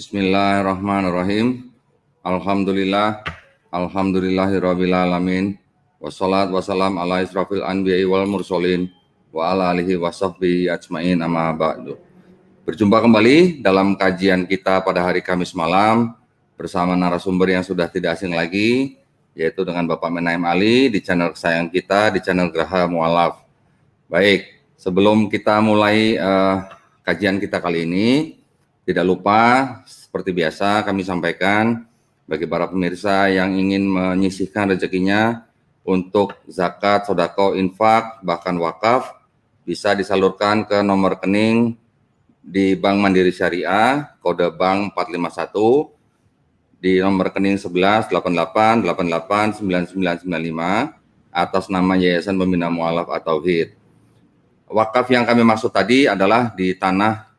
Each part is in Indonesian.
Bismillahirrahmanirrahim. Alhamdulillah, alhamdulillahirabbil alamin. Wassalatu wassalam ala israfil anbiya'i wal mursalin wa ala alihi washabbihi ajmain amma ba'du. Berjumpa kembali dalam kajian kita pada hari Kamis malam bersama narasumber yang sudah tidak asing lagi, yaitu dengan Bapak Menaim Ali di channel kesayangan kita, di channel Geraha Mu'alaf. Baik, sebelum kita mulai kajian kita kali ini, tidak lupa seperti biasa kami sampaikan bagi para pemirsa yang ingin menyisihkan rezekinya untuk zakat, sodako, infak, bahkan wakaf, bisa disalurkan ke nomor rekening di Bank Mandiri Syariah, kode bank 451, di nomor rekening 1188889995 atas nama Yayasan Pembina Mu'alaf at-Tauhid. Wakaf yang kami maksud tadi adalah di tanah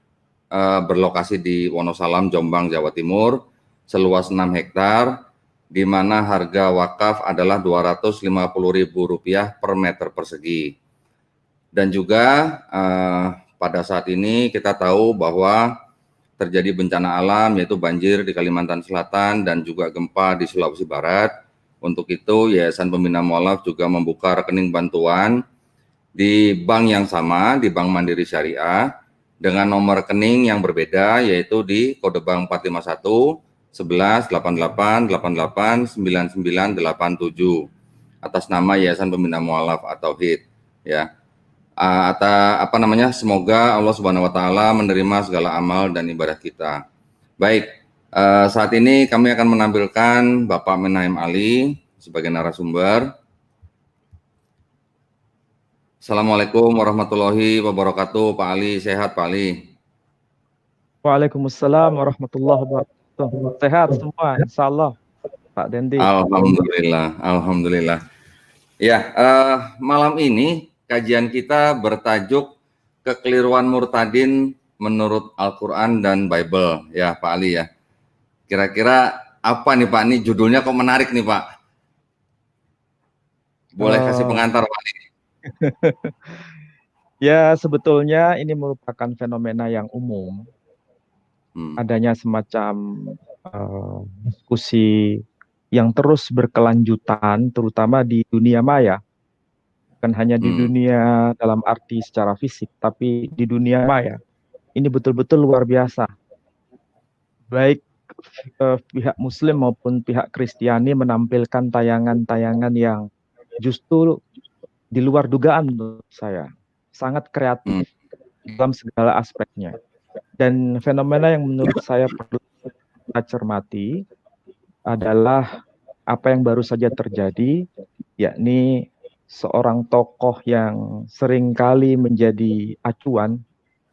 berlokasi di Wonosalam, Jombang, Jawa Timur, seluas 6 hektar, di mana harga wakaf adalah Rp250.000 per meter persegi. Dan juga pada saat ini kita tahu bahwa terjadi bencana alam, yaitu banjir di Kalimantan Selatan dan juga gempa di Sulawesi Barat. Untuk itu, Yayasan Pembina Mu'alaf juga membuka rekening bantuan di bank yang sama, di Bank Mandiri Syariah, dengan nomor rekening yang berbeda, yaitu di kode bank 451 11 88 88 99 87 atas nama Yayasan Pembina Mu'alaf at-Tauhid. Ya, semoga Allah Subhanahu Wa Taala menerima segala amal dan ibadah kita. Baik, saat ini kami akan menampilkan Bapak Menaim Ali sebagai narasumber. Assalamualaikum warahmatullahi wabarakatuh, Pak Ali. Sehat, Pak Ali? Waalaikumsalam warahmatullahi wabarakatuh. Sehat semua, insya Allah, Pak Dendi. Alhamdulillah, alhamdulillah. Ya, malam ini kajian kita bertajuk kekeliruan murtadin menurut Al-Quran dan Bible, ya Pak Ali ya. Kira-kira apa nih Pak? Ini judulnya kok menarik nih Pak? Boleh kasih pengantar Pak Ali? Ya, sebetulnya ini merupakan fenomena yang umum. Adanya semacam diskusi yang terus berkelanjutan, terutama di dunia maya. Bukan hanya di dunia dalam arti secara fisik, tapi di dunia maya. Ini betul-betul luar biasa. Baik pihak Muslim maupun pihak Kristiani menampilkan tayangan-tayangan yang justru di luar dugaan menurut saya, sangat kreatif dalam segala aspeknya. Dan fenomena yang menurut saya perlu kita cermati adalah apa yang baru saja terjadi, yakni seorang tokoh yang seringkali menjadi acuan,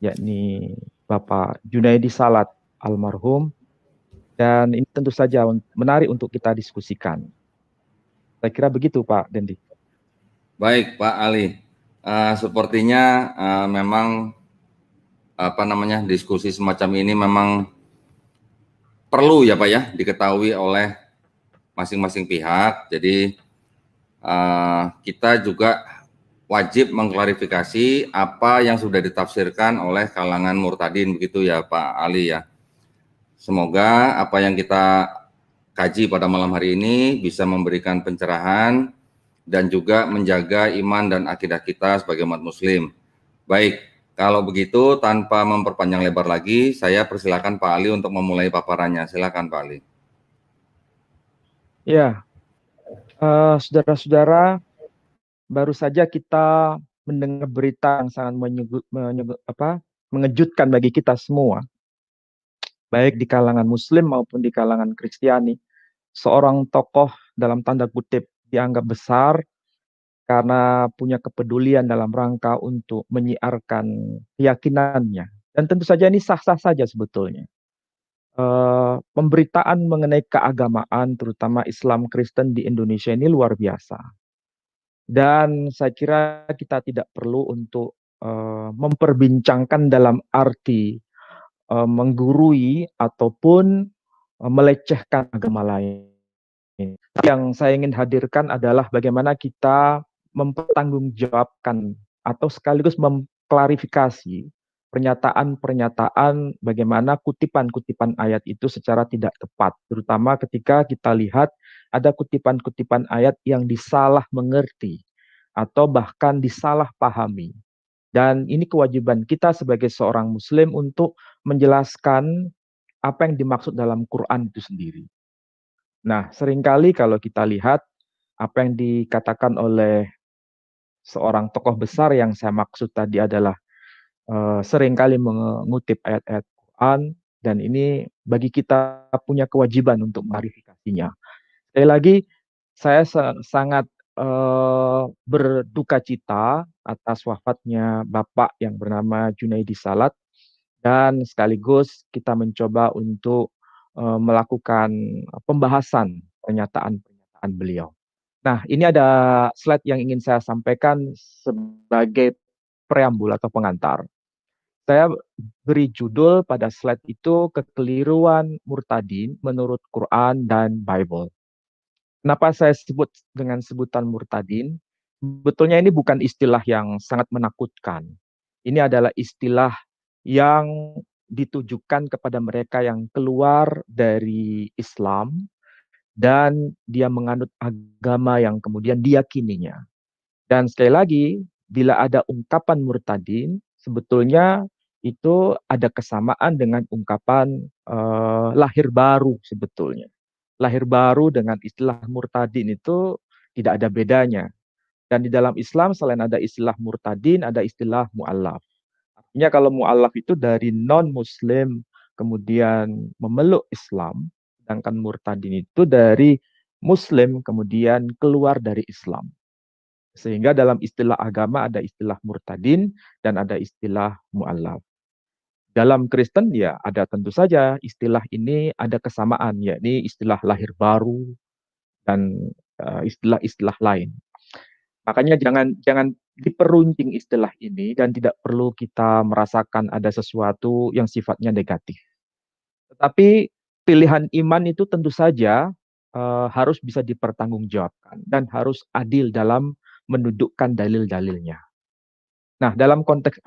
yakni Bapak Junaidi Salat almarhum. Dan ini tentu saja menarik untuk kita diskusikan. Saya kira begitu Pak Dendi. Baik Pak Ali, sepertinya memang diskusi semacam ini memang perlu ya Pak ya diketahui oleh masing-masing pihak. Jadi kita juga wajib mengklarifikasi apa yang sudah ditafsirkan oleh kalangan murtadin, begitu ya Pak Ali ya. Semoga apa yang kita kaji pada malam hari ini bisa memberikan pencerahan dan juga menjaga iman dan akidah kita sebagai umat muslim. Baik, kalau begitu tanpa memperpanjang lebar lagi, saya persilakan Pak Ali untuk memulai paparannya. Silakan Pak Ali. Ya, saudara-saudara, baru saja kita mendengar berita yang sangat mengejutkan bagi kita semua, baik di kalangan Muslim maupun di kalangan Kristiani. Seorang tokoh dalam tanda kutip dianggap besar karena punya kepedulian dalam rangka untuk menyiarkan keyakinannya. Dan tentu saja ini sah-sah saja sebetulnya. Pemberitaan mengenai keagamaan, terutama Islam Kristen di Indonesia ini luar biasa. Dan saya kira kita tidak perlu untuk memperbincangkan dalam arti menggurui ataupun melecehkan agama lain. Yang saya ingin hadirkan adalah bagaimana kita mempertanggungjawabkan atau sekaligus mengklarifikasi pernyataan-pernyataan bagaimana kutipan-kutipan ayat itu secara tidak tepat, terutama ketika kita lihat ada kutipan-kutipan ayat yang disalah mengerti atau bahkan disalahpahami. Dan ini kewajiban kita sebagai seorang Muslim untuk menjelaskan apa yang dimaksud dalam Quran itu sendiri. Nah, seringkali kalau kita lihat apa yang dikatakan oleh seorang tokoh besar yang saya maksud tadi adalah seringkali mengutip ayat-ayat Quran, dan ini bagi kita punya kewajiban untuk mengklarifikasinya. Sekali lagi, saya sangat berduka cita atas wafatnya Bapak yang bernama Junaidi Salat, dan sekaligus kita mencoba untuk melakukan pembahasan pernyataan-pernyataan beliau. Nah, ini ada slide yang ingin saya sampaikan sebagai preambul atau pengantar. Saya beri judul pada slide itu kekeliruan murtadin menurut Quran dan Bible. Kenapa saya sebut dengan sebutan murtadin? Sebetulnya ini bukan istilah yang sangat menakutkan. Ini adalah istilah yang ditujukan kepada mereka yang keluar dari Islam dan dia menganut agama yang kemudian diyakininya. Dan sekali lagi, bila ada ungkapan murtadin, sebetulnya itu ada kesamaan dengan ungkapan lahir baru sebetulnya. Lahir baru dengan istilah murtadin itu tidak ada bedanya. Dan di dalam Islam selain ada istilah murtadin, ada istilah mu'allaf. Artinya kalau mu'allaf itu dari non-muslim kemudian memeluk Islam, sedangkan murtadin itu dari muslim kemudian keluar dari Islam. Sehingga dalam istilah agama ada istilah murtadin dan ada istilah mu'allaf. Dalam Kristen ya ada tentu saja istilah ini ada kesamaan, yakni istilah lahir baru dan istilah-istilah lain. Makanya jangan diperuncing istilah ini dan tidak perlu kita merasakan ada sesuatu yang sifatnya negatif. Tetapi pilihan iman itu tentu saja harus bisa dipertanggungjawabkan dan harus adil dalam mendudukkan dalil-dalilnya. Nah, dalam konteks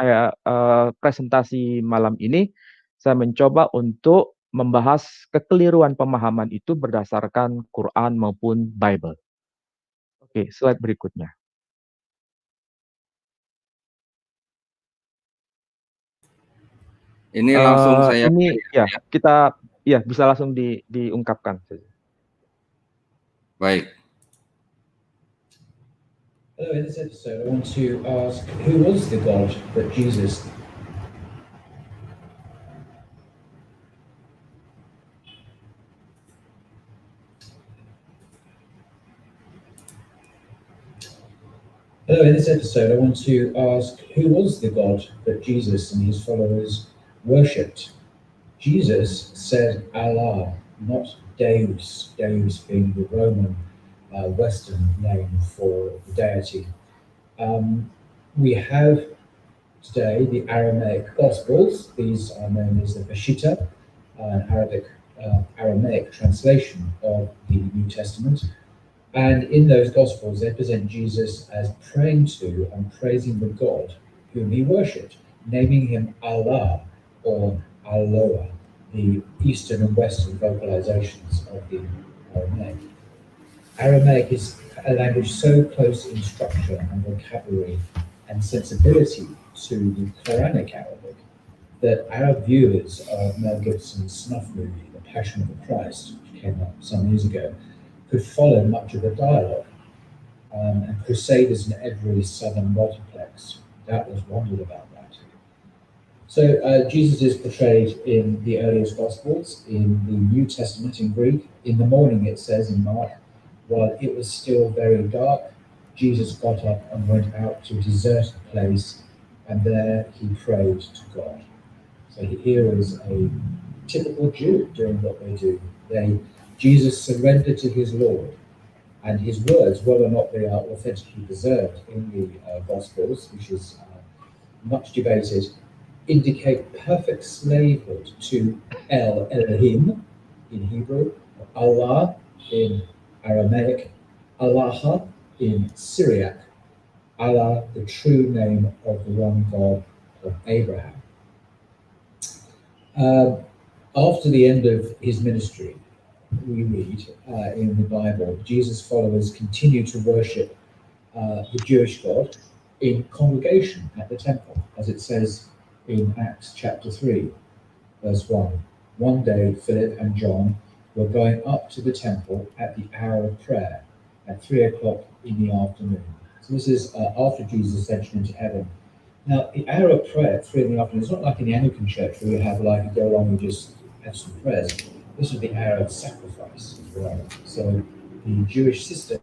presentasi malam ini, saya mencoba untuk membahas kekeliruan pemahaman itu berdasarkan Quran maupun Bible. Oke, slide berikutnya. Ini langsung saya ini ya kita ya bisa langsung diungkapkan. Baik. Hello, in this episode, I want to ask, who was the God that Jesus? Hello, in this episode, I want to ask, who was the God that Jesus and his followers worshipped? Jesus said Allah, not Deus, Deus being the Roman Western name for the deity. We have today the Aramaic Gospels. These are known as the Peshitta, an Aramaic translation of the New Testament. And in those Gospels, they present Jesus as praying to and praising the God whom he worshipped, naming him Allah or Aloha, the Eastern and Western vocalizations of the Aramaic. Aramaic is a language so close in structure and vocabulary and sensibility to the Quranic Arabic that Arab viewers of Mel Gibson's snuff movie, The Passion of the Christ, which came out some years ago, could follow much of the dialogue. And Crusaders in every southern multiplex doubtless wondered about that. So Jesus is portrayed in the earliest Gospels, in the New Testament in Greek. In the morning, it says in Mark, while it was still very dark, Jesus got up and went out to a deserted place, and there he prayed to God. So here is a typical Jew doing what they do. Jesus surrendered to his Lord, and his words, whether or not they are authentically preserved in the Gospels, which is much debated, indicate perfect slavehood to Elohim in Hebrew, Allah in Aramaic, Allah in Syriac, Allah, the true name of the one God of Abraham. After the end of his ministry, we read in the Bible, Jesus' followers continue to worship the Jewish God in congregation at the temple, as it says in Acts chapter 3, verse 1. One day, Philip and John were going up to the temple at the hour of prayer at 3 o'clock in the afternoon. So this is after Jesus ascension into heaven. Now, the hour of prayer at 3 in the afternoon, it's not like in the Anglican church where you have like, you go along and just have some prayers. This is the hour of sacrifice as well. So the Jewish system.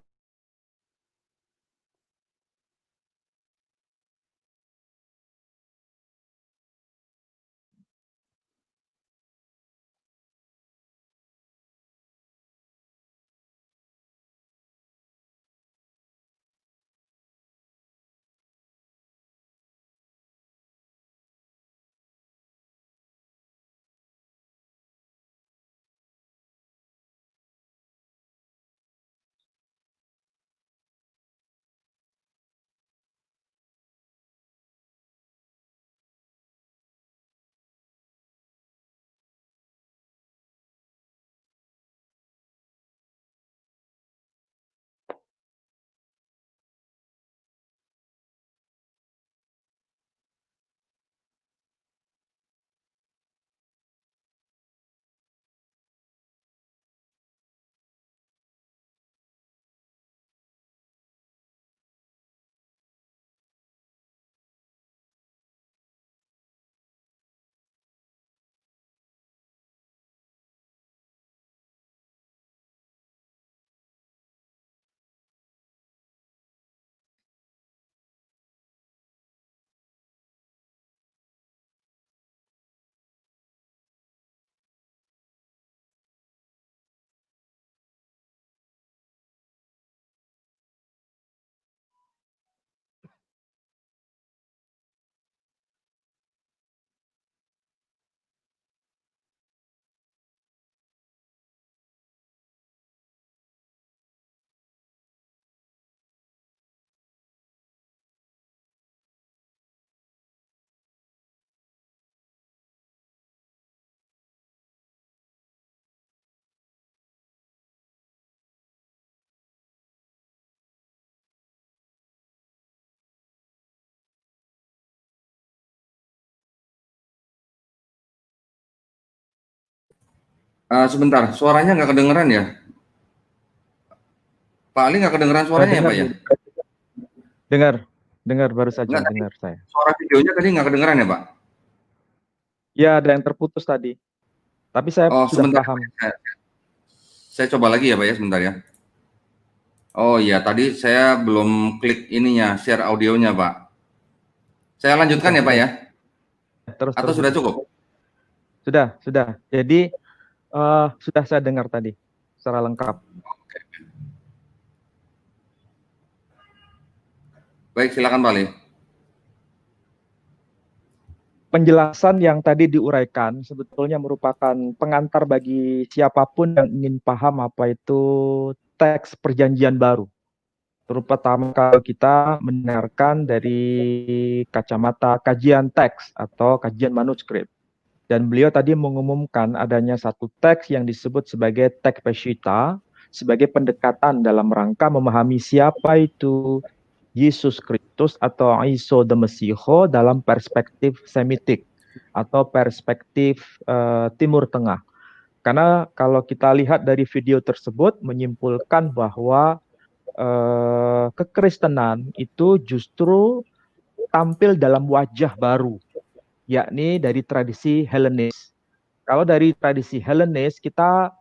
Sebentar, suaranya nggak kedengeran ya? Pak Ali nggak kedengeran suaranya ya Dengar, Pak ya? dengar baru saja Nggak, tadi dengar saya. suara videonya tadi nggak kedengeran ya Pak? Ya, ada yang terputus tadi. Tapi saya Oh sudah sebentar, paham. saya coba lagi ya Pak ya, sebentar ya. Oh iya, tadi saya belum klik ininya, share audionya Pak. Saya lanjutkan ya Pak ya? Terus Atau terus sudah terus. cukup? Sudah. Jadi sudah saya dengar tadi secara lengkap. Baik, silakan Pak Ali. Penjelasan yang tadi diuraikan sebetulnya merupakan pengantar bagi siapapun yang ingin paham apa itu teks perjanjian baru. Terutama kalau kita mendengarkan dari kacamata kajian teks atau kajian manuskrip. Dan beliau tadi mengumumkan adanya satu teks yang disebut sebagai teks Peshitta, sebagai pendekatan dalam rangka memahami siapa itu Yesus Kristus atau Iso the Mesiho dalam perspektif Semitik atau perspektif Timur Tengah. Karena kalau kita lihat dari video tersebut menyimpulkan bahwa kekristenan itu justru tampil dalam wajah baru, yakni dari tradisi Helenis. Kalau dari tradisi Helenis kita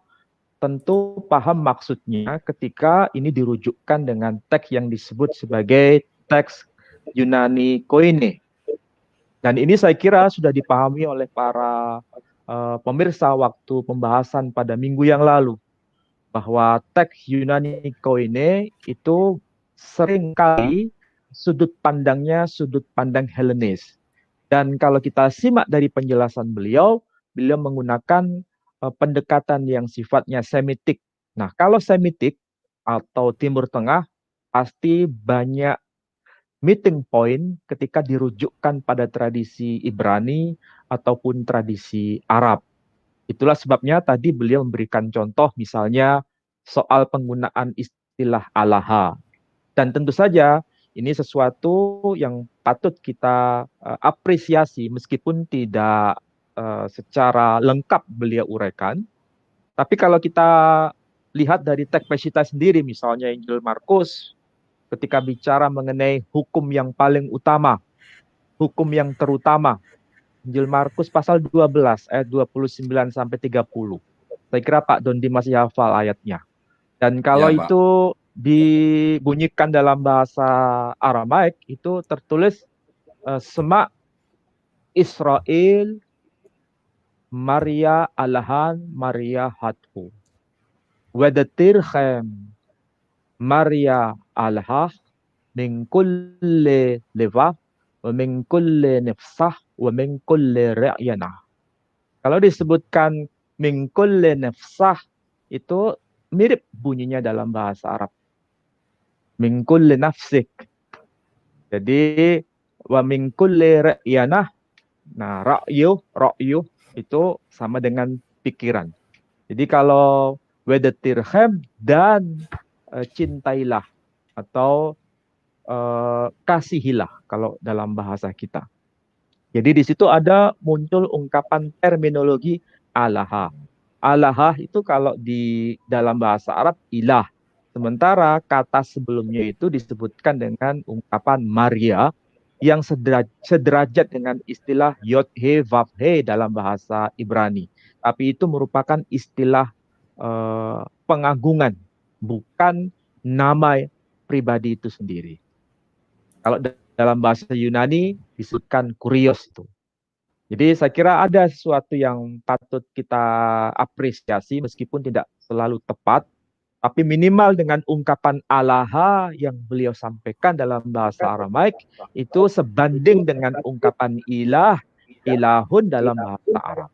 tentu paham maksudnya ketika ini dirujukkan dengan teks yang disebut sebagai teks Yunani Koine. Dan ini saya kira sudah dipahami oleh para pemirsa waktu pembahasan pada minggu yang lalu, bahwa teks Yunani Koine itu seringkali sudut pandangnya sudut pandang Helenis. Dan kalau kita simak dari penjelasan beliau, beliau menggunakan pendekatan yang sifatnya Semitik. Nah, kalau Semitik atau Timur Tengah, pasti banyak meeting point ketika dirujukkan pada tradisi Ibrani ataupun tradisi Arab. Itulah sebabnya tadi beliau memberikan contoh misalnya soal penggunaan istilah alaha. Dan tentu saja ini sesuatu yang patut kita apresiasi meskipun tidak secara lengkap beliau uraikan. Tapi kalau kita lihat dari teks Pesita sendiri, misalnya Injil Markus, ketika bicara mengenai hukum yang paling utama, hukum yang terutama, Injil Markus pasal 12 ayat 29 sampai 30. Saya kira Pak Dondi masih hafal ayatnya. Dan kalau Ya, Pak. itu dibunyikan dalam bahasa Aramaik, itu tertulis Sema Israel Maria Alahan Maria Hathu. Wadatirchem Maria Alhah min kulli levah wa min kulli nefsah wa min kulli ra'yanah. Kalau disebutkan min kulli nefsah itu mirip bunyinya dalam bahasa Arab. Min kulli nafsik. Jadi wa min kulli ra'yanah. Nah, ra'yu itu sama dengan pikiran. Jadi kalau wedetirhem dan cintailah atau kasihilah kalau dalam bahasa kita. Jadi di situ ada muncul ungkapan terminologi alaha. Alaha itu kalau di dalam bahasa Arab ilah. Sementara kata sebelumnya itu disebutkan dengan ungkapan Maria yang sederajat dengan istilah Yod-He Vav-He dalam bahasa Ibrani. Tapi itu merupakan istilah pengagungan, bukan nama pribadi itu sendiri. Kalau dalam bahasa Yunani disebutkan kurios itu. Jadi saya kira ada sesuatu yang patut kita apresiasi meskipun tidak selalu tepat, tapi minimal dengan ungkapan alaha yang beliau sampaikan dalam bahasa Aramaik itu sebanding dengan ungkapan ilah, ilahun dalam bahasa Arab.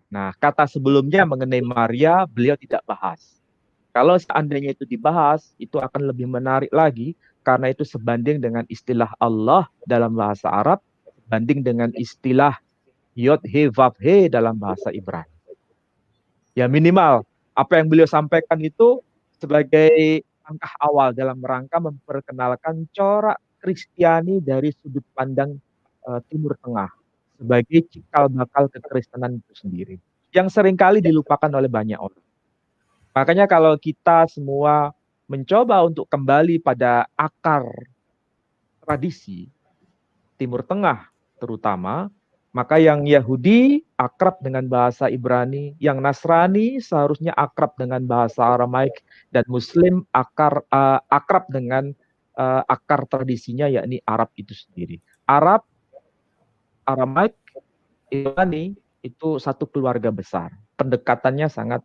Nah, kata sebelumnya mengenai Maria beliau tidak bahas. Kalau seandainya itu dibahas, itu akan lebih menarik lagi karena itu sebanding dengan istilah Allah dalam bahasa Arab, sebanding dengan istilah Yod-He Vav-He dalam bahasa Ibrani. Ya minimal apa yang beliau sampaikan itu sebagai langkah awal dalam rangka memperkenalkan corak Kristiani dari sudut pandang Timur Tengah sebagai cikal bakal kekristenan itu sendiri yang seringkali dilupakan oleh banyak orang. Makanya kalau kita semua mencoba untuk kembali pada akar tradisi Timur Tengah terutama, maka yang Yahudi akrab dengan bahasa Ibrani, yang Nasrani seharusnya akrab dengan bahasa Aramaik, dan Muslim akrab dengan akar tradisinya yakni Arab itu sendiri. Arab, Aramaik, Ibrani itu satu keluarga besar. Pendekatannya sangat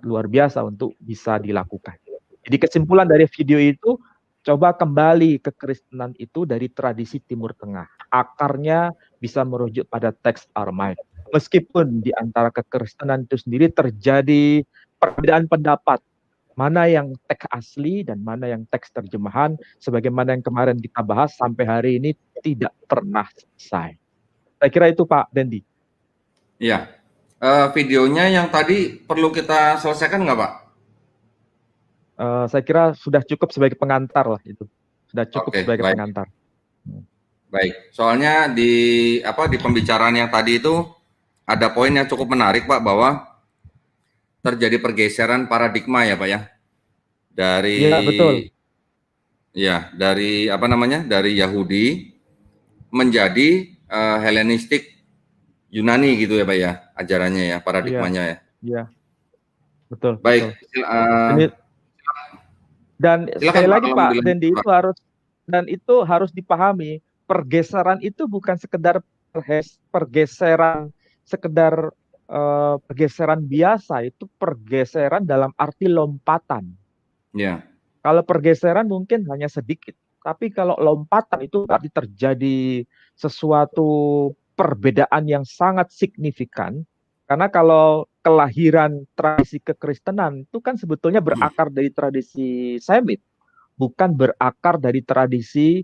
luar biasa untuk bisa dilakukan. Jadi kesimpulan dari video itu, coba kembali ke Kekristenan itu dari tradisi Timur Tengah. Akarnya bisa merujuk pada teks Aramaik. Meskipun di antara kekristenan itu sendiri terjadi perbedaan pendapat. Mana yang teks asli dan mana yang teks terjemahan. Sebagaimana yang kemarin kita bahas sampai hari ini tidak pernah selesai. Saya kira itu Pak Dendi. Iya. Videonya yang tadi perlu kita selesaikan nggak Pak? Saya kira sudah cukup sebagai pengantar lah itu. Sudah cukup sebagai baik. pengantar. Baik, soalnya di pembicaraan yang tadi itu ada poin yang cukup menarik Pak bahwa terjadi pergeseran paradigma ya Pak ya. Dari Iya, betul. Ya, dari dari Yahudi menjadi Helenistik Yunani gitu ya Pak ya, ajarannya ya, paradigmanya ya. Iya. Betul. Baik. Betul. Dan sekali lagi Pak Dendi itu harus dipahami, pergeseran itu bukan sekedar pergeseran biasa, itu pergeseran dalam arti lompatan. Ya. Kalau pergeseran mungkin hanya sedikit, tapi kalau lompatan itu berarti terjadi sesuatu perbedaan yang sangat signifikan. Karena kalau kelahiran tradisi kekristenan itu kan sebetulnya berakar dari tradisi Semit, bukan berakar dari tradisi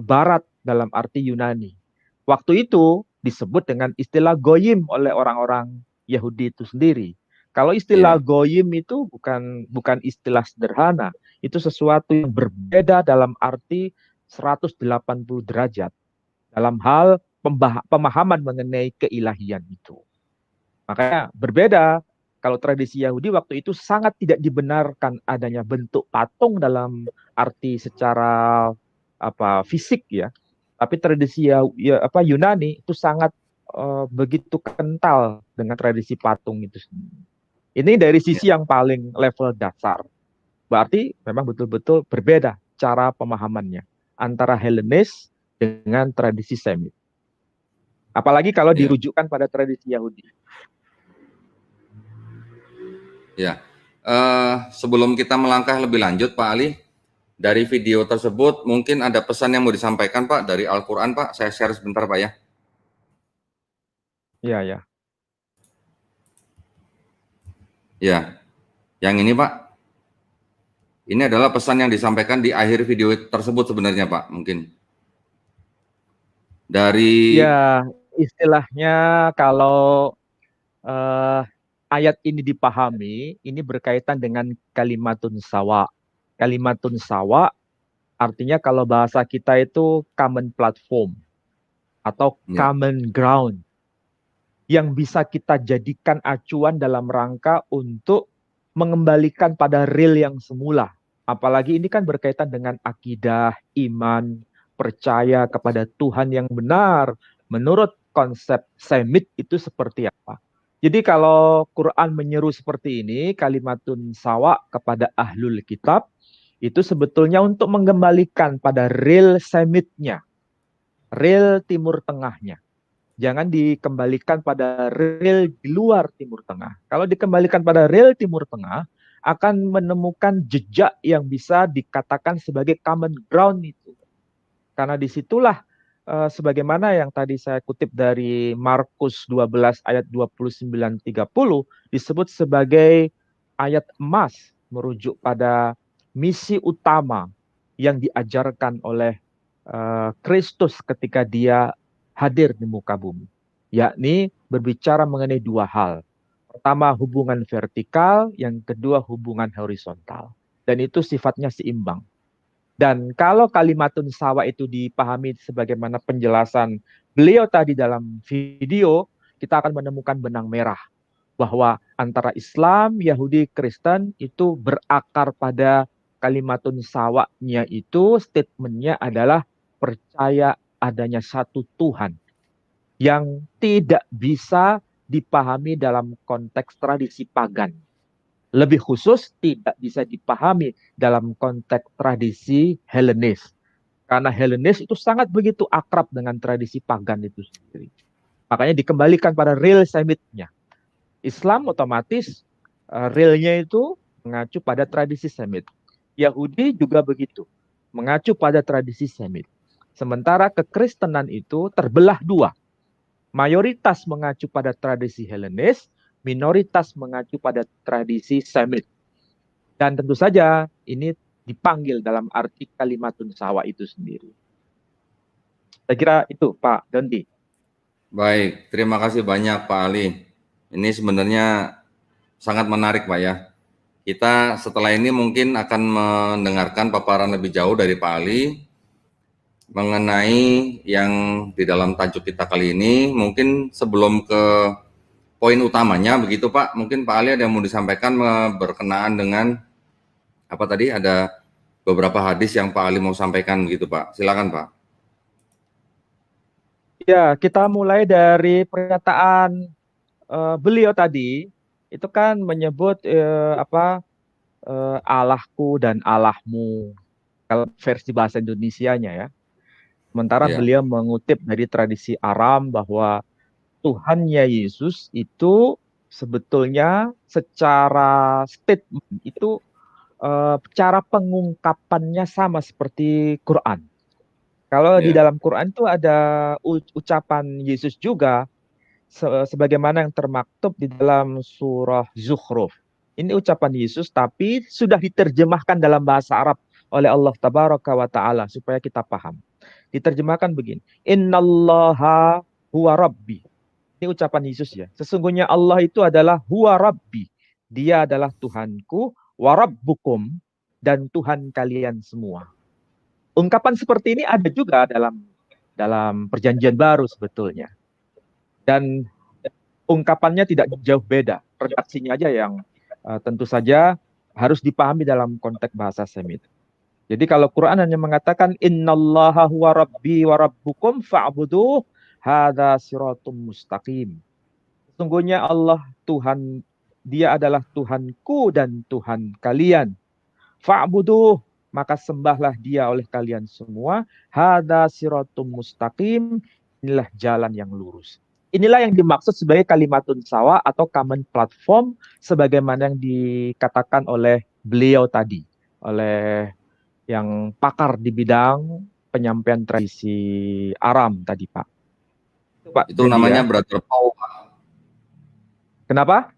Barat dalam arti Yunani. Waktu itu disebut dengan istilah goyim oleh orang-orang Yahudi itu sendiri. Kalau istilah Iya. goyim itu bukan istilah sederhana, itu sesuatu yang berbeda dalam arti 180 derajat dalam hal pemahaman mengenai keilahian itu. Makanya berbeda. Kalau tradisi Yahudi waktu itu sangat tidak dibenarkan adanya bentuk patung dalam arti secara fisik ya. Tapi tradisi Yunani itu sangat begitu kental dengan tradisi patung itu sendiri. Ini dari sisi yang paling level dasar. Berarti memang betul-betul berbeda cara pemahamannya antara Helenis dengan tradisi Semit. Apalagi kalau Ya. dirujukkan pada tradisi Yahudi. Ya, sebelum kita melangkah lebih lanjut, Pak Ali, dari video tersebut mungkin ada pesan yang mau disampaikan, Pak, dari Al-Quran, Pak. Saya share sebentar, Pak, ya. Iya, ya. Ya, yang ini, Pak. Ini adalah pesan yang disampaikan di akhir video tersebut sebenarnya, Pak, mungkin. Dari... Ya, istilahnya kalau ayat ini dipahami, ini berkaitan dengan kalimatun sawa. Kalimatun sawa artinya kalau bahasa kita itu common platform atau Ya. common ground yang bisa kita jadikan acuan dalam rangka untuk mengembalikan pada real yang semula. Apalagi ini kan berkaitan dengan akidah, iman, percaya kepada Tuhan yang benar. Menurut konsep Semit itu seperti apa? Jadi kalau Quran menyeru seperti ini, kalimatun sawa kepada ahlul kitab, itu sebetulnya untuk mengembalikan pada real Semitnya, real Timur Tengahnya. Jangan dikembalikan pada real di luar Timur Tengah. Kalau dikembalikan pada real Timur Tengah, akan menemukan jejak yang bisa dikatakan sebagai common ground itu. Karena disitulah sebagaimana yang tadi saya kutip dari Markus 12 ayat 29-30 disebut sebagai ayat emas merujuk pada misi utama yang diajarkan oleh Kristus ketika dia hadir di muka bumi, yakni berbicara mengenai dua hal. Pertama hubungan vertikal, yang kedua hubungan horizontal. Dan itu sifatnya seimbang. Dan kalau kalimatun sawa itu dipahami sebagaimana penjelasan beliau tadi dalam video, kita akan menemukan benang merah bahwa antara Islam, Yahudi, Kristen itu berakar pada kalimatun sawanya itu statementnya adalah percaya adanya satu Tuhan yang tidak bisa dipahami dalam konteks tradisi pagan. Lebih khusus tidak bisa dipahami dalam konteks tradisi Helenis. Karena Helenis itu sangat begitu akrab dengan tradisi pagan itu sendiri. Makanya dikembalikan pada real Semitnya. Islam otomatis realnya itu mengacu pada tradisi Semit. Yahudi juga begitu, mengacu pada tradisi Semit. Sementara kekristenan itu terbelah dua. Mayoritas mengacu pada tradisi Helenis, minoritas mengacu pada tradisi Semit. Dan tentu saja ini dipanggil dalam arti kalimatun sawa itu sendiri. Saya kira itu Pak Dondi. Baik, terima kasih banyak Pak Ali. Ini sebenarnya sangat menarik, Pak, ya. Kita setelah ini mungkin akan mendengarkan paparan lebih jauh dari Pak Ali mengenai yang di dalam tajuk kita kali ini. Mungkin sebelum ke poin utamanya begitu, Pak, mungkin Pak Ali ada yang mau disampaikan berkenaan dengan apa tadi, ada beberapa hadis yang Pak Ali mau sampaikan begitu, Pak. Silakan, Pak. Ya, kita mulai dari pernyataan beliau tadi. Itu kan menyebut Allahku dan Allahmu. Kalau versi bahasa Indonesianya ya. Sementara Ya. beliau mengutip dari tradisi Aram bahwa Tuhannya Yesus itu sebetulnya secara statement itu cara pengungkapannya sama seperti Quran. Kalau di Ya. dalam Quran itu ada ucapan Yesus juga sebagaimana yang termaktub di dalam surah Zukhruf. Ini ucapan Yesus tapi sudah diterjemahkan dalam bahasa Arab oleh Allah Tabaraka wa Ta'ala supaya kita paham. Diterjemahkan begini. Innallaha huwa rabbi. Ini ucapan Yesus ya. Sesungguhnya Allah itu adalah huwa rabbi. Dia adalah Tuhanku, wa rabbukum, dan Tuhan kalian semua. Ungkapan seperti ini ada juga dalam perjanjian baru sebetulnya. Dan ungkapannya tidak jauh beda. Redaksinya aja yang tentu saja harus dipahami dalam konteks bahasa Semit. Jadi kalau Quran hanya mengatakan innallaha huwa rabbi wa rabbukum fa'buduh hadza siratum mustaqim. Sesungguhnya Allah Tuhan, Dia adalah Tuhanku dan Tuhan kalian. Fa'buduh, maka sembahlah Dia oleh kalian semua. Hadza siratum mustaqim, inilah jalan yang lurus. Inilah yang dimaksud sebagai kalimatun sawa atau common platform sebagaimana yang dikatakan oleh beliau tadi, oleh yang pakar di bidang penyampaian tradisi Aram tadi, Pak. Itu namanya Brother Paul, Pak. Kenapa?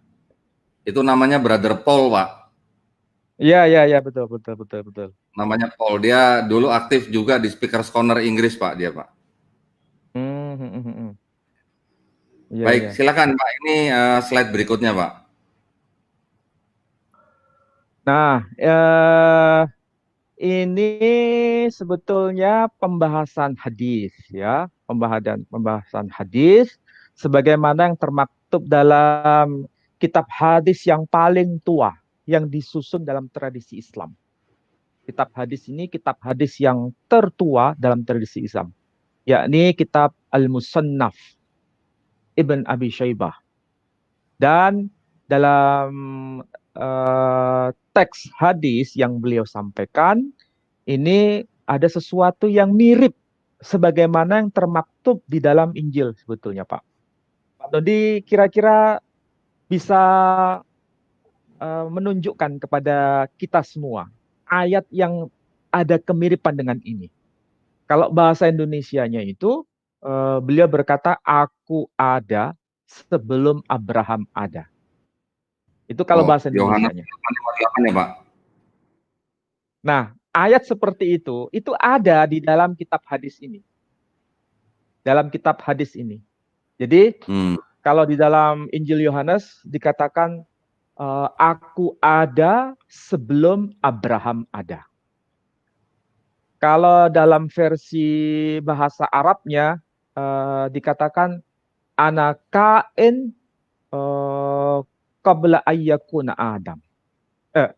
Itu namanya Brother Paul, Pak. Iya, betul. Namanya Paul. Dia dulu aktif juga di Speaker's Corner Inggris, Pak, dia, Pak. Ya, Baik, silakan, Pak. Ini slide berikutnya, Pak. Nah, ini sebetulnya pembahasan hadis ya, pembahasan hadis sebagaimana yang termaktub dalam kitab hadis yang paling tua yang disusun dalam tradisi Islam. Kitab hadis ini kitab hadis yang tertua dalam tradisi Islam, yakni kitab Al-Musannaf Ibn Abi Syaibah. Dan dalam teks hadis yang beliau sampaikan, ini ada sesuatu yang mirip sebagaimana yang termaktub di dalam Injil sebetulnya, Pak. Pak Dodi kira-kira bisa menunjukkan kepada kita semua ayat yang ada kemiripan dengan ini. Kalau bahasa Indonesianya itu, beliau berkata, aku ada sebelum Abraham ada. Itu kalau bahasa Indonesianya. Yohanes 8:58 ya, Pak. Nah, ayat seperti itu ada di dalam kitab hadis ini. Dalam kitab hadis ini. Jadi, kalau di dalam Injil Yohanes dikatakan, aku ada sebelum Abraham ada. Kalau dalam versi bahasa Arabnya dikatakan ana kain qabla ayyakuna Adam.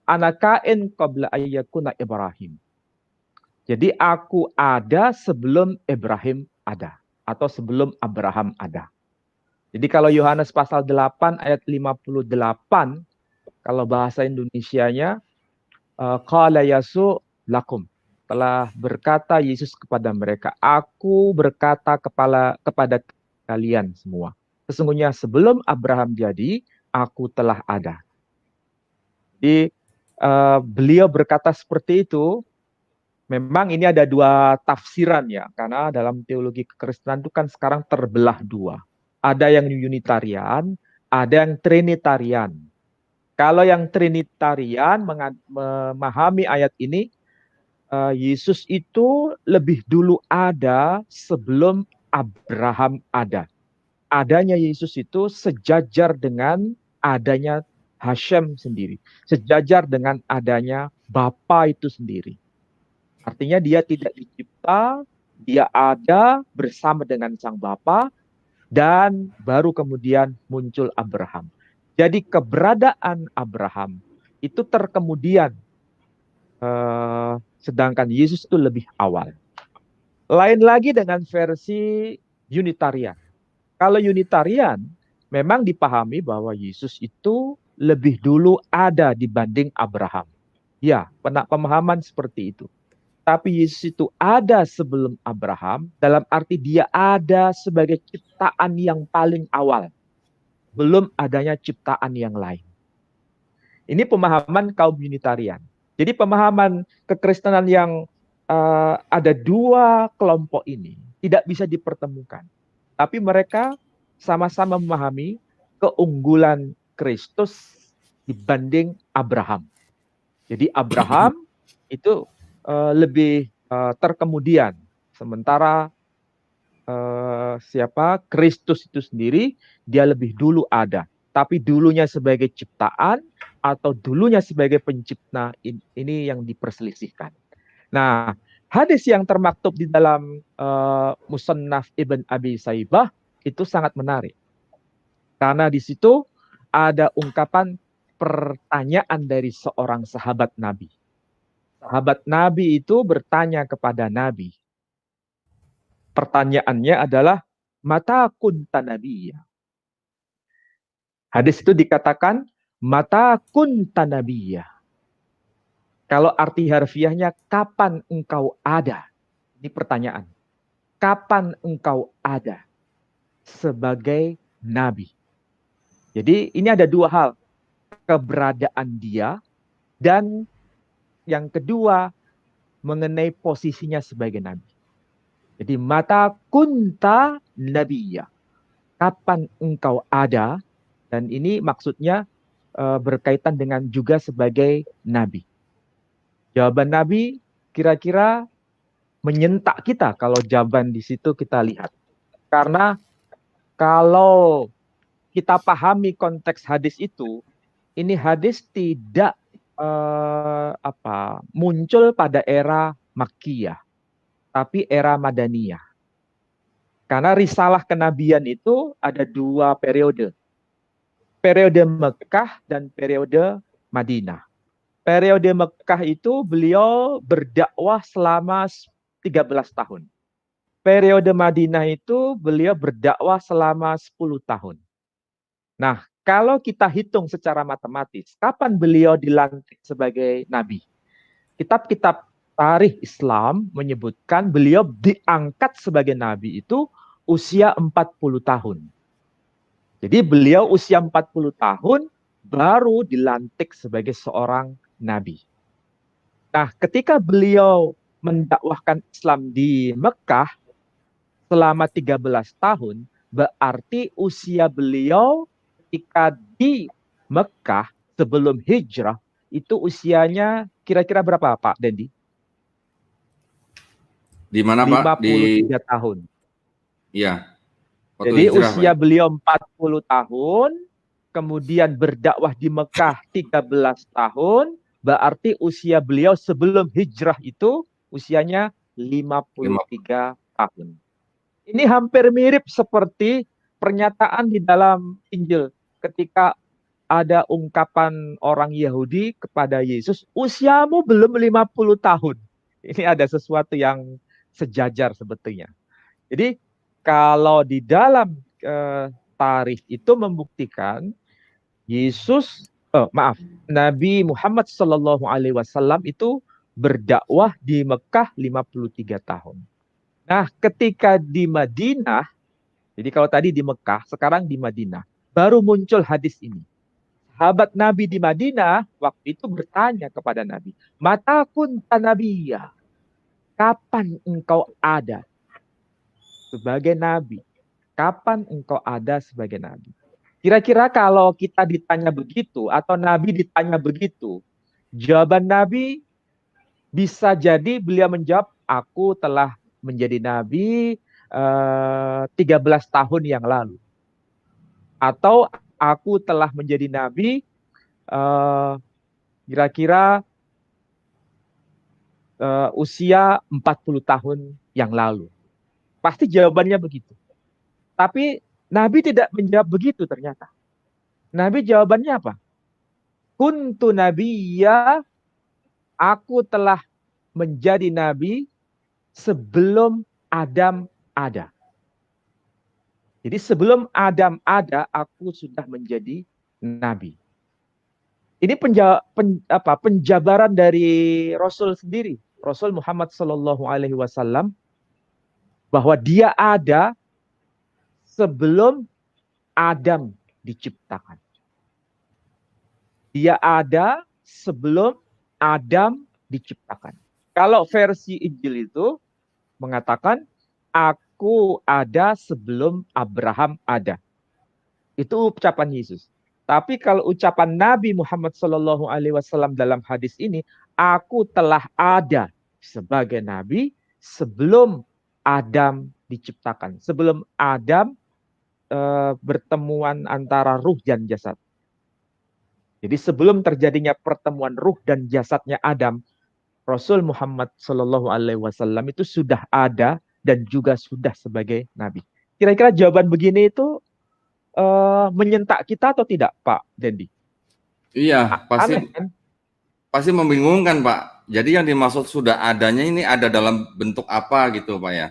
Ana kain qabla ayyakuna Ibrahim. Jadi aku ada sebelum Ibrahim ada atau sebelum Abraham ada. Jadi kalau Yohanes pasal 8 ayat 58 kalau bahasa Indonesianya qala yasu lakum, telah berkata Yesus kepada mereka, aku berkata kepada kalian semua, sesungguhnya sebelum Abraham jadi, aku telah ada. Jadi beliau berkata seperti itu. Memang ini ada dua tafsiran ya, karena dalam teologi kekristenan itu kan sekarang terbelah dua. Ada yang Unitarian, ada yang Trinitarian. Kalau yang Trinitarian memahami ayat ini, Yesus itu lebih dulu ada sebelum Abraham ada. Adanya Yesus itu sejajar dengan adanya Hashem sendiri. Sejajar dengan adanya Bapa itu sendiri. Artinya dia tidak dicipta, dia ada bersama dengan Sang Bapa, dan baru kemudian muncul Abraham. Jadi keberadaan Abraham itu terkemudian, sedangkan Yesus itu lebih awal. Lain lagi dengan versi Unitarian. Kalau Unitarian memang dipahami bahwa Yesus itu lebih dulu ada dibanding Abraham. Ya, pemahaman seperti itu. Tapi Yesus itu ada sebelum Abraham, dalam arti dia ada sebagai ciptaan yang paling awal. Belum adanya ciptaan yang lain. Ini pemahaman kaum Unitarian. Jadi pemahaman kekristenan yang ada dua kelompok ini tidak bisa dipertemukan. Tapi mereka sama-sama memahami keunggulan Kristus dibanding Abraham. Jadi Abraham itu lebih terkemudian, sementara siapa Kristus itu sendiri, dia lebih dulu ada. Tapi dulunya sebagai ciptaan atau dulunya sebagai pencipta, ini yang diperselisihkan. Nah, hadis yang termaktub di dalam Musannaf Ibn Abi Saibah itu sangat menarik. Karena di situ ada ungkapan pertanyaan dari seorang sahabat Nabi. Sahabat Nabi itu bertanya kepada Nabi. Pertanyaannya adalah, mata kunta nabiyya. Hadis itu dikatakan, mata kunta nabiyya. Kalau arti harfiahnya, kapan engkau ada? Ini pertanyaan. Kapan engkau ada sebagai nabi? Jadi ini ada dua hal. Keberadaan dia dan yang kedua mengenai posisinya sebagai nabi. Jadi mata kunta nabiyya. Kapan engkau ada? Dan ini maksudnya berkaitan dengan juga sebagai nabi. Jawaban Nabi kira-kira menyentak kita kalau jawaban di situ kita lihat. Karena kalau kita pahami konteks hadis itu, ini hadis tidak muncul pada era Makkiyah, tapi era Madaniyah. Karena risalah kenabian itu ada dua periode. Periode Mekah dan periode Madinah. Periode Mekah itu beliau berdakwah selama 13 tahun. Periode Madinah itu beliau berdakwah selama 10 tahun. Nah, kalau kita hitung secara matematis, kapan beliau dilantik sebagai nabi? Kitab-kitab tarikh Islam menyebutkan beliau diangkat sebagai nabi itu usia 40 tahun. Jadi beliau usia 40 tahun baru dilantik sebagai seorang nabi. Nah, ketika beliau mendakwahkan Islam di Mekah selama 13 tahun, berarti usia beliau ketika di Mekah sebelum hijrah itu usianya kira-kira berapa, Pak Dendi? Di mana, Pak? 53 tahun. Iya. Jadi hijrah, usia Pak. beliau 40 tahun, kemudian berdakwah di Mekah 13 tahun, berarti usia beliau sebelum hijrah itu usianya 53 tahun. Ini hampir mirip seperti pernyataan di dalam Injil ketika ada ungkapan orang Yahudi kepada Yesus, usiamu belum 50 tahun. Ini ada sesuatu yang sejajar sebetulnya. Jadi kalau di dalam tarikh itu membuktikan Nabi Muhammad SAW itu berdakwah di Mekah 53 tahun. Nah, ketika di Madinah, jadi kalau tadi di Mekah, sekarang di Madinah, baru muncul hadis ini. Sahabat Nabi di Madinah waktu itu bertanya kepada Nabi, mata kunta nabiyya, kapan engkau ada sebagai nabi? Kapan engkau ada sebagai nabi? Kira-kira kalau kita ditanya begitu atau Nabi ditanya begitu, jawaban Nabi bisa jadi beliau menjawab, aku telah menjadi nabi 13 tahun yang lalu. Atau aku telah menjadi nabi kira-kira usia 40 tahun yang lalu. Pasti jawabannya begitu. Tapi Nabi tidak menjawab begitu ternyata. Nabi jawabannya apa? Kuntu nabiyya, aku telah menjadi nabi sebelum Adam ada. Jadi sebelum Adam ada, aku sudah menjadi nabi. Ini penjabaran dari Rasul sendiri, Rasul Muhammad SAW, bahwa dia ada sebelum Adam diciptakan. Dia ada sebelum Adam diciptakan. Kalau versi Injil itu mengatakan, aku ada sebelum Abraham ada. Itu ucapan Yesus. Tapi kalau ucapan Nabi Muhammad SAW dalam hadis ini, aku telah ada sebagai nabi sebelum Adam diciptakan. Sebelum Adam bertemuan antara ruh dan jasad. Jadi sebelum terjadinya pertemuan ruh dan jasadnya Adam, Rasul Muhammad Shallallahu Alaihi Wasallam itu sudah ada dan juga sudah sebagai nabi. Kira-kira jawaban begini itu menyentak kita atau tidak, Pak Dendi? Iya, pasti Aneh kan? pasti membingungkan, Pak. Jadi yang dimaksud sudah adanya ini ada dalam bentuk apa gitu, Pak ya?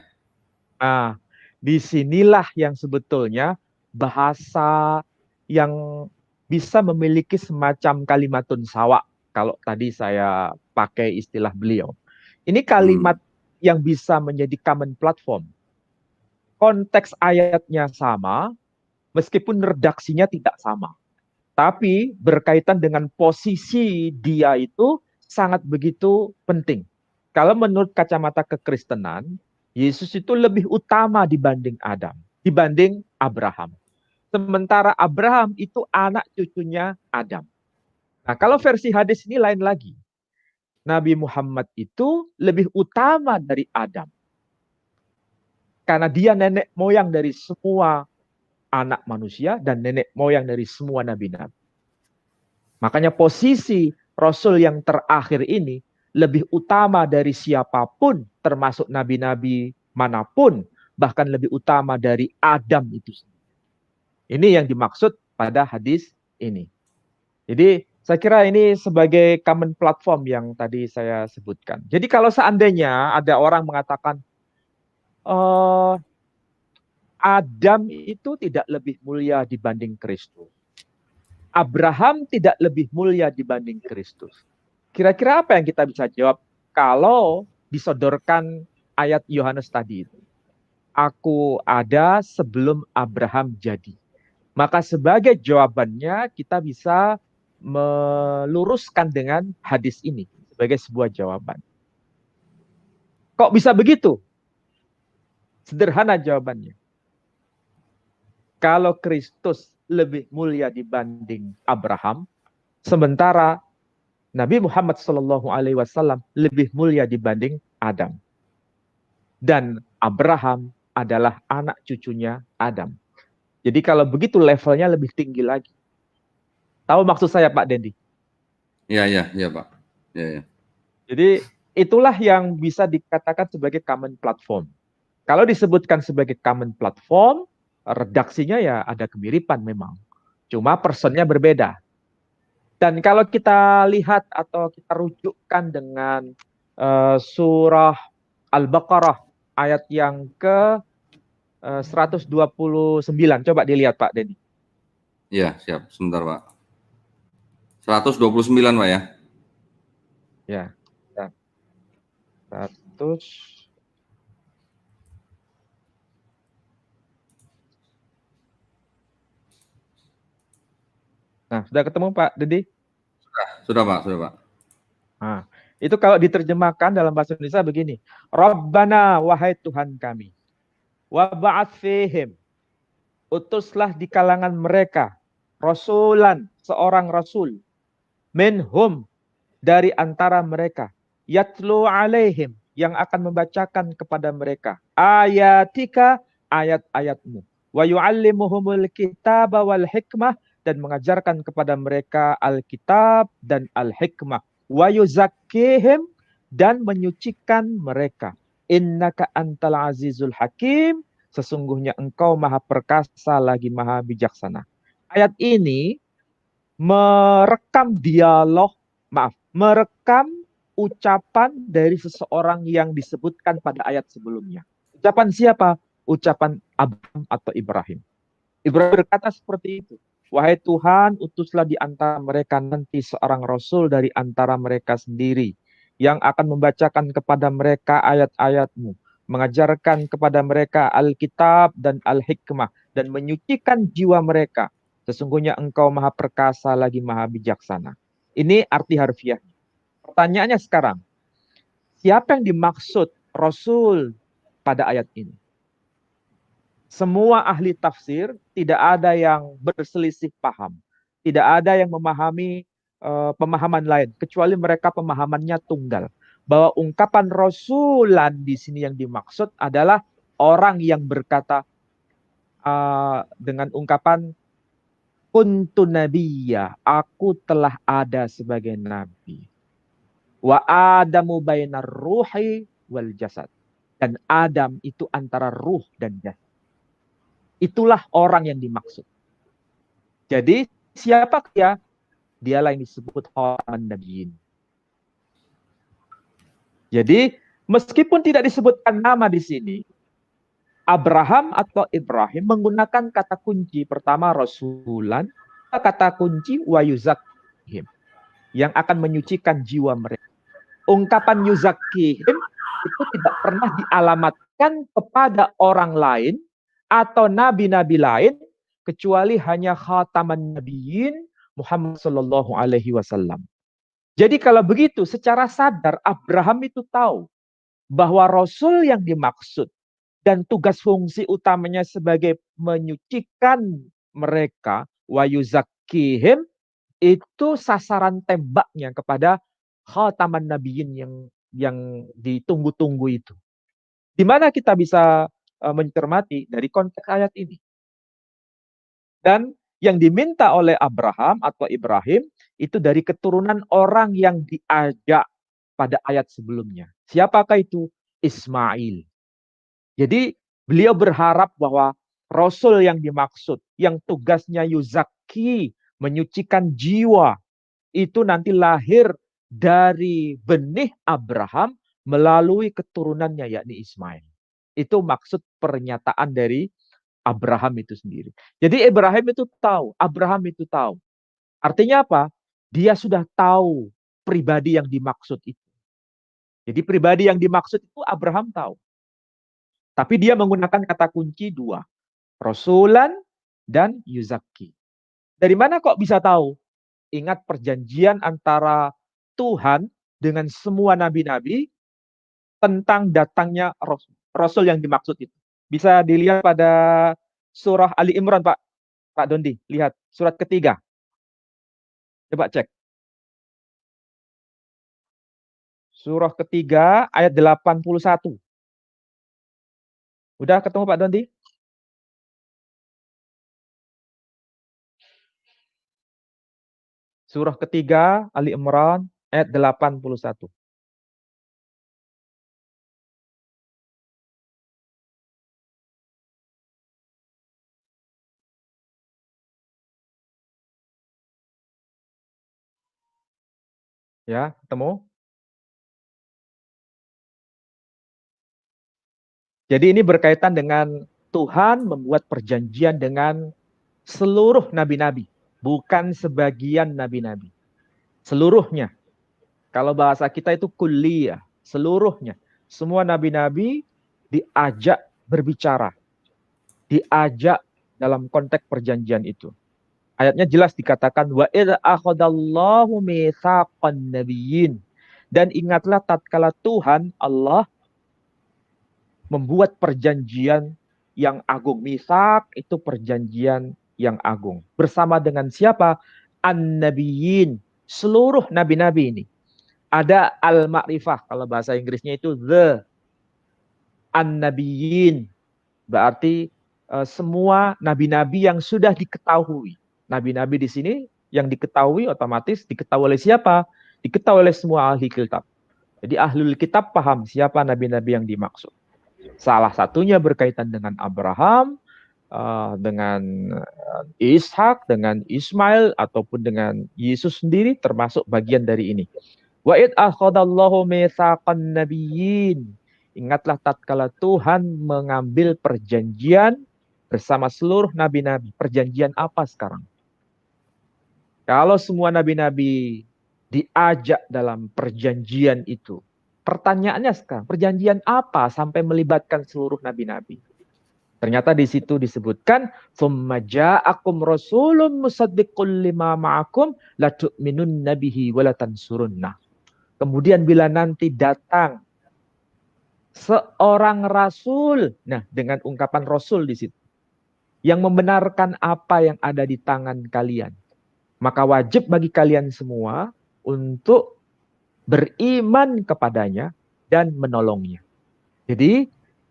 Nah, disinilah yang sebetulnya bahasa yang bisa memiliki semacam kalimatun sawa. Kalau tadi saya pakai istilah beliau. Ini kalimat yang bisa menjadi common platform. Konteks ayatnya sama, meskipun redaksinya tidak sama. Tapi berkaitan dengan posisi dia itu sangat begitu penting. Kalau menurut kacamata kekristenan, Yesus itu lebih utama dibanding Adam, dibanding Abraham. Sementara Abraham itu anak cucunya Adam. Nah, kalau versi hadis ini lain lagi. Nabi Muhammad itu lebih utama dari Adam. Karena dia nenek moyang dari semua anak manusia dan nenek moyang dari semua nabi-nabi. Makanya posisi Rasul yang terakhir ini lebih utama dari siapapun, termasuk nabi-nabi manapun, bahkan lebih utama dari Adam itu. Ini yang dimaksud pada hadis ini. Jadi saya kira ini sebagai common platform yang tadi saya sebutkan. Jadi kalau seandainya ada orang mengatakan Adam itu tidak lebih mulia dibanding Kristus, Abraham tidak lebih mulia dibanding Kristus. Kira-kira apa yang kita bisa jawab kalau disodorkan ayat Yohanes tadi itu? Aku ada sebelum Abraham jadi. Maka sebagai jawabannya kita bisa meluruskan dengan hadis ini sebagai sebuah jawaban. Kok bisa begitu? Sederhana jawabannya. Kalau Kristus lebih mulia dibanding Abraham, sementara Nabi Muhammad SAW lebih mulia dibanding Adam. Dan Abraham adalah anak cucunya Adam. Jadi kalau begitu levelnya lebih tinggi lagi. Tahu maksud saya, Pak Dendi? Iya, Pak. Iya. Jadi itulah yang bisa dikatakan sebagai common platform. Kalau disebutkan sebagai common platform, redaksinya ya ada kemiripan memang. Cuma personnya berbeda. Dan kalau kita lihat atau kita rujukkan dengan surah Al-Baqarah ayat yang ke 129. Coba dilihat Pak Denny. Iya, siap. Sebentar, Pak. 129, Pak ya? Ya. 100. Nah, sudah ketemu Pak Dedi? Sudah, Pak. Nah, itu kalau diterjemahkan dalam bahasa Indonesia begini. Rabbana, wahai Tuhan kami. Wa ba'ath fihim. Utuslah di kalangan mereka. Rasulan, seorang rasul. Minhum, dari antara mereka. Yatlu alaihim, yang akan membacakan kepada mereka. Ayatika, ayat-ayatmu. Wa yu'allimuhumul kitaba wal hikmah, dan mengajarkan kepada mereka Alkitab dan Al-Hikmah. Wa yuzakkihim, dan menyucikan mereka. Innaka antal azizul hakim, sesungguhnya engkau maha perkasa lagi maha bijaksana. Ayat ini merekam ucapan dari seseorang yang disebutkan pada ayat sebelumnya. Ucapan siapa? Ucapan Abraham atau Ibrahim. Ibrahim berkata seperti itu. Wahai Tuhan, utuslah di antara mereka nanti seorang rasul dari antara mereka sendiri yang akan membacakan kepada mereka ayat-ayat-Mu, mengajarkan kepada mereka Alkitab dan Al-Hikmah, dan menyucikan jiwa mereka. Sesungguhnya engkau maha perkasa lagi maha bijaksana. Ini arti harfiah. Pertanyaannya sekarang, siapa yang dimaksud Rasul pada ayat ini? Semua ahli tafsir tidak ada yang berselisih paham. Tidak ada yang memahami pemahaman lain. Kecuali mereka pemahamannya tunggal. Bahwa ungkapan Rasulan di sini yang dimaksud adalah orang yang berkata dengan ungkapan kuntu nabiyya, aku telah ada sebagai nabi. Wa adamu bainar ruhi wal jasad. Dan Adam itu antara ruh dan jasad. Itulah orang yang dimaksud. Jadi siapa dia? Dialah yang disebut khataman nabiyyin. Jadi meskipun tidak disebutkan nama di sini, Abraham atau Ibrahim menggunakan kata kunci pertama rasulan, kata kunci wa yuzakkihim, yang akan menyucikan jiwa mereka. Ungkapan yuzakkihim itu tidak pernah dialamatkan kepada orang lain atau nabi-nabi lain kecuali hanya khataman nabiyyin Muhammad sallallahu alaihi wasallam. Jadi kalau begitu secara sadar Abraham itu tahu bahwa rasul yang dimaksud dan tugas fungsi utamanya sebagai menyucikan mereka wa yuzakkihim itu sasaran tembaknya kepada khataman nabiyyin yang ditunggu-tunggu itu. Di mana kita bisa mencermati dari konteks ayat ini. Dan yang diminta oleh Abraham atau Ibrahim itu dari keturunan orang yang diajak pada ayat sebelumnya. Siapakah itu? Ismail. Jadi beliau berharap bahwa Rasul yang dimaksud, yang tugasnya yuzaki, menyucikan jiwa, itu nanti lahir dari benih Abraham melalui keturunannya yakni Ismail. Itu maksud pernyataan dari Abraham itu sendiri. Jadi Abraham itu tahu. Artinya apa? Dia sudah tahu pribadi yang dimaksud itu. Jadi pribadi yang dimaksud itu Abraham tahu. Tapi dia menggunakan kata kunci dua. Rasulan dan yuzaki. Dari mana kok bisa tahu? Ingat perjanjian antara Tuhan dengan semua nabi-nabi tentang datangnya Rasul yang dimaksud itu. Bisa dilihat pada surah Ali Imran, Pak Dondi. Lihat, surat ketiga. Coba cek. Surah ketiga, ayat 81. Udah ketemu Pak Dondi? Surah ketiga, Ali Imran, ayat 81. Ya, ketemu? Jadi ini berkaitan dengan Tuhan membuat perjanjian dengan seluruh nabi-nabi, bukan sebagian nabi-nabi. Seluruhnya. Kalau bahasa kita itu kulliyah, seluruhnya. Semua nabi-nabi diajak berbicara. Diajak dalam konteks perjanjian itu. Ayatnya jelas dikatakan wa idza akhadallahu mitsaqan nabiyyin. Dan ingatlah tatkala Tuhan Allah membuat perjanjian yang agung. Mitsak itu perjanjian yang agung. Bersama dengan siapa? An-nabiyyin. Seluruh nabi-nabi ini. Ada al-ma'rifah. Kalau bahasa Inggrisnya itu the. An-nabiyyin. Berarti semua nabi-nabi yang sudah diketahui. Nabi-nabi di sini yang diketahui otomatis diketahui oleh siapa? Diketahui oleh semua ahli kitab. Jadi ahlul kitab paham siapa nabi-nabi yang dimaksud. Salah satunya berkaitan dengan Abraham, dengan Ishak, dengan Ismail, ataupun dengan Yesus sendiri termasuk bagian dari ini. Wa id akhadallahu mitsaqan nabiyyin. Ingatlah tatkala Tuhan mengambil perjanjian bersama seluruh nabi-nabi. Perjanjian apa sekarang? Kalau semua nabi-nabi diajak dalam perjanjian itu, pertanyaannya sekarang, perjanjian apa sampai melibatkan seluruh nabi-nabi? Ternyata di situ disebutkan, "Tsumma ja'akum rasulun musaddiqul lima ma'akum la tu'minunna bihi wa la tansurunnah." Kemudian bila nanti datang seorang rasul, nah dengan ungkapan rasul di situ, yang membenarkan apa yang ada di tangan kalian, maka wajib bagi kalian semua untuk beriman kepadanya dan menolongnya. Jadi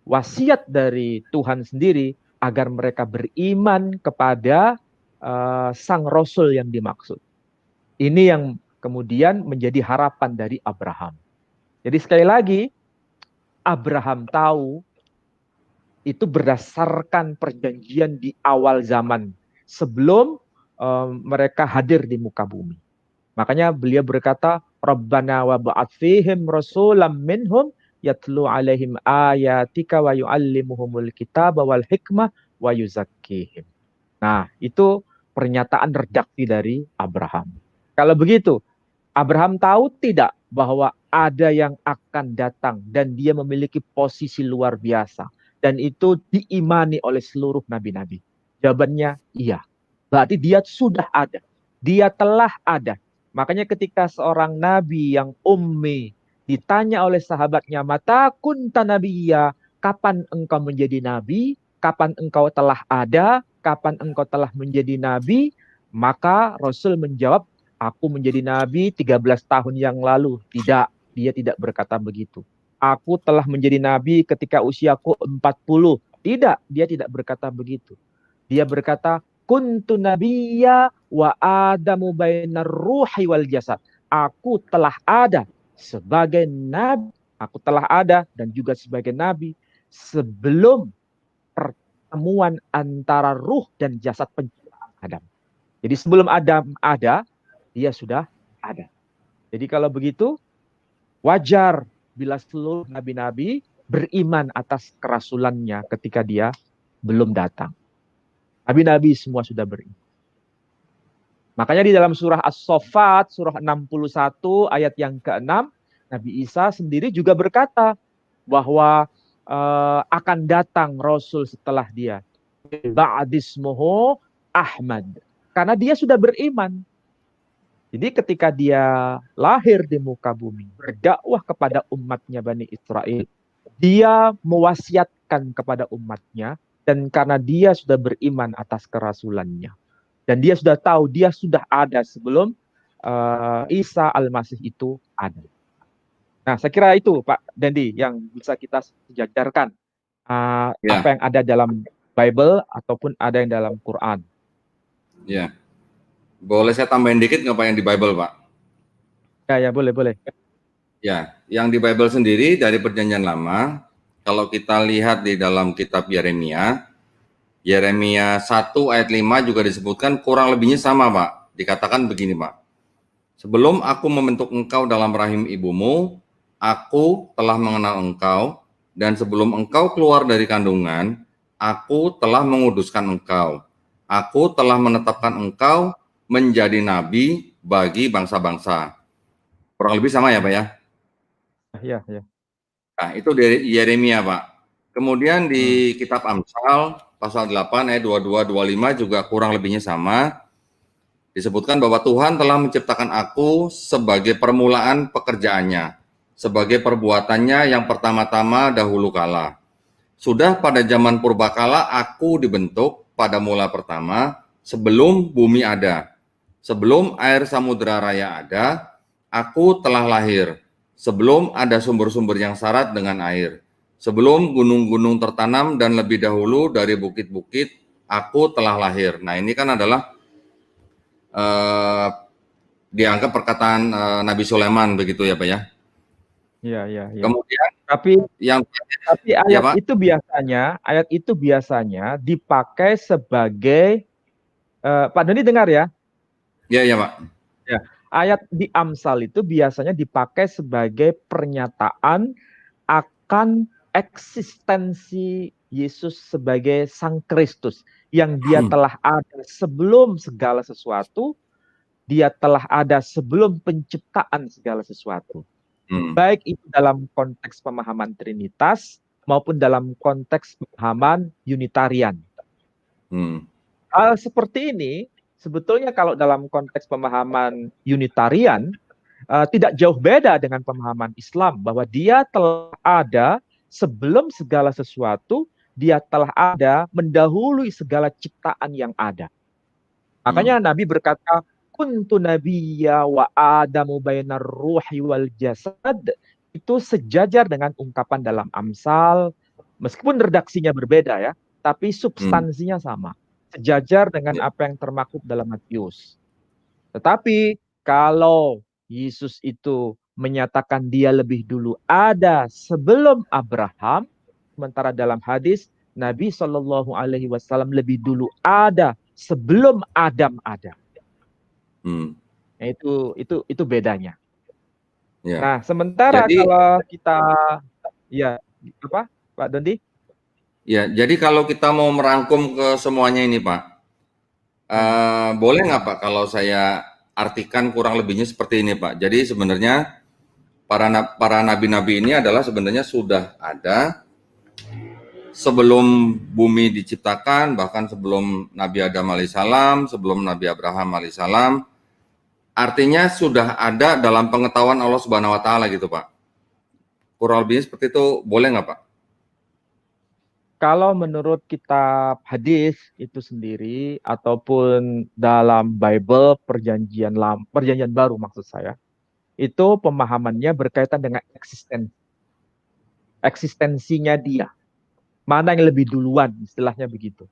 wasiat dari Tuhan sendiri agar mereka beriman kepada sang Rasul yang dimaksud. Ini yang kemudian menjadi harapan dari Abraham. Jadi sekali lagi, Abraham tahu itu berdasarkan perjanjian di awal zaman sebelum mereka hadir di muka bumi. Makanya beliau berkata, Rabbana wa ba'ath fihim rasulam minhum yatlu alaihim ayatika wa yu'allimuhumul kitaba wal hikmah wa yuzakkihim. Nah, itu pernyataan redaksi dari Abraham. Kalau begitu, Abraham tahu tidak bahwa ada yang akan datang dan dia memiliki posisi luar biasa. Dan itu diimani oleh seluruh nabi-nabi. Jawabannya iya. Berarti dia sudah ada. Dia telah ada. Makanya ketika seorang nabi yang ummi ditanya oleh sahabatnya, mata kunta nabiyya, kapan engkau menjadi nabi? Kapan engkau telah ada? Kapan engkau telah menjadi nabi? Maka Rasul menjawab, aku menjadi nabi 13 tahun yang lalu. Tidak, dia tidak berkata begitu. Aku telah menjadi nabi ketika usiaku 40. Tidak, dia tidak berkata begitu. Dia berkata, kuntu nabiyya wa adamu bainar ruhi wal jasad. Aku telah ada sebagai nabi, aku telah ada dan juga sebagai nabi sebelum pertemuan antara ruh dan jasad penciptaan Adam. Jadi sebelum Adam ada, dia sudah ada. Jadi kalau begitu, wajar bila seluruh nabi-nabi beriman atas kerasulannya ketika dia belum datang. Nabi-nabi semua sudah beriman. Makanya di dalam surah As-Saffat, surah 61 ayat yang ke-6, Nabi Isa sendiri juga berkata bahwa akan datang Rasul setelah dia. Ba'dismuhu Ahmad. Karena dia sudah beriman. Jadi ketika dia lahir di muka bumi, berdakwah kepada umatnya Bani Israel, dia mewasiatkan kepada umatnya, dan karena dia sudah beriman atas kerasulannya. Dan dia sudah tahu, dia sudah ada sebelum Isa Al-Masih itu ada. Nah, saya kira itu Pak Dendi yang bisa kita sejajarkan. Apa yang ada dalam Bible ataupun ada yang dalam Quran. Ya. Boleh saya tambahin dikit nggak Pak yang di Bible, Pak? Ya, boleh. Ya, yang di Bible sendiri dari Perjanjian Lama, kalau kita lihat di dalam kitab Yeremia 1 ayat 5 juga disebutkan kurang lebihnya sama, Pak. Dikatakan begini, Pak. Sebelum aku membentuk engkau dalam rahim ibumu, aku telah mengenal engkau, dan sebelum engkau keluar dari kandungan, aku telah menguduskan engkau. Aku telah menetapkan engkau menjadi nabi bagi bangsa-bangsa. Kurang lebih sama ya, Pak ya? Ya. Nah, itu dari Yeremia, Pak. Kemudian di kitab Amsal, pasal 8 ayat 22-25 juga kurang lebihnya sama. Disebutkan bahwa Tuhan telah menciptakan aku sebagai permulaan pekerjaannya, sebagai perbuatannya yang pertama-tama dahulu kala. Sudah pada zaman purbakala aku dibentuk pada mula pertama, sebelum bumi ada. Sebelum air samudera raya ada, aku telah lahir. Sebelum ada sumber-sumber yang syarat dengan air. Sebelum gunung-gunung tertanam dan lebih dahulu dari bukit-bukit, aku telah lahir. Nah, ini kan adalah dianggap perkataan Nabi Sulaiman begitu ya, Pak ya? Iya. Kemudian Tapi ya, Pak? ayat itu biasanya dipakai sebagai Pak Doni dengar ya? Iya, Pak. Ya. Ayat di Amsal itu biasanya dipakai sebagai pernyataan akan eksistensi Yesus sebagai Sang Kristus yang dia telah ada sebelum segala sesuatu, dia telah ada sebelum penciptaan segala sesuatu. Baik itu dalam konteks pemahaman Trinitas maupun dalam konteks pemahaman Unitarian. Hal seperti ini sebetulnya kalau dalam konteks pemahaman Unitarian tidak jauh beda dengan pemahaman Islam, bahwa dia telah ada sebelum segala sesuatu, dia telah ada mendahului segala ciptaan yang ada. Makanya Nabi berkata, kuntu nabiyya wa adamu bainar ruhi wal jasad, itu sejajar dengan ungkapan dalam Amsal Meskipun redaksinya berbeda ya, tapi substansinya sama. Sejajar dengan apa yang termaktub dalam Matius. Tetapi kalau Yesus itu menyatakan dia lebih dulu ada sebelum Abraham, sementara dalam hadis Nabi Shallallahu Alaihi Wasallam lebih dulu ada sebelum Adam ada. Nah, itu bedanya. Ya. Nah, sementara Jadi, kalau kita ya apa, Pak Dondi? ya, jadi kalau kita mau merangkum ke semuanya ini, Pak, boleh nggak Pak kalau saya artikan kurang lebihnya seperti ini, Pak? Jadi sebenarnya para nabi-nabi ini adalah sebenarnya sudah ada sebelum bumi diciptakan, bahkan sebelum Nabi Adam alaihissalam, sebelum Nabi Abraham alaihissalam. Artinya sudah ada dalam pengetahuan Allah Subhanahu wa taala gitu, Pak. Kurang lebihnya seperti itu, boleh nggak, Pak? Kalau menurut kitab hadis itu sendiri ataupun dalam Bible perjanjian baru maksud saya, itu pemahamannya berkaitan dengan eksistensinya dia. Mana yang lebih duluan, istilahnya begitu.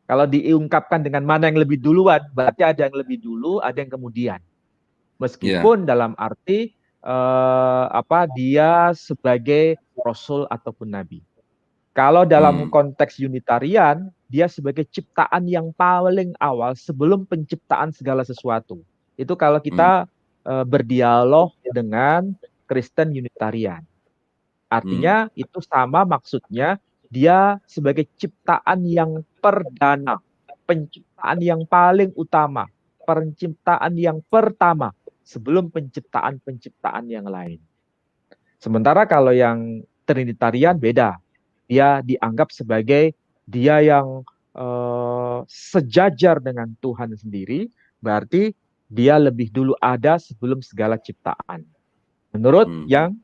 Kalau diungkapkan dengan mana yang lebih duluan, berarti ada yang lebih dulu, ada yang kemudian. Meskipun dalam arti dia sebagai rasul ataupun nabi. Kalau dalam konteks Unitarian, dia sebagai ciptaan yang paling awal sebelum penciptaan segala sesuatu. Itu kalau kita berdialog dengan Kristen Unitarian. Artinya itu sama maksudnya, dia sebagai ciptaan yang perdana, penciptaan yang paling utama, penciptaan yang pertama sebelum penciptaan-penciptaan yang lain. Sementara kalau yang Trinitarian beda. Dia dianggap sebagai dia yang sejajar dengan Tuhan sendiri, berarti dia lebih dulu ada sebelum segala ciptaan. Menurut yang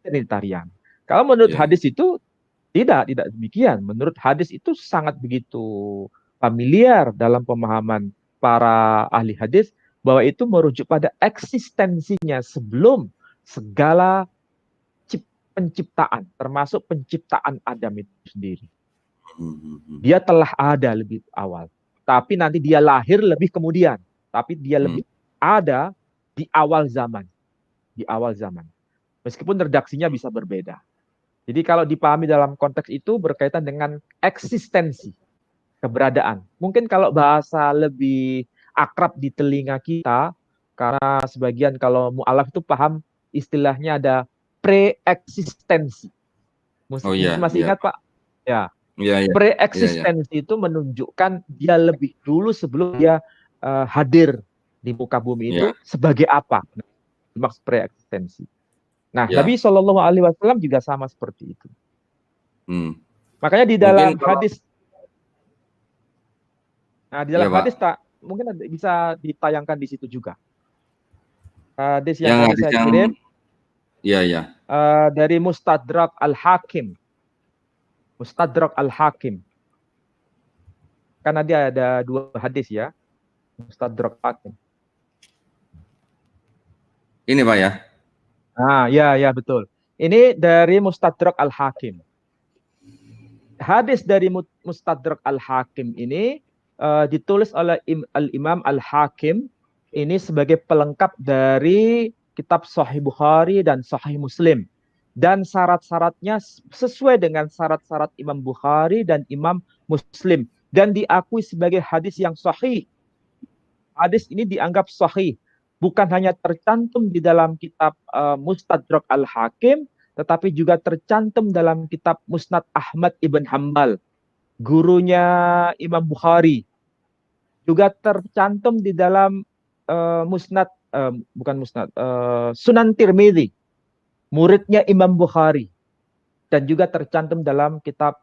Trinitarian. Kalau menurut hadis itu tidak demikian. Menurut hadis itu sangat begitu familiar dalam pemahaman para ahli hadis bahwa itu merujuk pada eksistensinya sebelum segala penciptaan, termasuk penciptaan Adam itu sendiri. Dia telah ada lebih awal, tapi nanti dia lahir lebih kemudian. Tapi dia lebih ada di awal zaman, Meskipun redaksinya bisa berbeda. Jadi kalau dipahami dalam konteks itu berkaitan dengan eksistensi, keberadaan. Mungkin kalau bahasa lebih akrab di telinga kita, karena sebagian kalau mu'alaf itu paham istilahnya ada preeksistensi. Masih ingat Pak? Ya. Preeksistensi itu menunjukkan dia lebih dulu sebelum dia hadir di muka bumi itu sebagai apa? Dimaksud preeksistensi. Nah, Nabi Shallallahu Alaihi Wasallam juga sama seperti itu. Makanya di dalam hadis, hadis mungkin bisa ditayangkan di situ juga. Hadis yang tadi saya kirim. Dari Mustadrak Al-Hakim. Karena dia ada 2 hadis ya. Mustadrak Hakim. Ini Pak ya? Ya betul. Ini dari Mustadrak Al-Hakim. Hadis dari Mustadrak Al-Hakim ini ditulis oleh Al-Imam Al-Hakim ini sebagai pelengkap dari kitab Sahih Bukhari dan Sahih Muslim. Dan syarat-syaratnya sesuai dengan syarat-syarat Imam Bukhari dan Imam Muslim. Dan diakui sebagai hadis yang sahih. Hadis ini dianggap sahih. Bukan hanya tercantum di dalam kitab Mustadrak Al-Hakim, tetapi juga tercantum dalam kitab Musnad Ahmad Ibn Hanbal. Gurunya Imam Bukhari. Juga tercantum di dalam Sunan Tirmidzi, muridnya Imam Bukhari, dan juga tercantum dalam kitab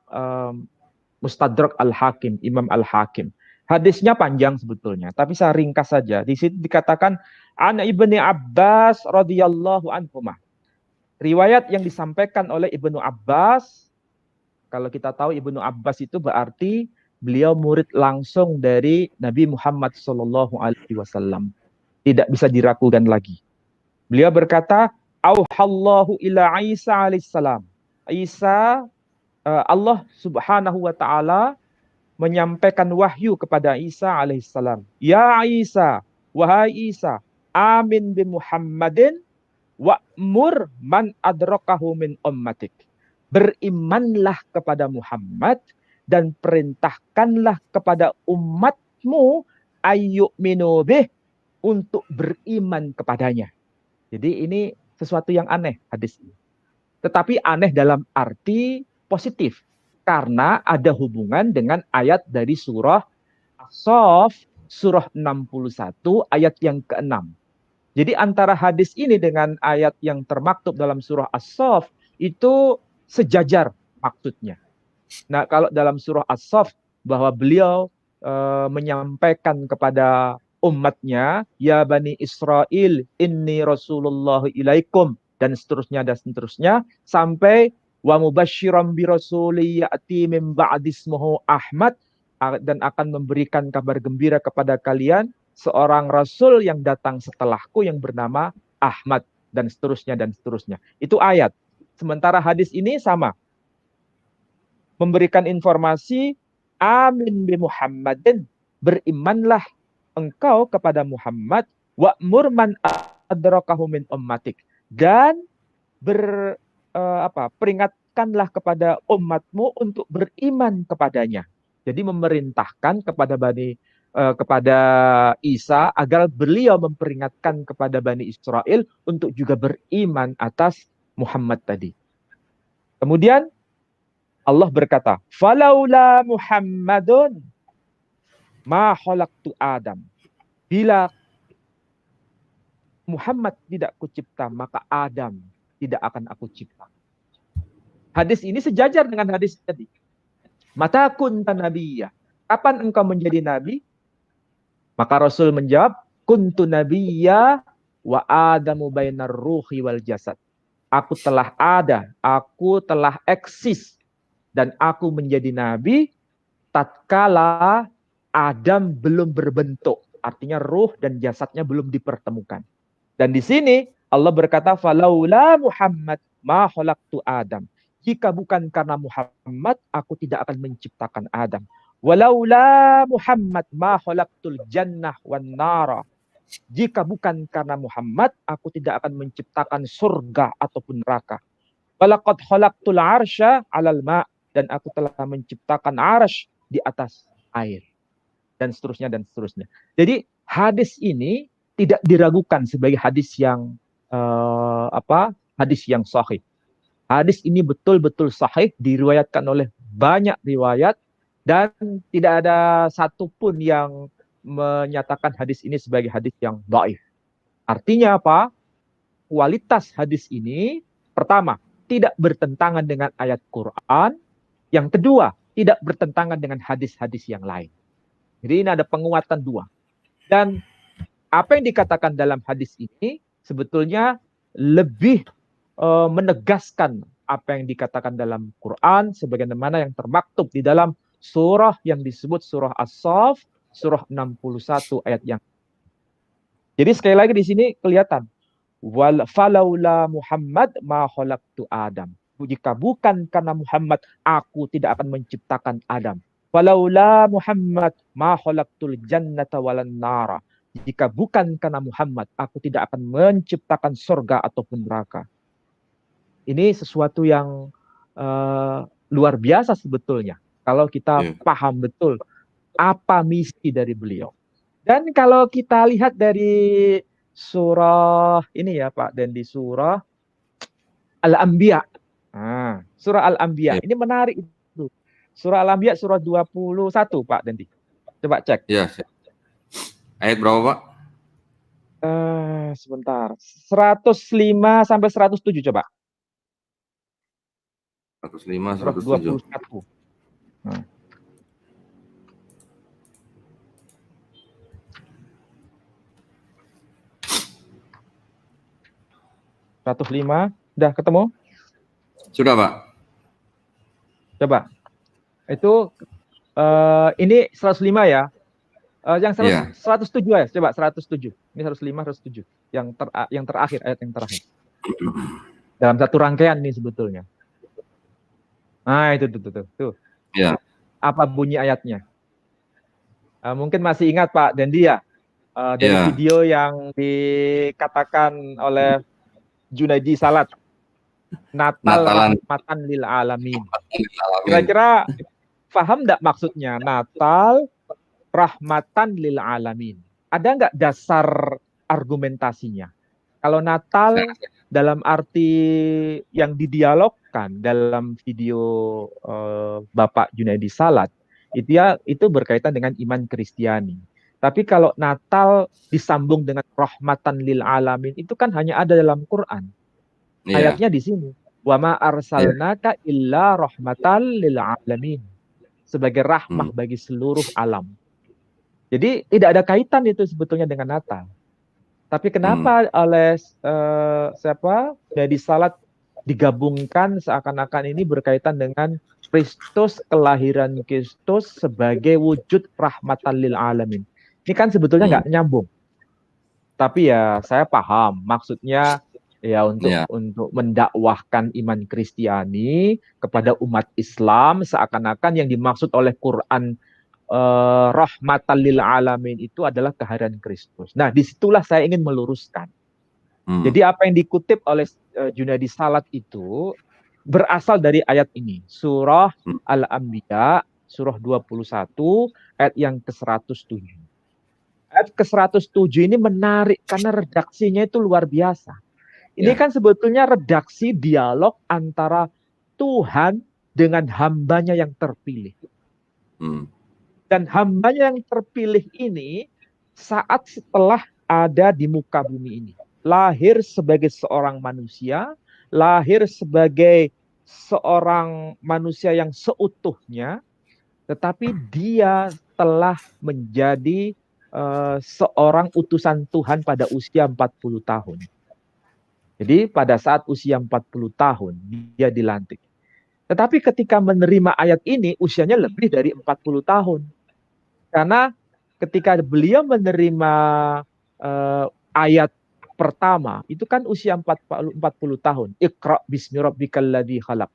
Mustadrak Al-Hakim, Imam Al-Hakim. Hadisnya panjang sebetulnya, tapi saya ringkas saja. Di situ dikatakan an Ibni Abbas radhiyallahu anhuma. Riwayat yang disampaikan oleh Ibnu Abbas, kalau kita tahu Ibnu Abbas itu berarti beliau murid langsung dari Nabi Muhammad sallallahu alaihi wasallam. Tidak bisa diragukan lagi. Beliau berkata, auhallahu ila Isa alaihissalam. Isa Allah Subhanahu wa taala menyampaikan wahyu kepada Isa alaihissalam. Ya Isa, wahai Isa, amin bi Muhammadin wa'mur man adrakahu min ummatik. Berimanlah kepada Muhammad dan perintahkanlah kepada umatmu ayyuminu bih, untuk beriman kepadanya. Jadi ini sesuatu yang aneh hadis ini. Tetapi aneh dalam arti positif. Karena ada hubungan dengan ayat dari surah As-Saff, surah 61, ayat yang ke-6. Jadi antara hadis ini dengan ayat yang termaktub dalam surah As-Saff, itu sejajar maksudnya. Nah, kalau dalam surah As-Saff, bahwa beliau menyampaikan kepada umatnya, ya Bani Israel, inni Rasulullah ilaikum, dan seterusnya, sampai wa mubasyiran bi rasuli ya'ti min ba'di ismuhu Ahmad, dan akan memberikan kabar gembira kepada kalian seorang rasul yang datang setelahku yang bernama Ahmad, dan seterusnya. Itu ayat. Sementara hadis ini sama. Memberikan informasi, amin bi Muhammadin, berimanlah engkau kepada Muhammad, wa'mur man adrakahu min ummatik, dan peringatkanlah kepada umatmu untuk beriman kepadanya. Jadi memerintahkan kepada Isa agar beliau memperingatkan kepada Bani Israel untuk juga beriman atas Muhammad tadi. Kemudian Allah berkata, falaula Muhammadun ma khalaqtu Adam. Bila Muhammad tidak kucipta, maka Adam tidak akan aku cipta. Hadis ini sejajar dengan hadis tadi. Mata kunta nabiyya. Kapan engkau menjadi nabi? Maka Rasul menjawab, kuntu nabiyya wa Adamu bainar ruhi wal jasad. Aku telah ada, aku telah eksis, dan aku menjadi nabi tatkala Adam belum berbentuk. Artinya ruh dan jasadnya belum dipertemukan. Dan di sini Allah berkata, falaula Muhammad ma khalaqtu Adam. Jika bukan karena Muhammad, aku tidak akan menciptakan Adam. Walaula Muhammad ma khalaqtul jannah wan nara. Jika bukan karena Muhammad, aku tidak akan menciptakan surga ataupun neraka. Walaqad khalaqtul arsya 'alal ma', dan aku telah menciptakan arsy di atas air. Dan seterusnya. Jadi hadis ini tidak diragukan sebagai hadis yang hadis yang sahih. Hadis ini betul-betul sahih, diriwayatkan oleh banyak riwayat, dan tidak ada satupun yang menyatakan hadis ini sebagai hadis yang dhaif. Artinya apa? Kualitas hadis ini, pertama, tidak bertentangan dengan ayat Quran. Yang kedua, tidak bertentangan dengan hadis-hadis yang lain. Jadi ini ada penguatan dua. Dan apa yang dikatakan dalam hadis ini sebetulnya lebih menegaskan apa yang dikatakan dalam Quran, sebagaimana yang termaktub di dalam surah yang disebut surah As-Saff, surah 61 ayat yang. Jadi sekali lagi di sini kelihatan, wal falaula Muhammad ma khalaqtu Adam. Jika bukan karena Muhammad, aku tidak akan menciptakan Adam. Walaula Muhammad ma khalaqtul jannata walan nara. Jika bukan karena Muhammad, aku tidak akan menciptakan surga ataupun neraka. Ini sesuatu yang luar biasa sebetulnya. Kalau kita paham betul apa misi dari beliau. Dan kalau kita lihat dari surah ini ya Pak, dan di surah Al-Anbiya. Nah, surah Al-Anbiya ini menarik itu. Surah Al-Anbiya surah 21 Pak Dendi. Coba cek. Ya. Ayat berapa Pak? Sebentar. 105 sampai 107 coba. 105, Surah 107. 21. Nah. Udah ketemu? Sudah Pak. Coba. Itu ini 105 ya. Yang 107 ya. Coba 107. Ini 105, 107. Yang terakhir, ayat yang terakhir. Dalam satu rangkaian nih sebetulnya. Nah, itu tuh. Ya, Apa bunyi ayatnya? Mungkin masih ingat Pak Dendi ya, dari ya. video yang dikatakan oleh Junaidi Salat, Natal Natalan rahmatan lil alamin. alamin. Kira-kira paham nggak maksudnya Natal rahmatan lil alamin? Ada nggak dasar argumentasinya? Kalau Saya, Natal dalam arti yang didialogkan dalam video Bapak Junaidi Salat, itu berkaitan dengan iman Kristiani. Tapi kalau Natal disambung dengan rahmatan lil alamin, itu kan hanya ada dalam Quran. iya, Ayatnya di sini. Wa ma iya. arsalnaka illa rahmatan lil alamin. Sebagai rahmah Hmm, bagi seluruh alam. Jadi tidak ada kaitan itu sebetulnya dengan Natal. Tapi hmm, kenapa oleh Jadi Salat digabungkan seakan-akan ini berkaitan dengan Kristus, kelahiran Kristus sebagai wujud rahmatan lil alamin. Ini kan sebetulnya hmm, nggak nyambung. Tapi ya saya paham maksudnya ya iya, untuk mendakwahkan iman Kristiani kepada umat Islam seakan-akan yang dimaksud oleh Quran rahmatan lil alamin itu adalah kehadiran Kristus. Nah, disitulah saya ingin meluruskan. hmm, Jadi apa yang dikutip oleh Junaidi Salat itu berasal dari ayat ini, surah hmm, Al-Anbiya, surah 21, ayat yang ke-107. Ayat ke-107 ini menarik karena redaksinya itu luar biasa. Ini ya, kan sebetulnya redaksi dialog antara Tuhan dengan hambanya yang terpilih. hmm, Dan hambanya yang terpilih ini saat setelah ada di muka bumi ini. Lahir sebagai seorang manusia, lahir sebagai seorang manusia yang seutuhnya, tetapi dia telah menjadi seorang utusan Tuhan pada usia 40 tahun. Jadi pada saat usia 40 tahun dia dilantik. Tetapi ketika menerima ayat ini usianya lebih dari 40 tahun. Karena ketika beliau menerima ayat pertama, itu kan usia 40 tahun. Iqra bismi rabbikal ladzi khalaq.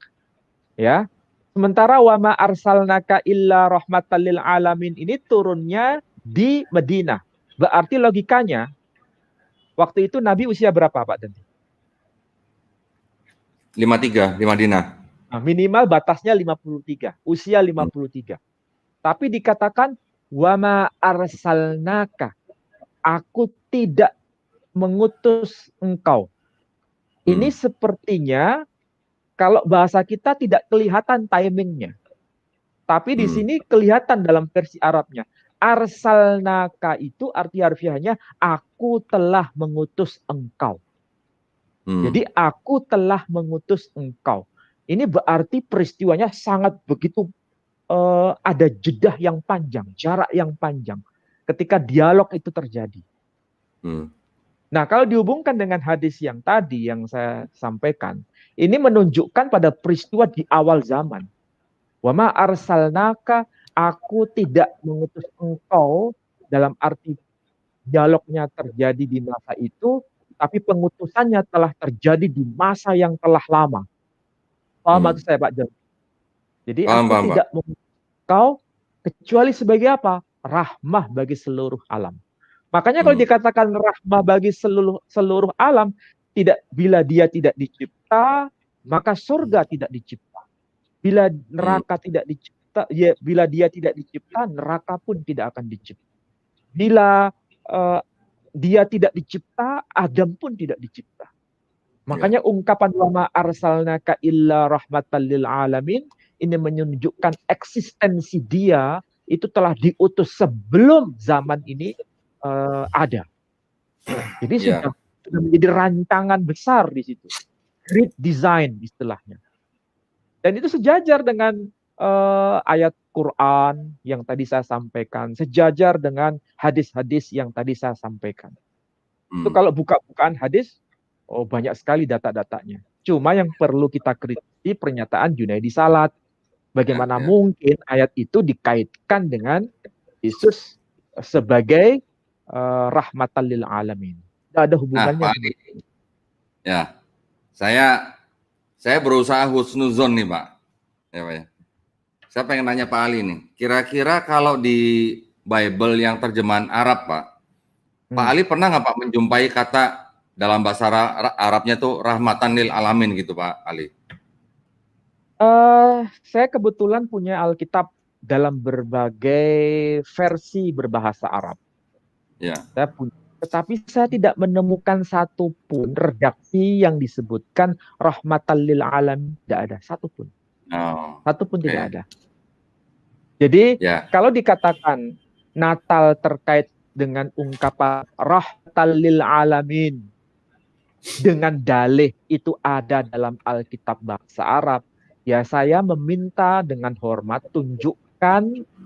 Ya. Sementara wa ma arsalnaka illa rahmatan lil alamin ini turunnya di Madinah. Berarti logikanya waktu itu Nabi usia berapa, Pak Dandi? 53 di Madinah. Nah, minimal batasnya 53, usia Hmm, 53. Tapi dikatakan wama arsalnaka, aku tidak mengutus engkau. Ini hmm, sepertinya kalau bahasa kita tidak kelihatan timingnya. Tapi di hmm, sini kelihatan dalam versi Arabnya. Arsalnaka itu arti harfiahnya aku telah mengutus engkau. hmm, Jadi aku telah mengutus engkau. Ini berarti peristiwanya sangat begitu ada jeda yang panjang, jarak yang panjang ketika dialog itu terjadi. hmm, Nah, kalau dihubungkan dengan hadis yang tadi yang saya sampaikan, ini menunjukkan pada peristiwa di awal zaman. Wa ma arsalnaka, aku tidak mengutus engkau dalam arti dialognya terjadi di masa itu, tapi pengutusannya telah terjadi di masa yang telah lama. Paham hmm. maksud saya, Pak Jan? Jadi Paham, aku paham, Pak. tidak mengutus engkau kecuali sebagai apa? Rahmah bagi seluruh alam. Makanya kalau Hmm, dikatakan rahmah bagi seluruh alam, tidak bila dia tidak dicipta, maka surga tidak dicipta. Bila hmm, neraka tidak dicipta, ya, bila dia tidak dicipta, neraka pun tidak akan dicipta. Bila dia tidak dicipta, Adam pun tidak dicipta. ya, Makanya ungkapan wama arsalnaka illa rahmatan lil alamin ini menunjukkan eksistensi dia itu telah diutus sebelum zaman ini ada. Jadi ya. sudah menjadi rancangan besar di situ. Great design istilahnya. Dan itu sejajar dengan ayat Quran yang tadi saya sampaikan, sejajar dengan hadis-hadis yang tadi saya sampaikan. Itu Hmm, kalau buka-bukaan hadis, oh banyak sekali data-datanya. Cuma yang perlu kita kritisi pernyataan Junaidi Salat. ya, Bagaimana ya. mungkin ayat itu dikaitkan dengan Yesus sebagai rahmatan lil alamin. Tidak ada Nah, hubungannya Pak Adi, sebetulnya. ya, saya berusaha husnuzon nih, Pak. Ya, Pak ya. Saya pengen nanya Pak Ali nih. Kira-kira kalau di Bible yang terjemahan Arab, Pak, Pak Ali pernah nggak Pak menjumpai kata dalam bahasa Arabnya tuh rahmatan lil alamin gitu Pak Ali? Saya kebetulan punya Alkitab dalam berbagai versi berbahasa Arab. Ya. Saya punya, tetapi saya tidak menemukan satupun redaksi yang disebutkan rahmatan lil alamin. Tidak ada satupun. Oh, Satupun oke. tidak ada. Jadi Ya. kalau dikatakan Natal terkait dengan ungkapan rahmatan lil alamin dengan dalih itu ada dalam Alkitab bahasa Arab, ya saya meminta dengan hormat tunjukkan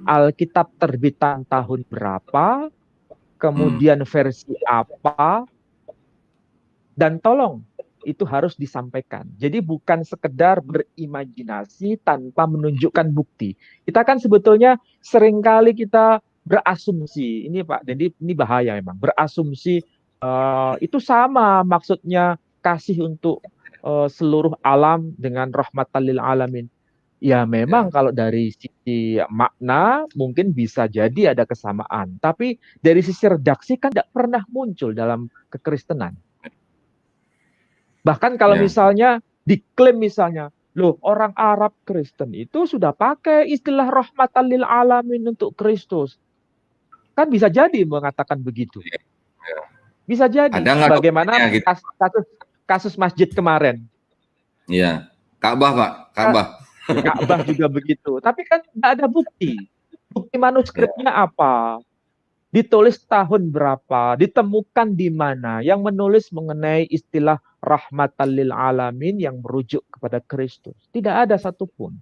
Alkitab terbitan tahun berapa, kemudian versi apa, dan tolong itu harus disampaikan. Jadi bukan sekedar berimajinasi tanpa menunjukkan bukti. Kita kan sebetulnya seringkali kita berasumsi, ini Pak, jadi ini bahaya memang, berasumsi itu sama maksudnya kasih untuk seluruh alam dengan rahmatan lil alamin. Ya memang Ya. kalau dari sisi makna mungkin bisa jadi ada kesamaan. Tapi dari sisi redaksi kan tidak pernah muncul dalam kekristenan. Bahkan kalau Ya. misalnya diklaim misalnya, loh orang Arab Kristen itu sudah pakai istilah rahmatan lil alamin untuk Kristus. Kan bisa jadi mengatakan begitu. Ya. Bisa jadi. Ada nggak Bagaimana dokumennya gitu? kasus masjid kemarin. Iya. Ka'bah Pak, Ka'bah. Ka'bah juga begitu. Tapi kan tidak ada bukti. Bukti manuskripnya apa? Ditulis tahun berapa? Ditemukan di mana? Yang menulis mengenai istilah rahmatan lil alamin yang merujuk kepada Kristus. Tidak ada satupun.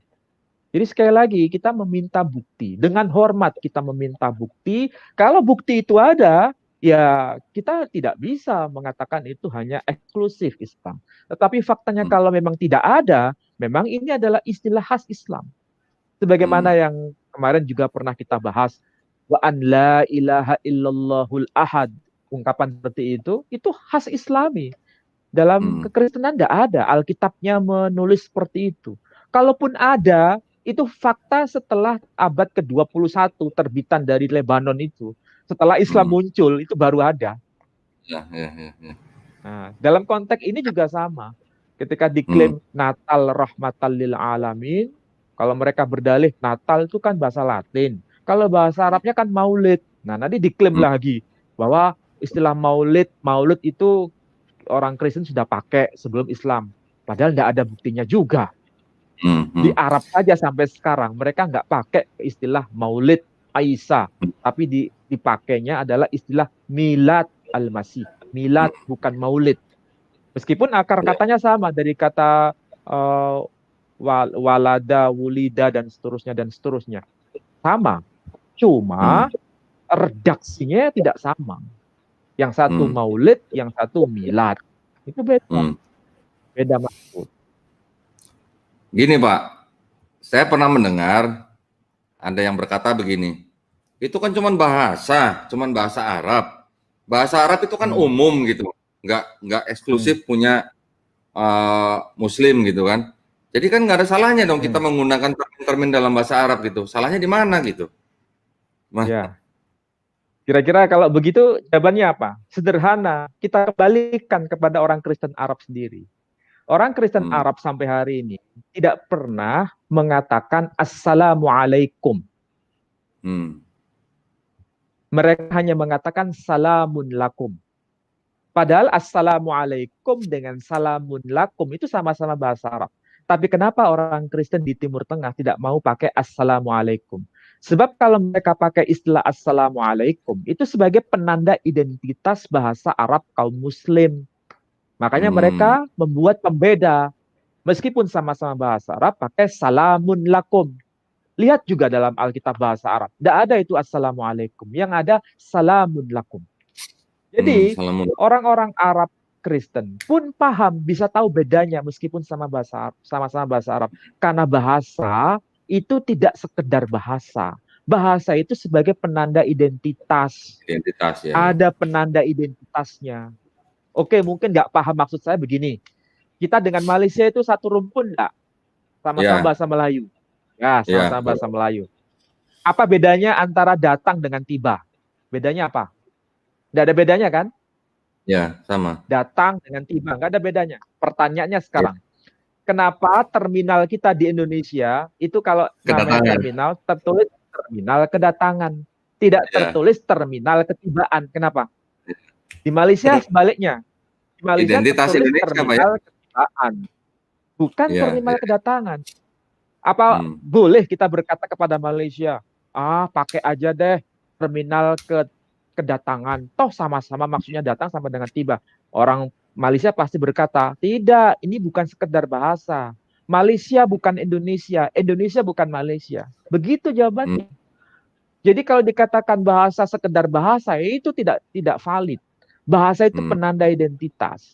Jadi sekali lagi kita meminta bukti. Dengan hormat kita meminta bukti. Kalau bukti itu ada, ya kita tidak bisa mengatakan itu hanya eksklusif Islam. Tetapi faktanya kalau memang tidak ada, memang ini adalah istilah khas Islam. Sebagaimana yang kemarin juga pernah kita bahas, wa an la ilaha illallahul ahad. Ungkapan seperti itu khas Islami. Dalam kekristenan tidak ada. Alkitabnya menulis seperti itu. Kalaupun ada, itu fakta setelah abad ke-21 terbitan dari Lebanon itu. Setelah Islam muncul, itu baru ada. Ya. Nah, dalam konteks ini juga sama. Ketika diklaim Natal rahmatan lil alamin, kalau mereka berdalih Natal itu kan bahasa Latin. Kalau bahasa Arabnya kan Maulid. Nah, nanti diklaim lagi bahwa istilah Maulid itu orang Kristen sudah pakai sebelum Islam. Padahal tidak ada buktinya juga. Di Arab saja sampai sekarang mereka nggak pakai istilah Maulid Isa, tapi dipakainya adalah istilah Milad Al-Masih. Milad bukan Maulid. Meskipun akar katanya sama dari kata walada, wulida dan seterusnya. Sama. Cuma redaksinya tidak sama. Yang satu Maulid, yang satu Milad. Itu beda. Beda maksud. Gini Pak, saya pernah mendengar ada yang berkata begini, itu kan cuman bahasa Arab. Bahasa Arab itu kan umum gitu, nggak eksklusif punya Muslim gitu kan. Jadi kan nggak ada salahnya dong kita menggunakan termin dalam bahasa Arab gitu. Salahnya di mana gitu? Ya. Kira-kira kalau begitu jawabannya apa? Sederhana, kita kembalikan kepada orang Kristen Arab sendiri. Orang Kristen Arab sampai hari ini tidak pernah mengatakan Assalamualaikum. Mereka hanya mengatakan Salamun lakum. Padahal Assalamualaikum dengan Salamun lakum itu sama-sama bahasa Arab. Tapi kenapa orang Kristen di Timur Tengah tidak mau pakai Assalamualaikum? Sebab kalau mereka pakai istilah Assalamualaikum, itu sebagai penanda identitas bahasa Arab kaum Muslim. Makanya mereka membuat pembeda. Meskipun sama-sama bahasa Arab, pakai Salamun lakum. Lihat juga dalam Alkitab bahasa Arab. Tidak ada itu Assalamualaikum. Yang ada Salamun lakum. Jadi, orang-orang Arab Kristen pun paham, bisa tahu bedanya meskipun sama-sama bahasa Arab. Karena bahasa itu tidak sekedar bahasa. Bahasa itu sebagai penanda identitas. Identitas ya. Ada penanda identitasnya. Oke, mungkin nggak paham maksud saya begini. Kita dengan Malaysia itu satu rumpun nggak? Sama-sama Ya, bahasa Melayu. Ya, ya, sama-sama bahasa Melayu. Apa bedanya antara datang dengan tiba? Bedanya apa? Tidak ada bedanya kan? ya, sama. Datang dengan tiba, nggak ada bedanya. Pertanyaannya Ya, sekarang, kenapa terminal kita di Indonesia itu kalau namanya kedatangan. terminal tertulis terminal kedatangan, tidak Ya, tertulis terminal ketibaan? Kenapa? Di Malaysia sebaliknya. Di Malaysia identitas tertulis Indonesia, Pak ya. terminal ketibaan, bukan Ya, terminal ya. kedatangan. Apa Hmm. boleh kita berkata kepada Malaysia, pakai aja deh terminal kedatangan, toh sama-sama maksudnya datang sama dengan tiba. Orang Malaysia pasti berkata, tidak, ini bukan sekedar bahasa. Malaysia bukan Indonesia, Indonesia bukan Malaysia. Begitu Hmm. jawabannya. Jadi kalau dikatakan bahasa sekedar bahasa, itu tidak valid. Bahasa itu Hmm. penanda identitas.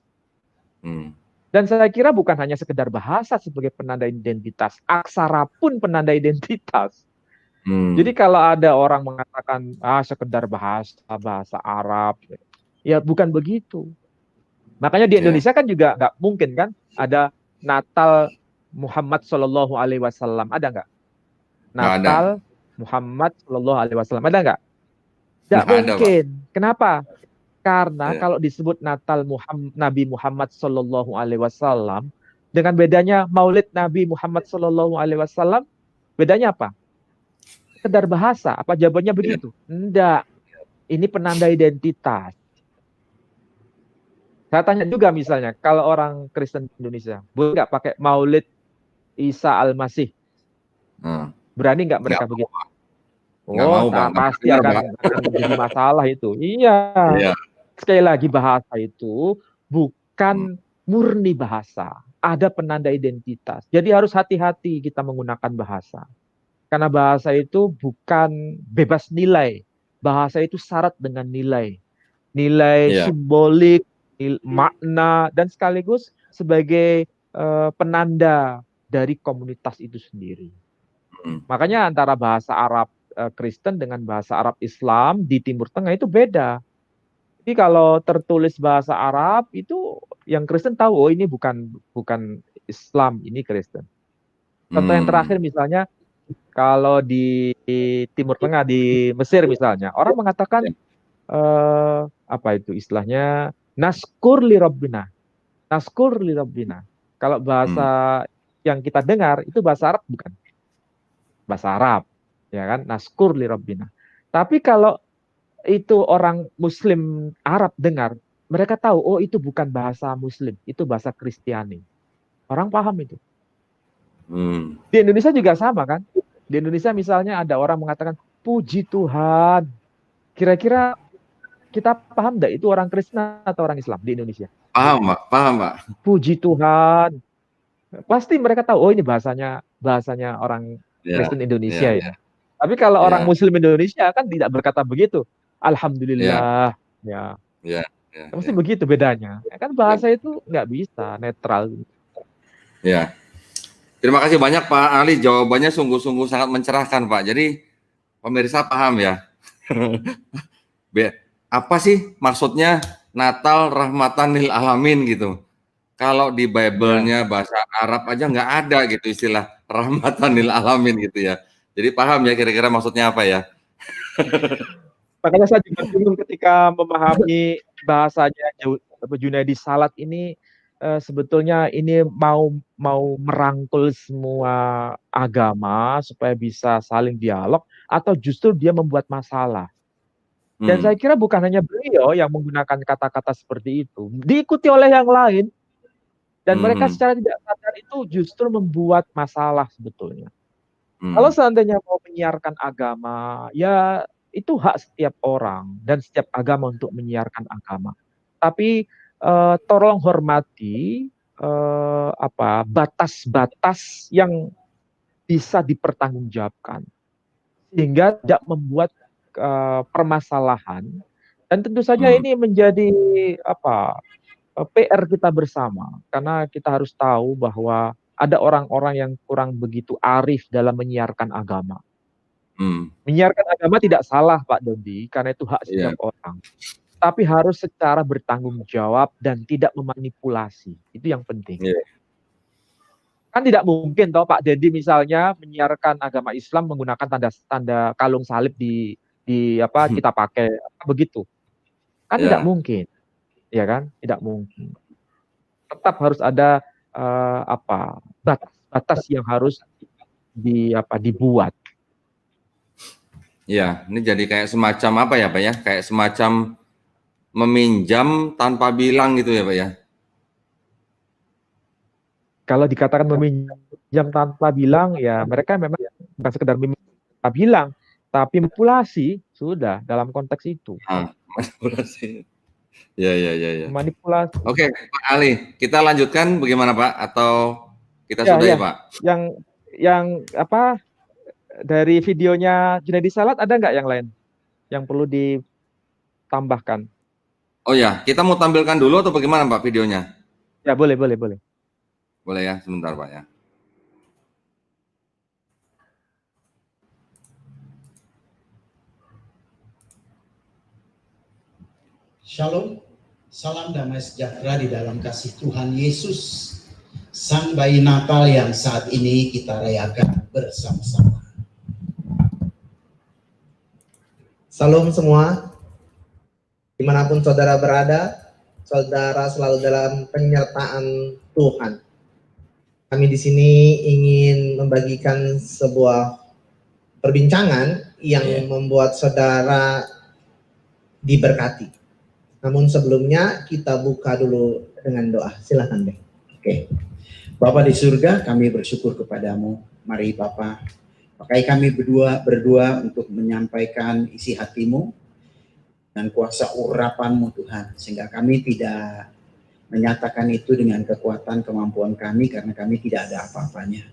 Hmm. Dan saya kira bukan hanya sekedar bahasa sebagai penanda identitas, aksara pun penanda identitas. Jadi Hmm. kalau ada orang mengatakan sekedar bahasa Arab, ya bukan begitu. Makanya di Ya, Indonesia kan juga nggak mungkin kan ada Natal Muhammad Shallallahu Alaihi Wasallam, ada nggak? nggak ada. Natal Muhammad Shallallahu Alaihi Wasallam, ada nggak? Nggak Nggak ada, Pak. mungkin. Kenapa? Karena Ya. kalau disebut Natal Nabi Muhammad Shallallahu Alaihi Wasallam, dengan bedanya Maulid Nabi Muhammad Shallallahu Alaihi Wasallam, bedanya apa? Sekedar bahasa. Apa jawabannya Ya. begitu? Enggak. Ini penanda identitas. Saya tanya juga misalnya, kalau orang Kristen di Indonesia, boleh nggak pakai Maulid Isa Al-Masih? Nah, Berani nggak nggak mereka mau, begitu? Pak. Nggak Oh, mau, Pak. Nggak pernah pasti dengar, Pak. akan jadi masalah itu. Iya. Iya. Sekali lagi bahasa itu Hmm. bukan murni bahasa. Ada penanda identitas. Jadi harus hati-hati kita menggunakan bahasa. Karena bahasa itu bukan bebas nilai. Bahasa itu syarat dengan nilai. Nilai Iya. simbolik, makna, dan sekaligus sebagai penanda dari komunitas itu sendiri. Hmm. Makanya antara bahasa Arab Kristen dengan bahasa Arab Islam di Timur Tengah itu beda. Jadi kalau tertulis bahasa Arab itu yang Kristen tahu, oh ini bukan Islam, ini Kristen. Contoh yang Hmm. terakhir misalnya kalau di Timur Tengah, di Mesir misalnya, orang mengatakan Ya. apa itu istilahnya, naskur li Rabbina. Naskur li Rabbina. Kalau bahasa Hmm. yang kita dengar itu bahasa Arab, bukan bahasa Arab, ya kan? Naskur li Rabbina. Tapi kalau itu orang Muslim Arab dengar, mereka tahu, oh itu bukan bahasa Muslim, itu bahasa Kristiani. Orang paham itu. Hmm. Di Indonesia juga sama kan? Di Indonesia misalnya ada orang mengatakan, puji Tuhan. Kira-kira kita paham nggak itu orang Kristen atau orang Islam di Indonesia? Paham, Pak. Paham, Pak. Puji Tuhan. Pasti mereka tahu, oh ini bahasanya orang Ya, Kristen Indonesia ya, ini. Tapi kalau orang ya, Muslim Indonesia kan tidak berkata begitu. ya, Alhamdulillah. Ya, ya, ya, mesti ya, begitu bedanya. Ya kan ya, bahasa itu nggak bisa netral. ya. Terima kasih banyak Pak Ali, jawabannya sungguh-sungguh sangat mencerahkan Pak. Jadi pemirsa paham ya. Apa sih maksudnya Natal rahmatan lil alamin gitu. Kalau di Ya. Bible-nya bahasa Arab aja nggak ada gitu istilah rahmatan lil alamin gitu ya. Jadi paham ya kira-kira maksudnya apa ya. Makanya saya juga bingung ketika memahami bahasanya Junaidi Salat ini, sebetulnya ini mau merangkul semua agama supaya bisa saling dialog atau justru dia membuat masalah. Dan saya Hmm, kira bukan hanya beliau yang menggunakan kata-kata seperti itu, diikuti oleh yang lain dan mereka hmm, secara tidak sadar itu justru membuat masalah sebetulnya. Kalau hmm, seandainya mau menyiarkan agama, ya itu hak setiap orang dan setiap agama untuk menyiarkan agama. Tapi tolong hormati batas-batas yang bisa dipertanggungjawabkan sehingga tidak membuat permasalahan. Dan tentu saja hmm, ini menjadi PR kita bersama karena kita harus tahu bahwa ada orang-orang yang kurang begitu arif dalam menyiarkan agama. hmm. Menyiarkan agama tidak salah Pak Dondi, karena itu hak Iya, setiap orang. Tapi harus secara bertanggung jawab dan tidak memanipulasi. Itu yang penting. iya. Kan tidak mungkin toh Pak Dedi misalnya menyiarkan agama Islam menggunakan tanda kalung salib di apa kita pakai begitu. Kan tidak Ya. mungkin. Ya kan? Tidak mungkin. Tetap harus ada batas-batas yang harus dibuat. Ya, ini jadi kayak semacam apa ya Pak ya? Kayak semacam meminjam tanpa bilang gitu ya Pak ya? Kalau dikatakan meminjam tanpa bilang, ya mereka memang bukan sekedar meminjam tanpa bilang, tapi manipulasi sudah dalam konteks itu. Manipulasi. Ya. Manipulasi. Oke, Pak Ali, kita lanjutkan bagaimana Pak? Atau kita Ya, sudahi ya. Pak? Yang apa dari videonya Junaidi Salat ada nggak yang lain yang perlu ditambahkan? Oh ya, kita mau tampilkan dulu atau bagaimana Pak videonya? Ya boleh. Boleh ya, sebentar Pak ya. Shalom, salam damai sejahtera di dalam kasih Tuhan Yesus, Sang Bayi Natal yang saat ini kita rayakan bersama-sama. Salam semua, dimanapun saudara berada, saudara selalu dalam penyertaan Tuhan. Kami di sini ingin membagikan sebuah perbincangan yang membuat saudara diberkati. Namun sebelumnya kita buka dulu dengan doa. Silakan deh. Oke. Bapa di surga, kami bersyukur kepadamu. Mari Bapa, pakai kami berdua untuk menyampaikan isi hatimu dan kuasa urapanmu Tuhan. Sehingga kami tidak menyatakan itu dengan kekuatan kemampuan kami karena kami tidak ada apa-apanya.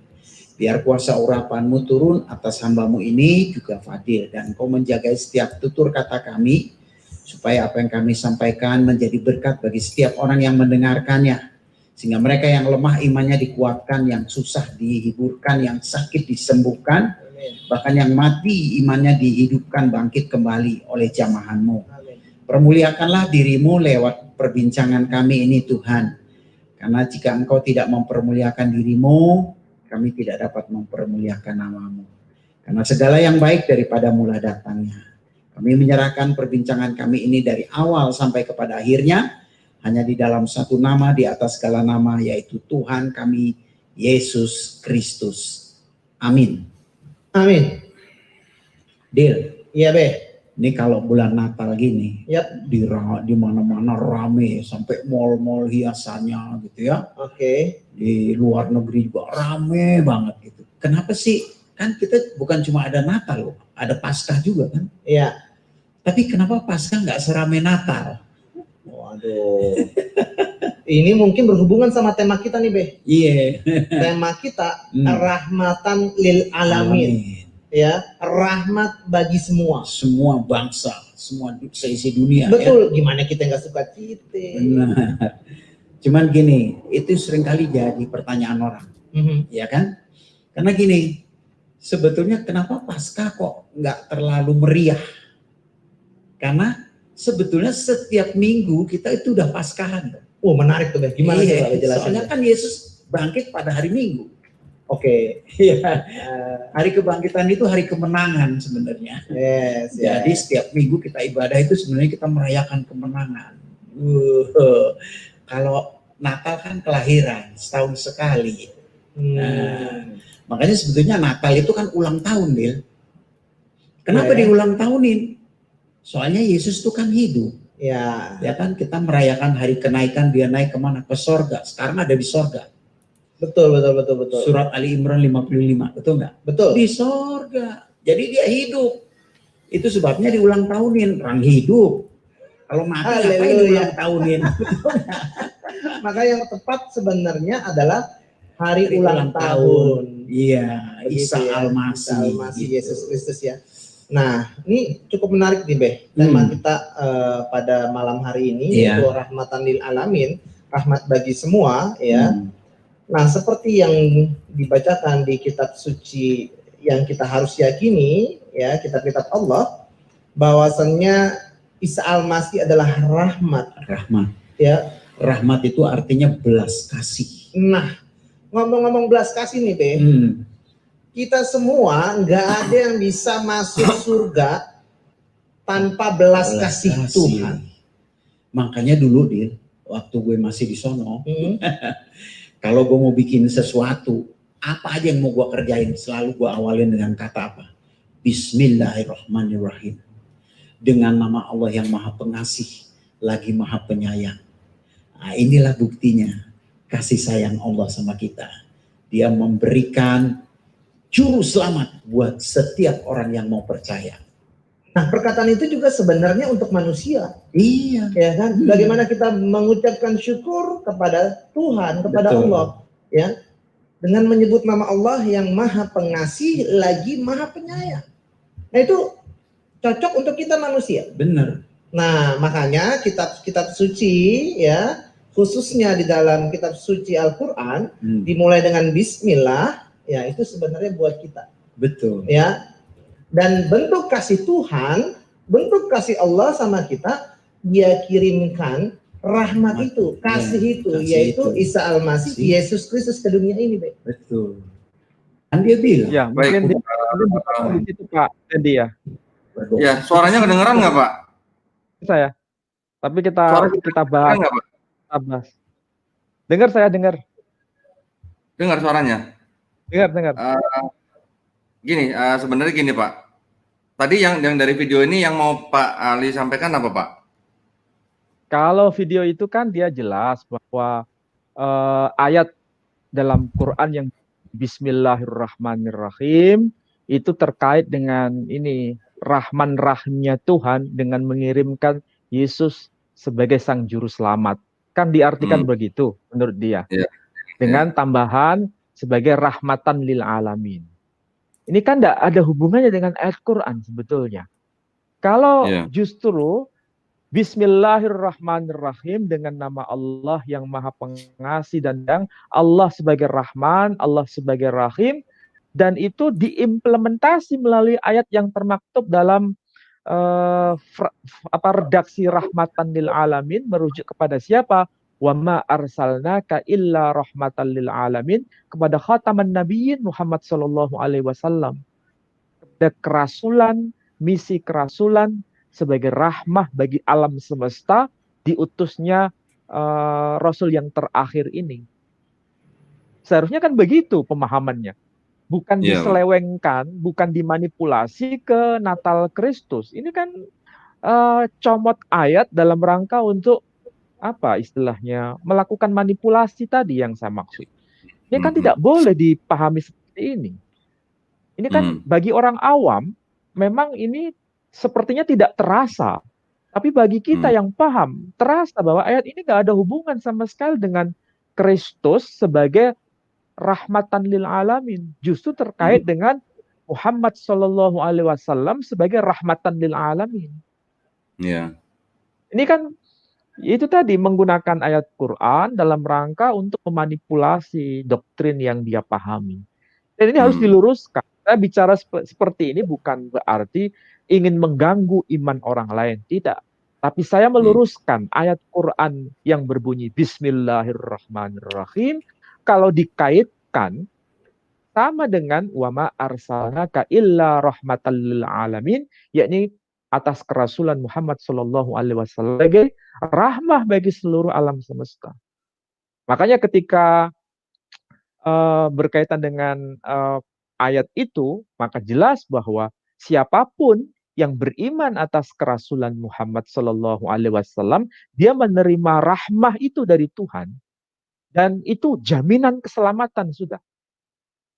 Biar kuasa urapanmu turun atas hambamu ini juga Fadil. Dan kau menjaga setiap tutur kata kami supaya apa yang kami sampaikan menjadi berkat bagi setiap orang yang mendengarkannya. Sehingga mereka yang lemah imannya dikuatkan, yang susah dihiburkan, yang sakit disembuhkan, bahkan yang mati imannya dihidupkan, bangkit kembali oleh jamahanmu. Permuliakanlah dirimu lewat perbincangan kami ini Tuhan. Karena jika engkau tidak mempermuliakan dirimu, kami tidak dapat mempermuliakan namamu. Karena segala yang baik daripada mula datangnya. Kami menyerahkan perbincangan kami ini dari awal sampai kepada akhirnya hanya di dalam satu nama di atas segala nama, yaitu Tuhan kami Yesus Kristus. Amin. Amin. Dil. Iya Be. Ini kalau bulan Natal gini, di mana-mana rame sampai mall-mall hiasannya gitu ya. Oke. Di luar negeri juga rame banget gitu. Kenapa sih? Kan kita bukan cuma ada Natal loh, ada Paskah juga kan? Iya. Tapi kenapa Paskah nggak serame Natal? Waduh. Ini mungkin berhubungan sama tema kita nih Be. Iya. Tema kita rahmatan lil alamin. Ya, rahmat bagi semua. Semua bangsa, semua seisi dunia. Betul. Ya? Gimana kita nggak suka cita? Benar. Cuman gini, itu seringkali jadi pertanyaan orang, ya kan? Karena gini, sebetulnya kenapa Paskah kok nggak terlalu meriah? Karena sebetulnya setiap minggu kita itu udah Paskahan. Oh menarik tuh, Be. Gimana coba jelasin? Soalnya kan Yesus bangkit pada hari Minggu. Oke. Iya. Hari kebangkitan itu hari kemenangan sebenarnya. Yes. Jadi setiap minggu kita ibadah itu sebenarnya kita merayakan kemenangan. Kalau Natal kan kelahiran setahun sekali. Nah, makanya sebetulnya Natal itu kan ulang tahun, Bil. Kenapa diulang tahunin? Soalnya Yesus itu kan hidup. Ya kan kita merayakan hari kenaikan, dia naik kemana? Ke sorga. Sekarang ada di sorga. Betul. Surat Ali Imran 55, betul nggak? Betul. Di sorga. Jadi dia hidup. Itu sebabnya diulang tahunin. Orang hidup. Kalau mati ngapain diulang tahunin? Maka yang tepat sebenarnya adalah hari ulang tahun. Iya, Isa Gitu ya. Al-Masih. Isa Al-Masih gitu. Yesus Kristus ya. Nah, ini cukup menarik nih, Be. Tema kita pada malam hari ini yaitu rahmatan lil alamin, rahmat bagi semua ya. Nah, seperti yang dibacakan di kitab suci yang kita harus yakini ya, kitab-kitab Allah, bahwasannya Isa Al-Masih adalah rahmat. Rahmat. Ya. Rahmat itu artinya belas kasih. Nah, ngomong-ngomong belas kasih nih, Be. Kita semua nggak ada yang bisa masuk surga tanpa belas kasih Tuhan. Makanya dulu, Dil, waktu gue masih di sono, kalau gue mau bikin sesuatu, apa aja yang mau gue kerjain, selalu gue awalin dengan kata apa? Bismillahirrahmanirrahim. Dengan nama Allah yang Maha Pengasih, lagi Maha Penyayang. Nah, inilah buktinya kasih sayang Allah sama kita. Dia memberikan juru selamat buat setiap orang yang mau percaya. Nah, perkataan itu juga sebenarnya untuk manusia. Iya. Ya kan? Bagaimana kita mengucapkan syukur kepada Tuhan, kepada Allah, ya. Dengan menyebut nama Allah yang Maha Pengasih lagi Maha Penyayang. Nah, itu cocok untuk kita manusia. Benar. Nah, makanya kitab-kitab suci, ya, khususnya di dalam kitab suci Al-Qur'an, dimulai dengan bismillah, ya, itu sebenarnya buat kita. Betul. Ya. Dan bentuk kasih Tuhan, bentuk kasih Allah sama kita, Dia kirimkan rahmat itu, kasih itu, yaitu Isa Al-Masih, Yesus Kristus ke dunia ini, Be. Betul. Kan dia bilang. Ya, mungkin di situ Pak Dendi ya. Ya, suaranya kedengeran nggak, Pak? Saya. Tapi kita bahas. Nggak, Pak? Dengar saya dengar. Dengar suaranya. Dengar. Gini, sebenarnya gini, Pak. Tadi yang dari video ini yang mau Pak Ali sampaikan apa, Pak? Kalau video itu kan dia jelas bahwa ayat dalam Quran yang Bismillahirrahmanirrahim itu terkait dengan ini Rahman Rahimnya Tuhan dengan mengirimkan Yesus sebagai sang juru selamat. Kan diartikan begitu menurut dia. Yeah. Dengan tambahan sebagai rahmatan lil alamin. Ini kan tidak ada hubungannya dengan ayat Quran sebetulnya. Kalau justru Bismillahirrahmanirrahim dengan nama Allah yang Maha Pengasih dan yang Allah sebagai Rahman, Allah sebagai Rahim, dan itu diimplementasi melalui ayat yang termaktub dalam redaksi rahmatan lil alamin merujuk kepada siapa? Wa ma arsalnaka illa rahmatan lil alamin, kepada khataman nabiyyin Muhammad sallallahu alaihi wasallam. Kepada kerasulan, misi kerasulan sebagai rahmah bagi alam semesta, diutusnya Rasul yang terakhir ini. Seharusnya kan begitu pemahamannya. Bukan diselewengkan, bukan dimanipulasi ke Natal Kristus. Ini kan comot ayat dalam rangka untuk apa istilahnya, melakukan manipulasi tadi yang saya maksud. Ini kan tidak boleh dipahami seperti ini. Ini kan bagi orang awam, memang ini sepertinya tidak terasa. Tapi bagi kita yang paham, terasa bahwa ayat ini nggak ada hubungan sama sekali dengan Kristus sebagai rahmatan lil alamin. Justru terkait dengan Muhammad sallallahu alaihi wasallam sebagai rahmatan lil alamin. Iya. Ini kan itu tadi menggunakan ayat Quran dalam rangka untuk memanipulasi doktrin yang dia pahami. Dan ini harus diluruskan. Saya bicara seperti ini bukan berarti ingin mengganggu iman orang lain, tidak. Tapi saya meluruskan ayat Quran yang berbunyi Bismillahirrahmanirrahim kalau dikaitkan sama dengan wa ma arsalnaka illa rahmatan lil alamin, yakni atas kerasulan Muhammad sallallahu alaihi wasallam sebagai rahmah bagi seluruh alam semesta. Makanya ketika berkaitan dengan ayat itu, maka jelas bahwa siapapun yang beriman atas kerasulan Muhammad sallallahu alaihi wasallam, dia menerima rahmah itu dari Tuhan. Dan itu jaminan keselamatan sudah.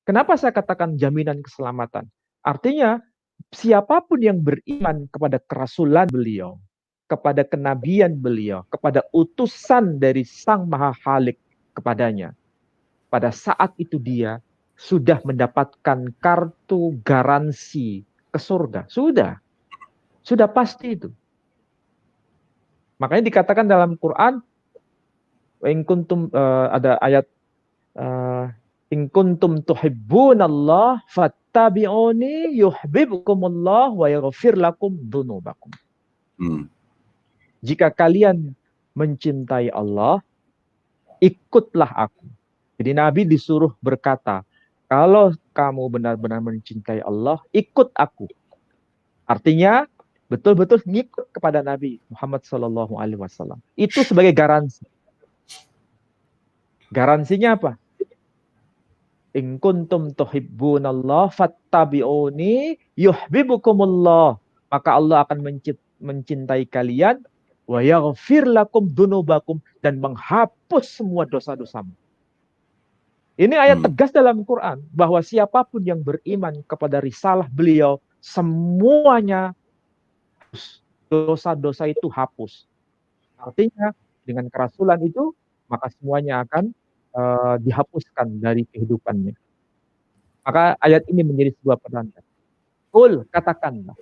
Kenapa saya katakan jaminan keselamatan? Artinya siapapun yang beriman kepada kerasulan beliau, kepada kenabian beliau, kepada utusan dari Sang Maha Khalik kepadanya, pada saat itu dia sudah mendapatkan kartu garansi ke surga. Sudah pasti itu. Makanya dikatakan dalam Quran, in kuntum, ada ayat in kuntum tuhibbunallah fattabi'uni yuhibbukumullah wa yaghfir lakum dzunubakum. Jika kalian mencintai Allah, ikutlah aku. Jadi Nabi disuruh berkata, kalau kamu benar-benar mencintai Allah, ikut aku. Artinya betul-betul ngikut kepada Nabi Muhammad SAW. Itu sebagai garansi. Garansinya apa? In kuntum tuhibbunallah fattabi'uni yuhibbukumullah. Maka Allah akan mencintai kalian wa yaghfir lakum dunubakum, dan menghapus semua dosa-dosamu. Ini ayat tegas dalam Quran bahwa siapapun yang beriman kepada risalah beliau, semuanya dosa-dosa itu hapus. Artinya dengan kerasulan itu maka semuanya akan dihapuskan dari kehidupannya. Maka ayat ini menjadi sebuah penanda. Qul, katakanlah.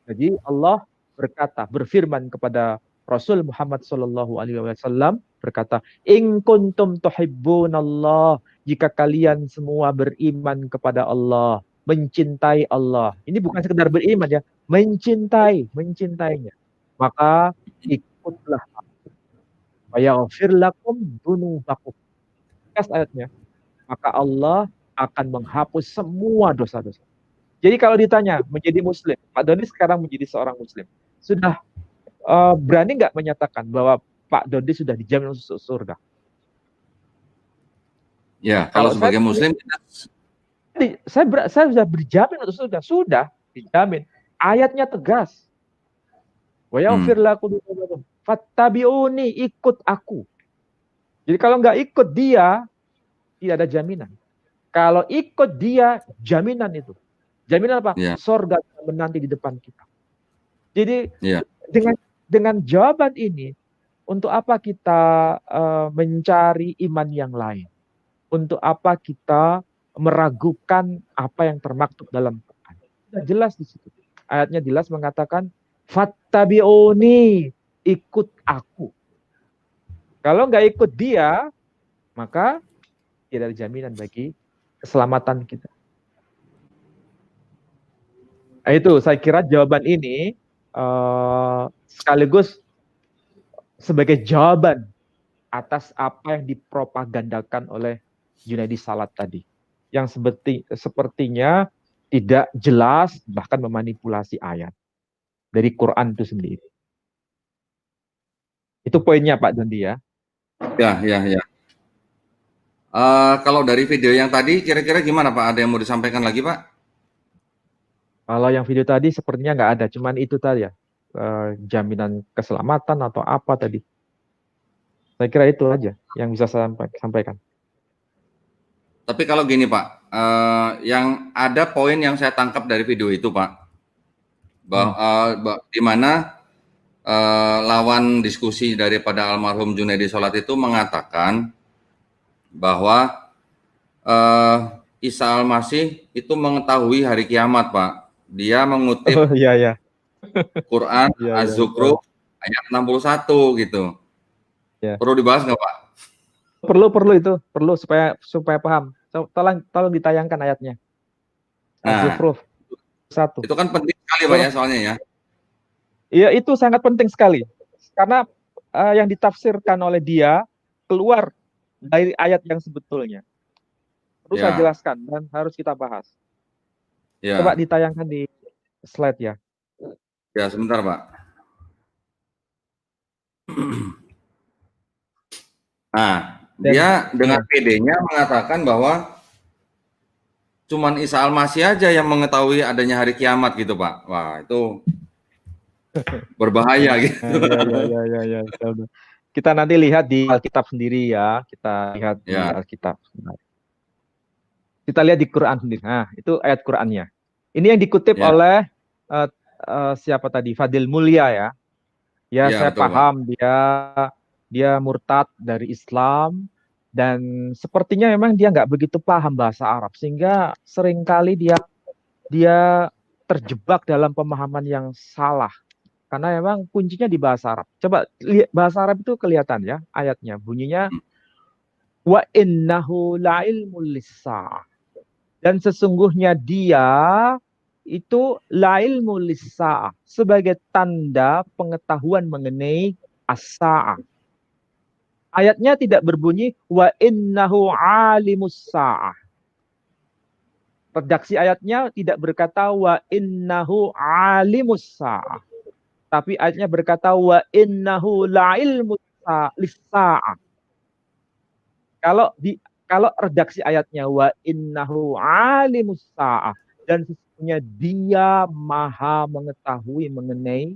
Jadi Allah berkata, berfirman kepada Rasul Muhammad SAW berkata, in kuntum tuhibbunallah, jika kalian semua beriman kepada Allah, mencintai Allah. Ini bukan sekedar beriman ya, mencintainya. Maka ikutlah aku. Wa yaghfir lakum dunubakum. Ayatnya. Maka Allah akan menghapus semua dosa-dosa. Jadi kalau ditanya menjadi Muslim, Pak Doni sekarang menjadi seorang Muslim, sudah berani nggak menyatakan bahwa Pak Dodi sudah dijamin masuk surga? Ya, kalau sebagai Muslim, saya sudah berjamin masuk surga, sudah dijamin. Ayatnya tegas. Wa yaghfir lakum fattabi'uni, ikut aku. Jadi kalau nggak ikut dia, tidak ada jaminan. Kalau ikut dia, jaminan itu. Jaminan apa? Ya. Surga menanti di depan kita. Jadi ya. dengan jawaban ini, untuk apa kita mencari iman yang lain? Untuk apa kita meragukan apa yang termaktub dalam Quran? Sudah jelas di situ. Ayatnya jelas mengatakan, fattabi'uni, ikut aku. Kalau nggak ikut dia, maka tidak ada jaminan bagi keselamatan kita. Nah, itu saya kira jawaban ini sekaligus sebagai jawaban atas apa yang dipropagandakan oleh Junaidi Salat tadi, yang sepertinya tidak jelas, bahkan memanipulasi ayat dari Quran itu sendiri. Itu poinnya Pak Dondi ya. Ya. Kalau dari video yang tadi, kira-kira gimana Pak? Ada yang mau disampaikan lagi Pak? Kalau yang video tadi sepertinya nggak ada, cuman itu tadi ya, jaminan keselamatan atau apa tadi. Saya kira itu aja yang bisa saya sampaikan. Tapi kalau gini Pak, yang ada poin yang saya tangkap dari video itu Pak, di mana lawan diskusi daripada almarhum Junaidi Salat itu mengatakan bahwa Isa Al-Masih itu mengetahui hari kiamat Pak. Dia mengutip Quran Az-Zukhruf ayat 61 gitu. Ya. Perlu dibahas nggak Pak? Perlu itu, perlu supaya paham. Tolong ditayangkan ayatnya. Az-Zukhruf 1. Itu kan penting sekali Pak ya soalnya ya. Iya, itu sangat penting sekali. Karena yang ditafsirkan oleh dia keluar dari ayat yang sebetulnya. Perlu saya jelaskan dan harus kita bahas. Ya. Coba ditayangkan di slide ya. Ya, sebentar Pak. Nah, dia dengan PD-nya mengatakan bahwa cuman Isa Al-Masih aja yang mengetahui adanya hari kiamat gitu Pak. Wah, itu berbahaya gitu. Ya. Kita nanti lihat di Alkitab sendiri ya. Kita lihat di Alkitab. Kita lihat di Quran sendiri. Nah, itu ayat Qurannya. Ini yang dikutip oleh siapa tadi? Fadil Mulya ya. Ya, saya betul, paham Pak. Dia murtad dari Islam dan sepertinya memang dia nggak begitu paham bahasa Arab sehingga seringkali dia terjebak dalam pemahaman yang salah. Karena memang kuncinya di bahasa Arab. Coba lihat bahasa Arab itu kelihatan ya ayatnya. Bunyinya wa innahu la'ilmul lis-sa'ah. Dan sesungguhnya dia itu la'ilmul lis-sa'ah, sebagai tanda pengetahuan mengenai as-sa'ah. Ayatnya tidak berbunyi wa innahu alimus sa'ah. Redaksi ayatnya tidak berkata wa innahu alimus sa'ah. Tapi ayatnya berkata wa innahu la'ilmus sa'ah. Kalau redaksi ayatnya wa innahu alimus sa'ah dan sesungguhnya dia maha mengetahui mengenai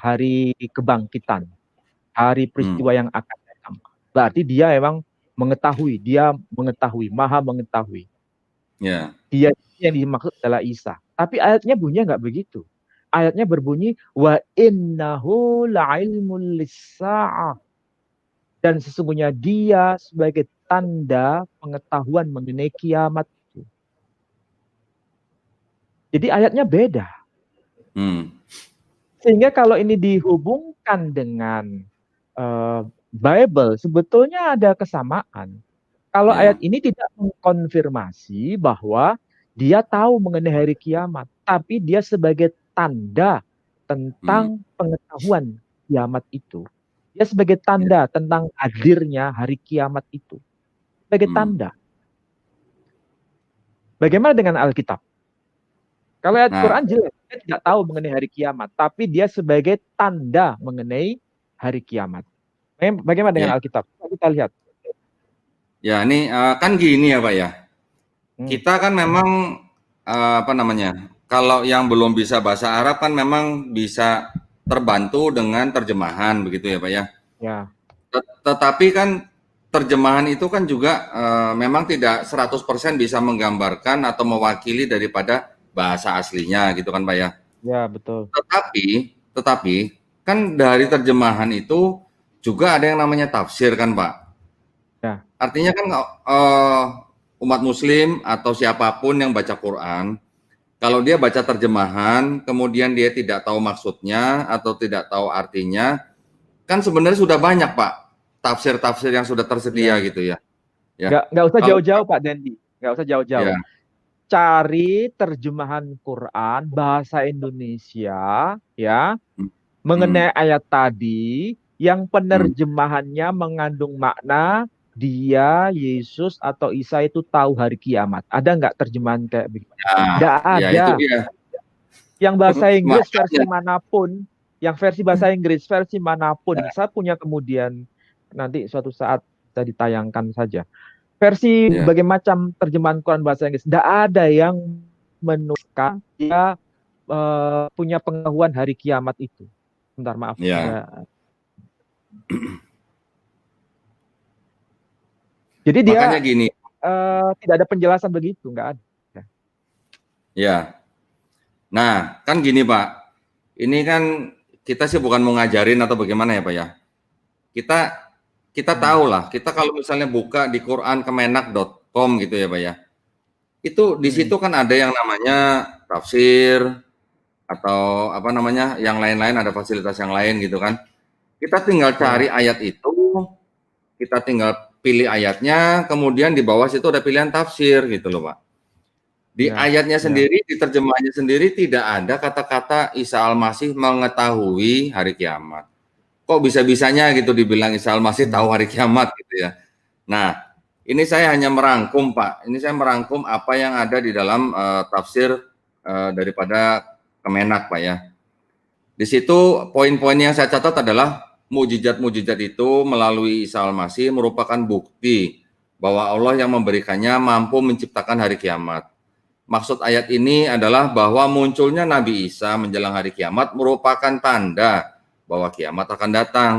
hari kebangkitan, hari peristiwa yang akan datang. Berarti dia memang mengetahui, maha mengetahui. Ya. Dia yang dimaksud adalah Isa. Tapi ayatnya bunyinya nggak begitu. Ayatnya berbunyi wa innahu la'ilmul lis-sa'ah. Dan sesungguhnya dia sebagai tanda pengetahuan mengenai kiamat itu. Jadi ayatnya beda. Sehingga kalau ini dihubungkan dengan Bible, sebetulnya ada kesamaan. Kalau ayat ini tidak mengkonfirmasi bahwa dia tahu mengenai hari kiamat, tapi dia sebagai tanda tentang pengetahuan kiamat itu. Dia sebagai tanda tentang hadirnya hari kiamat itu. Sebagai tanda. Bagaimana dengan Alkitab? Kalau ayat Quran jelas, dia tidak tahu mengenai hari kiamat, tapi dia sebagai tanda mengenai hari kiamat. Bagaimana dengan Alkitab? Kita lihat. Ya, ini kan gini ya Pak ya. Kita kan memang kalau yang belum bisa bahasa Arab kan memang bisa terbantu dengan terjemahan begitu ya Pak ya. Ya. Tetapi kan terjemahan itu kan juga memang tidak 100% bisa menggambarkan atau mewakili daripada bahasa aslinya gitu kan Pak ya. Ya, betul. Tetapi kan dari terjemahan itu juga ada yang namanya tafsir kan Pak. Ya. Artinya kan umat muslim atau siapapun yang baca Quran, kalau dia baca terjemahan, kemudian dia tidak tahu maksudnya atau tidak tahu artinya, kan sebenarnya sudah banyak Pak tafsir-tafsir yang sudah tersedia gitu ya. Nggak usah jauh-jauh Pak Dendi, nggak usah jauh-jauh. Ya. Cari terjemahan Quran bahasa Indonesia ya mengenai ayat tadi yang penerjemahannya mengandung makna dia, Yesus atau Isa itu tahu hari kiamat. Ada nggak terjemahan kayak begitu? Nggak ada. Ya, itu dia. Yang bahasa Inggris versi manapun, yang versi bahasa Inggris versi manapun, saya punya kemudian nanti suatu saat bisa ditayangkan saja. Versi berbagai macam terjemahan Quran bahasa Inggris, nggak ada yang menuliskan dia punya pengetahuan hari kiamat itu. Bentar, maaf. Ya. Jadi dia makanya gini, tidak ada penjelasan begitu, nggak ada. Ya. Nah, kan gini Pak, ini kan kita sih bukan mau ngajarin atau bagaimana ya Pak ya. Kita tahu lah, kita kalau misalnya buka di qurankemenak.com gitu ya Pak ya, itu di situ kan ada yang namanya tafsir atau yang lain-lain, ada fasilitas yang lain gitu kan. Kita tinggal cari ayat itu, kita tinggal pilih ayatnya, kemudian di bawah situ ada pilihan tafsir gitu loh Pak. Di ayatnya sendiri, di terjemahannya sendiri tidak ada kata-kata Isa Al-Masih mengetahui hari kiamat. Kok bisa-bisanya gitu dibilang Isa Al-Masih tahu hari kiamat gitu ya. Nah, ini saya hanya merangkum Pak. Ini saya merangkum apa yang ada di dalam tafsir daripada Kemenak Pak ya. Di situ poin-poin yang saya catat adalah mujizat-mujizat itu melalui Isa Al-Masih merupakan bukti bahwa Allah yang memberikannya mampu menciptakan hari kiamat. Maksud ayat ini adalah bahwa munculnya Nabi Isa menjelang hari kiamat merupakan tanda bahwa kiamat akan datang.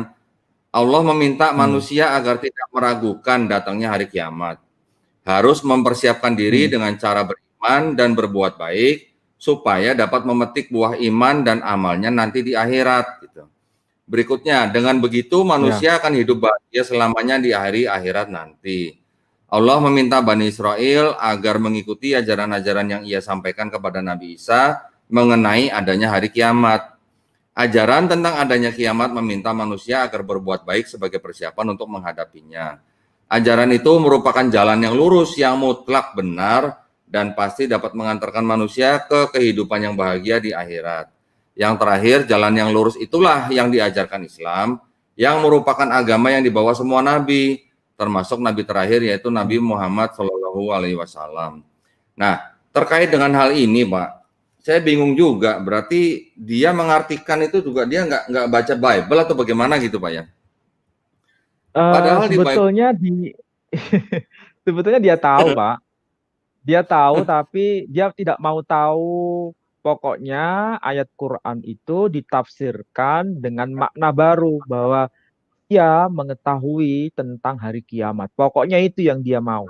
Allah meminta manusia agar tidak meragukan datangnya hari kiamat. Harus mempersiapkan diri dengan cara beriman dan berbuat baik supaya dapat memetik buah iman dan amalnya nanti di akhirat gitu. Berikutnya, dengan begitu manusia akan hidup bahagia selamanya di hari akhirat nanti. Allah meminta Bani Israel agar mengikuti ajaran-ajaran yang ia sampaikan kepada Nabi Isa mengenai adanya hari kiamat. Ajaran tentang adanya kiamat meminta manusia agar berbuat baik sebagai persiapan untuk menghadapinya. Ajaran itu merupakan jalan yang lurus, yang mutlak benar, dan pasti dapat mengantarkan manusia ke kehidupan yang bahagia di akhirat. Yang terakhir, jalan yang lurus itulah yang diajarkan Islam, yang merupakan agama yang dibawa semua nabi, termasuk nabi terakhir yaitu Nabi Muhammad Shallallahu Alaihi Wasallam. Nah, terkait dengan hal ini, Pak, saya bingung juga. Berarti dia mengartikan itu juga dia nggak baca Bible atau bagaimana gitu, Pak ya? Padahal di Bible, Sebetulnya sebetulnya dia tahu, Pak. Dia tahu, tapi dia tidak mau tahu. Pokoknya ayat Quran itu ditafsirkan dengan makna baru bahwa dia mengetahui tentang hari kiamat. Pokoknya itu yang dia mau.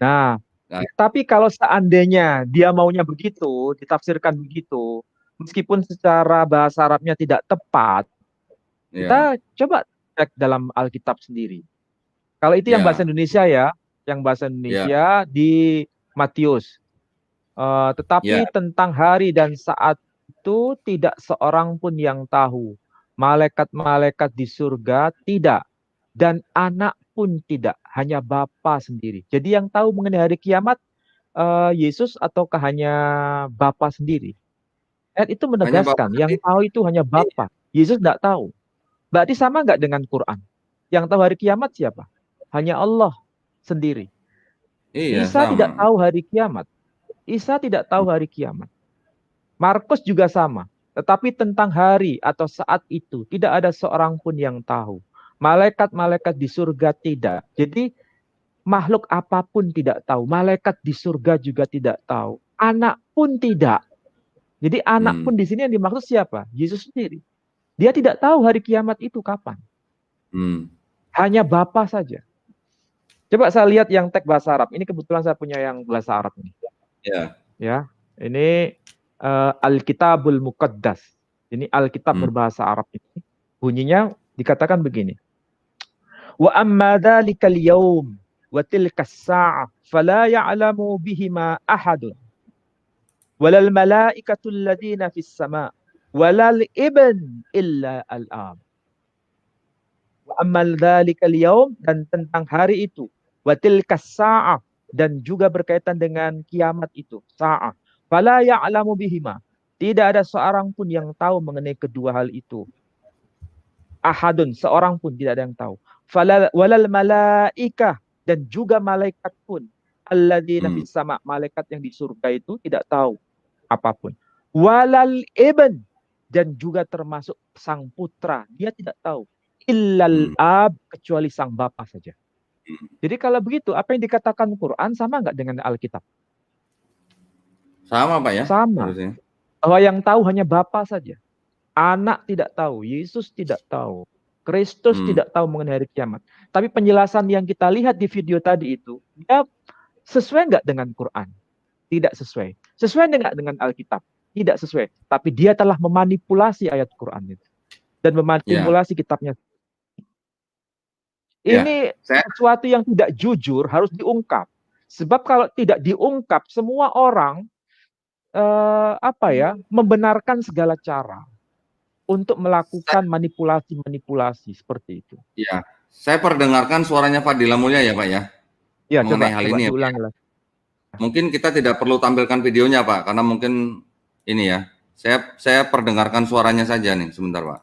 Nah, nah, tapi kalau seandainya dia maunya begitu, ditafsirkan begitu, meskipun secara bahasa Arabnya tidak tepat, ya, kita coba cek dalam Alkitab sendiri. Kalau itu yang bahasa ya, Indonesia ya, yang bahasa ya, Indonesia di Matius. ya, Tetapi tentang hari dan saat itu tidak seorang pun yang tahu. Malaikat-malaikat di surga tidak. Dan anak pun tidak. Hanya Bapa sendiri. Jadi yang tahu mengenai hari kiamat, Yesus ataukah hanya Bapa sendiri? Ayat itu hanya Bapak menegaskan, yang sendiri. tahu itu hanya Bapa. Yesus tidak tahu. Berarti sama nggak dengan Quran? Yang tahu hari kiamat siapa? Hanya Allah sendiri. Iya, Isa sama. tidak tahu hari kiamat. Isa tidak tahu hari kiamat. Markus juga sama. Tetapi tentang hari atau saat itu tidak ada seorang pun yang tahu. Malaikat-malaikat di surga tidak. Jadi makhluk apapun tidak tahu. Malaikat di surga juga tidak tahu. Anak pun tidak. Jadi anak pun di sini yang dimaksud siapa? Yesus sendiri. Dia tidak tahu hari kiamat itu kapan. Hanya Bapa saja. Coba saya lihat yang teks bahasa Arab. Ini kebetulan saya punya yang bahasa Arab nih. Ya, ini Alkitabul Muqaddas. Ini Alkitab berbahasa Arab ini. Bunyinya dikatakan begini. Wa amma dzalikal yaum wa tilkas sa'ah fala ya'lamu bihima ahadun walal malaikatul ladzina fis sama' walal ibn illa al-ab. Wa amma dzalikal yaum, dan tentang hari itu, wa tilkas sa'ah, dan juga berkaitan dengan kiamat itu, sa'ah. Fala ya'lamu bihima. Tidak ada seorang pun yang tahu mengenai kedua hal itu. Ahadun, seorang pun tidak ada yang tahu. Walal malaikah, dan juga malaikat pun. Alladzina fis sama', malaikat yang di surga itu tidak tahu apapun. Walal ibn, dan juga termasuk sang putra, dia tidak tahu. Illal ab, kecuali sang bapa saja. Jadi kalau begitu, apa yang dikatakan Quran sama nggak dengan Alkitab? Sama, Pak ya? Sama. Harusnya. Bahwa yang tahu hanya Bapa saja. Anak tidak tahu, Yesus tidak tahu, Kristus tidak tahu mengenai hari kiamat. Tapi penjelasan yang kita lihat di video tadi itu, dia sesuai nggak dengan Quran? Tidak sesuai. Sesuai dengan Alkitab? Tidak sesuai. Tapi dia telah memanipulasi ayat Quran itu. Dan memanipulasi kitabnya. Ini sesuatu yang tidak jujur, harus diungkap. Sebab kalau tidak diungkap, semua orang membenarkan segala cara untuk melakukan manipulasi-manipulasi seperti itu. Ya, saya perdengarkan suaranya Fadila Mulya ya, Pak ya. Ya, mengenai coba hal ini diulangi ya. Mungkin kita tidak perlu tampilkan videonya, Pak, karena mungkin ini ya. Saya perdengarkan suaranya saja nih, sebentar, Pak.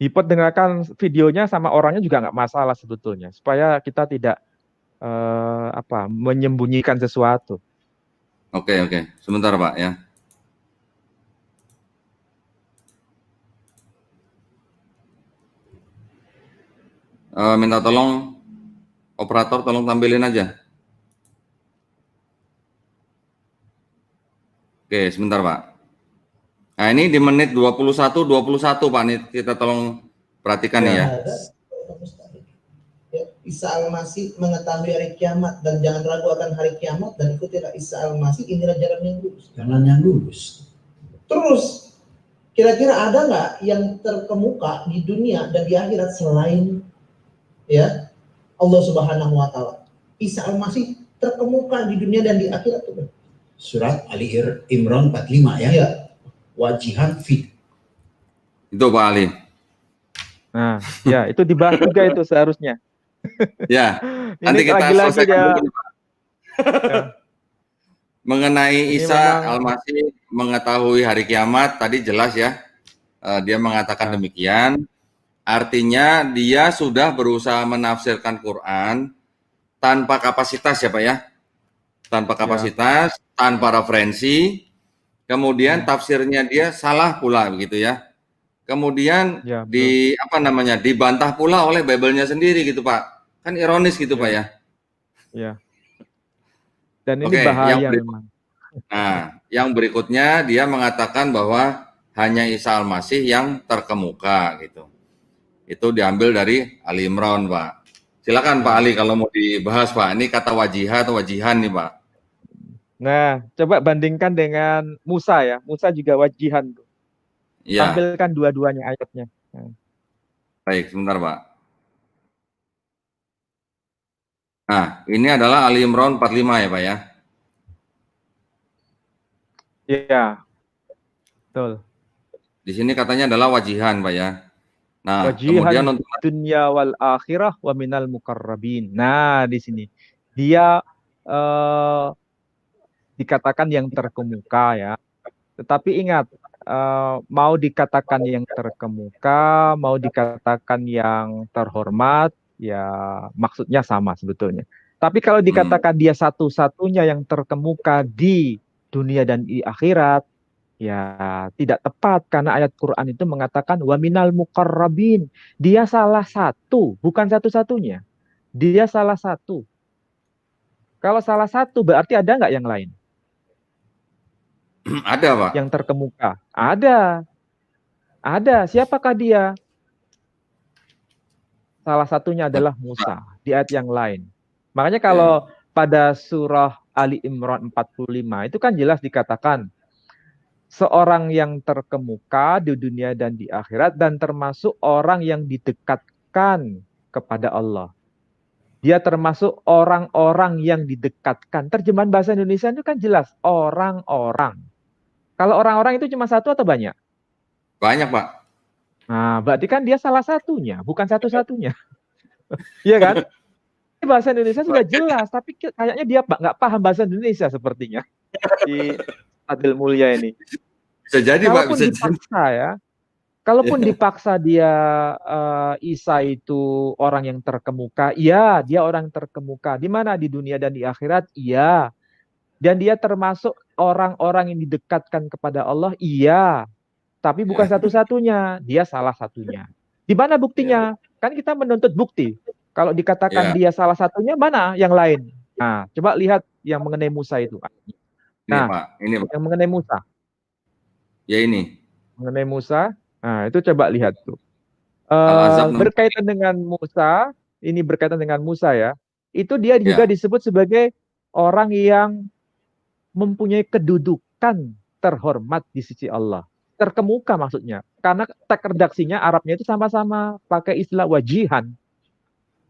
Diperdengarkan videonya sama orangnya juga nggak masalah sebetulnya, supaya kita tidak menyembunyikan sesuatu. Oke. Sebentar, Pak ya. Minta tolong operator, tolong tampilin aja. Oke, sebentar, Pak. Nah, ini di menit 21 Pak nih, kita tolong perhatikan nih ya. Isa Al-Masih mengetahui hari kiamat dan jangan ragu akan hari kiamat dan ikutilah Isa Al-Masih, inilah jalan yang lurus. Jalan yang lurus. Terus kira-kira ada nggak yang terkemuka di dunia dan di akhirat selain ya Allah Subhanahu Wa Taala? Isa Al-Masih terkemuka di dunia dan di akhirat tuh. Surat Ali Imran 45 ya. Ya. Wajihan fit. Itu Pak Ali. Nah, ya itu dibahas juga itu seharusnya. Ya, nanti kita selesaikan dulu, Pak. Ya. Mengenai Isa Al-Masih mengetahui hari kiamat tadi jelas ya. dia mengatakan demikian, artinya dia sudah berusaha menafsirkan Quran tanpa kapasitas ya Pak ya, tanpa kapasitas, tanpa referensi, kemudian tafsirnya dia salah pula begitu ya. Kemudian Ya, betul. dibantah pula oleh Bible-nya sendiri gitu Pak. Kan ironis gitu Pak ya. Ya. Dan ini Oke, bahaya memang. Nah, yang berikutnya dia mengatakan bahwa hanya Isa Al-Masih yang terkemuka gitu. Itu diambil dari Ali Imran, Pak. Silakan Pak Ali kalau mau dibahas, Pak. Ini kata wajihah atau wajihan nih, Pak. Nah, coba bandingkan dengan Musa ya. Musa juga wajihan. Iya, Tampilkan dua-duanya ayatnya. Nah, baik, sebentar, Pak. Nah, ini adalah Ali Imran 45 ya, Pak ya. iya, betul. Di sini katanya adalah wajihan, Pak ya. Nah, kemudian Wajihan untuk dunya wal akhirah wa minal mukarrabin. Nah, di sini dia dikatakan yang terkemuka ya. Tetapi ingat, mau dikatakan yang terkemuka, mau dikatakan yang terhormat, ya maksudnya sama sebetulnya. Tapi kalau dikatakan dia satu-satunya yang terkemuka di dunia dan di akhirat, ya tidak tepat karena ayat Quran itu mengatakan wa minal muqarrabin. Dia salah satu, bukan satu-satunya. Dia salah satu. Kalau salah satu berarti ada nggak yang lain? ada, Pak. Yang terkemuka? Ada. Ada. Siapakah dia? Salah satunya adalah Musa di ayat yang lain. Makanya kalau pada surah Ali Imran 45 itu kan jelas dikatakan seorang yang terkemuka di dunia dan di akhirat dan termasuk orang yang didekatkan kepada Allah. Dia termasuk orang-orang yang didekatkan. Terjemahan bahasa Indonesia itu kan jelas orang-orang. Kalau orang-orang itu cuma satu atau banyak? Banyak, Pak. Nah, berarti kan dia salah satunya, bukan satu-satunya. Iya kan? Bahasa Indonesia sudah jelas, tapi kayaknya dia nggak paham bahasa Indonesia sepertinya. Si Adil Mulya ini. Bisa jadi, Pak. Kalaupun Bisa dipaksa ya, kalaupun dipaksa dia Isa itu orang yang terkemuka, iya dia orang terkemuka. Di mana? Di dunia dan di akhirat, iya. Dan dia termasuk orang-orang yang didekatkan kepada Allah, iya. Tapi bukan satu-satunya, dia salah satunya. Di mana buktinya? Kan kita menuntut bukti. Kalau dikatakan dia salah satunya, mana yang lain? Nah, coba lihat yang mengenai Musa itu. Ini, Nah, Pak. Ini, Pak. yang mengenai Musa. Ya ini. Mengenai Musa, nah itu coba lihat tuh. Al-Azab Berkaitan dengan Musa, ini berkaitan dengan Musa ya. Itu dia juga disebut sebagai orang yang mempunyai kedudukan terhormat di sisi Allah. Terkemuka maksudnya. Karena teks redaksinya Arabnya itu sama-sama pakai istilah wajihan.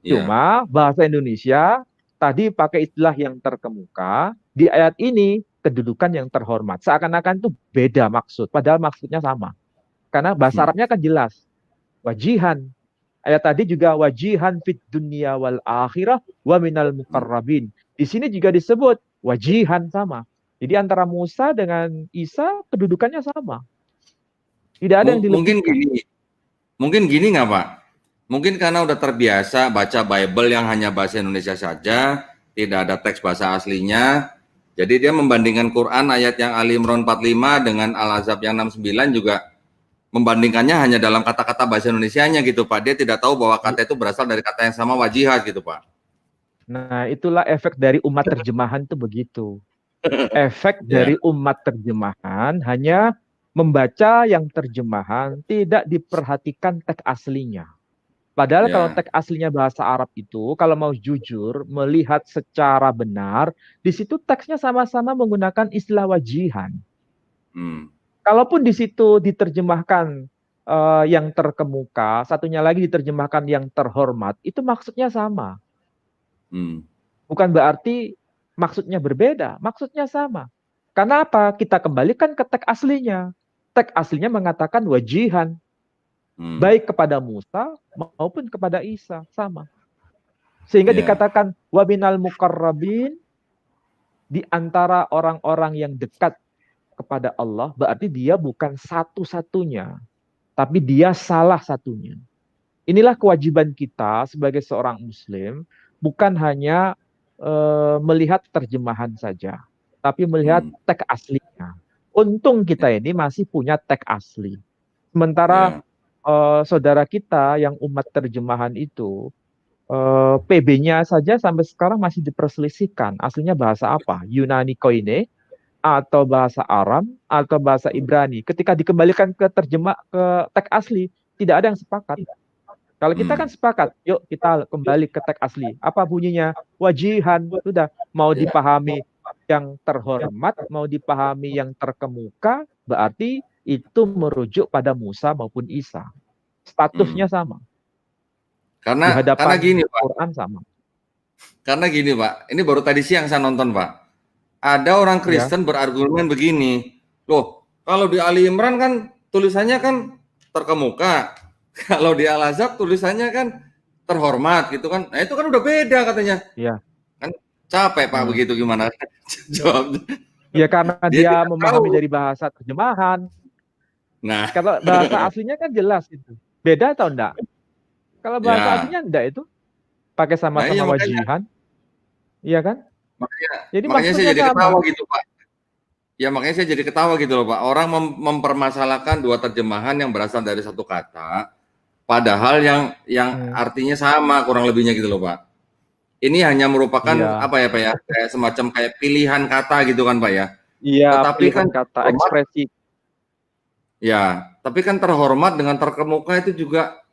Cuma bahasa Indonesia tadi pakai istilah yang terkemuka, di ayat ini kedudukan yang terhormat. Seakan-akan itu beda maksud, padahal maksudnya sama. Karena bahasa Arabnya kan jelas. Wajihan. Ayat tadi juga wajihan fit dunia wal akhirah wa minal muqarrabin. Di sini juga disebut wajihan sama. Jadi antara Musa dengan Isa kedudukannya sama. Tidak ada yang dilebihkan. Mungkin gini nggak Pak? Mungkin karena udah terbiasa baca Bible yang hanya bahasa Indonesia saja, tidak ada teks bahasa aslinya. Jadi dia membandingkan Quran ayat yang Ali Imran 45 dengan Al-Azab yang 69 juga membandingkannya hanya dalam kata-kata bahasa Indonesianya gitu Pak. Dia tidak tahu bahwa kata itu berasal dari kata yang sama wajihat gitu Pak. Nah, itulah efek dari umat terjemahan itu begitu. Efek dari umat terjemahan hanya membaca yang terjemahan, tidak diperhatikan teks aslinya. Padahal kalau teks aslinya bahasa Arab itu, kalau mau jujur, melihat secara benar, di situ teksnya sama-sama menggunakan istilah wajihan. Kalaupun di situ diterjemahkan yang terkemuka, satunya lagi diterjemahkan yang terhormat, itu maksudnya sama. Bukan berarti maksudnya berbeda, maksudnya sama. Karena apa? Kita kembalikan ke teks aslinya. Teks aslinya mengatakan wajihan. Baik kepada Musa maupun kepada Isa. Sama. Sehingga dikatakan wabinal muqarrabin, di antara orang-orang yang dekat kepada Allah, berarti dia bukan satu-satunya. tapi dia salah satunya. Inilah kewajiban kita sebagai seorang Muslim, bukan hanya melihat terjemahan saja, tapi melihat teks aslinya. Untung kita ini masih punya teks asli. Sementara saudara kita yang umat terjemahan itu, PB-nya saja sampai sekarang masih diperselisihkan. Aslinya bahasa apa? Yunani Koine, atau bahasa Aram, atau bahasa Ibrani. Ketika dikembalikan ke teks asli, tidak ada yang sepakat. Kalau kita kan sepakat, yuk kita kembali ke teks asli. Apa bunyinya? Wajihan, sudah. Mau dipahami yang terhormat, mau dipahami yang terkemuka, berarti itu merujuk pada Musa maupun Isa. Statusnya sama. Di hadapan gini, Pak. Quran sama. Karena gini, Pak. Ini baru tadi siang saya nonton, Pak. Ada orang Kristen berargumen begini. Loh, kalau di Ali Imran kan tulisannya kan terkemuka. Kalau di Al-Ahzab tulisannya kan terhormat gitu kan. Nah, itu kan udah beda katanya. Iya. Kan capek, Pak, begitu gimana? Jawab. Ya karena dia memahami dari bahasa terjemahan. Nah, kalau bahasa aslinya kan jelas itu. Beda atau enggak? Kalau bahasa aslinya enggak itu pakai sama-sama wajihan. Iya kan? Makanya saya jadi ketawa gitu, Pak. Ya makanya saya jadi ketawa gitu loh, Pak. Orang mempermasalahkan dua terjemahan yang berasal dari satu kata, padahal yang artinya sama kurang lebihnya gitu loh, Pak. Ini hanya merupakan apa ya, Pak ya? Kayak semacam kayak pilihan kata gitu kan, Pak ya? Iya, tetapi kan kata ekspresi. Ya, tapi kan terhormat dengan terkemuka itu juga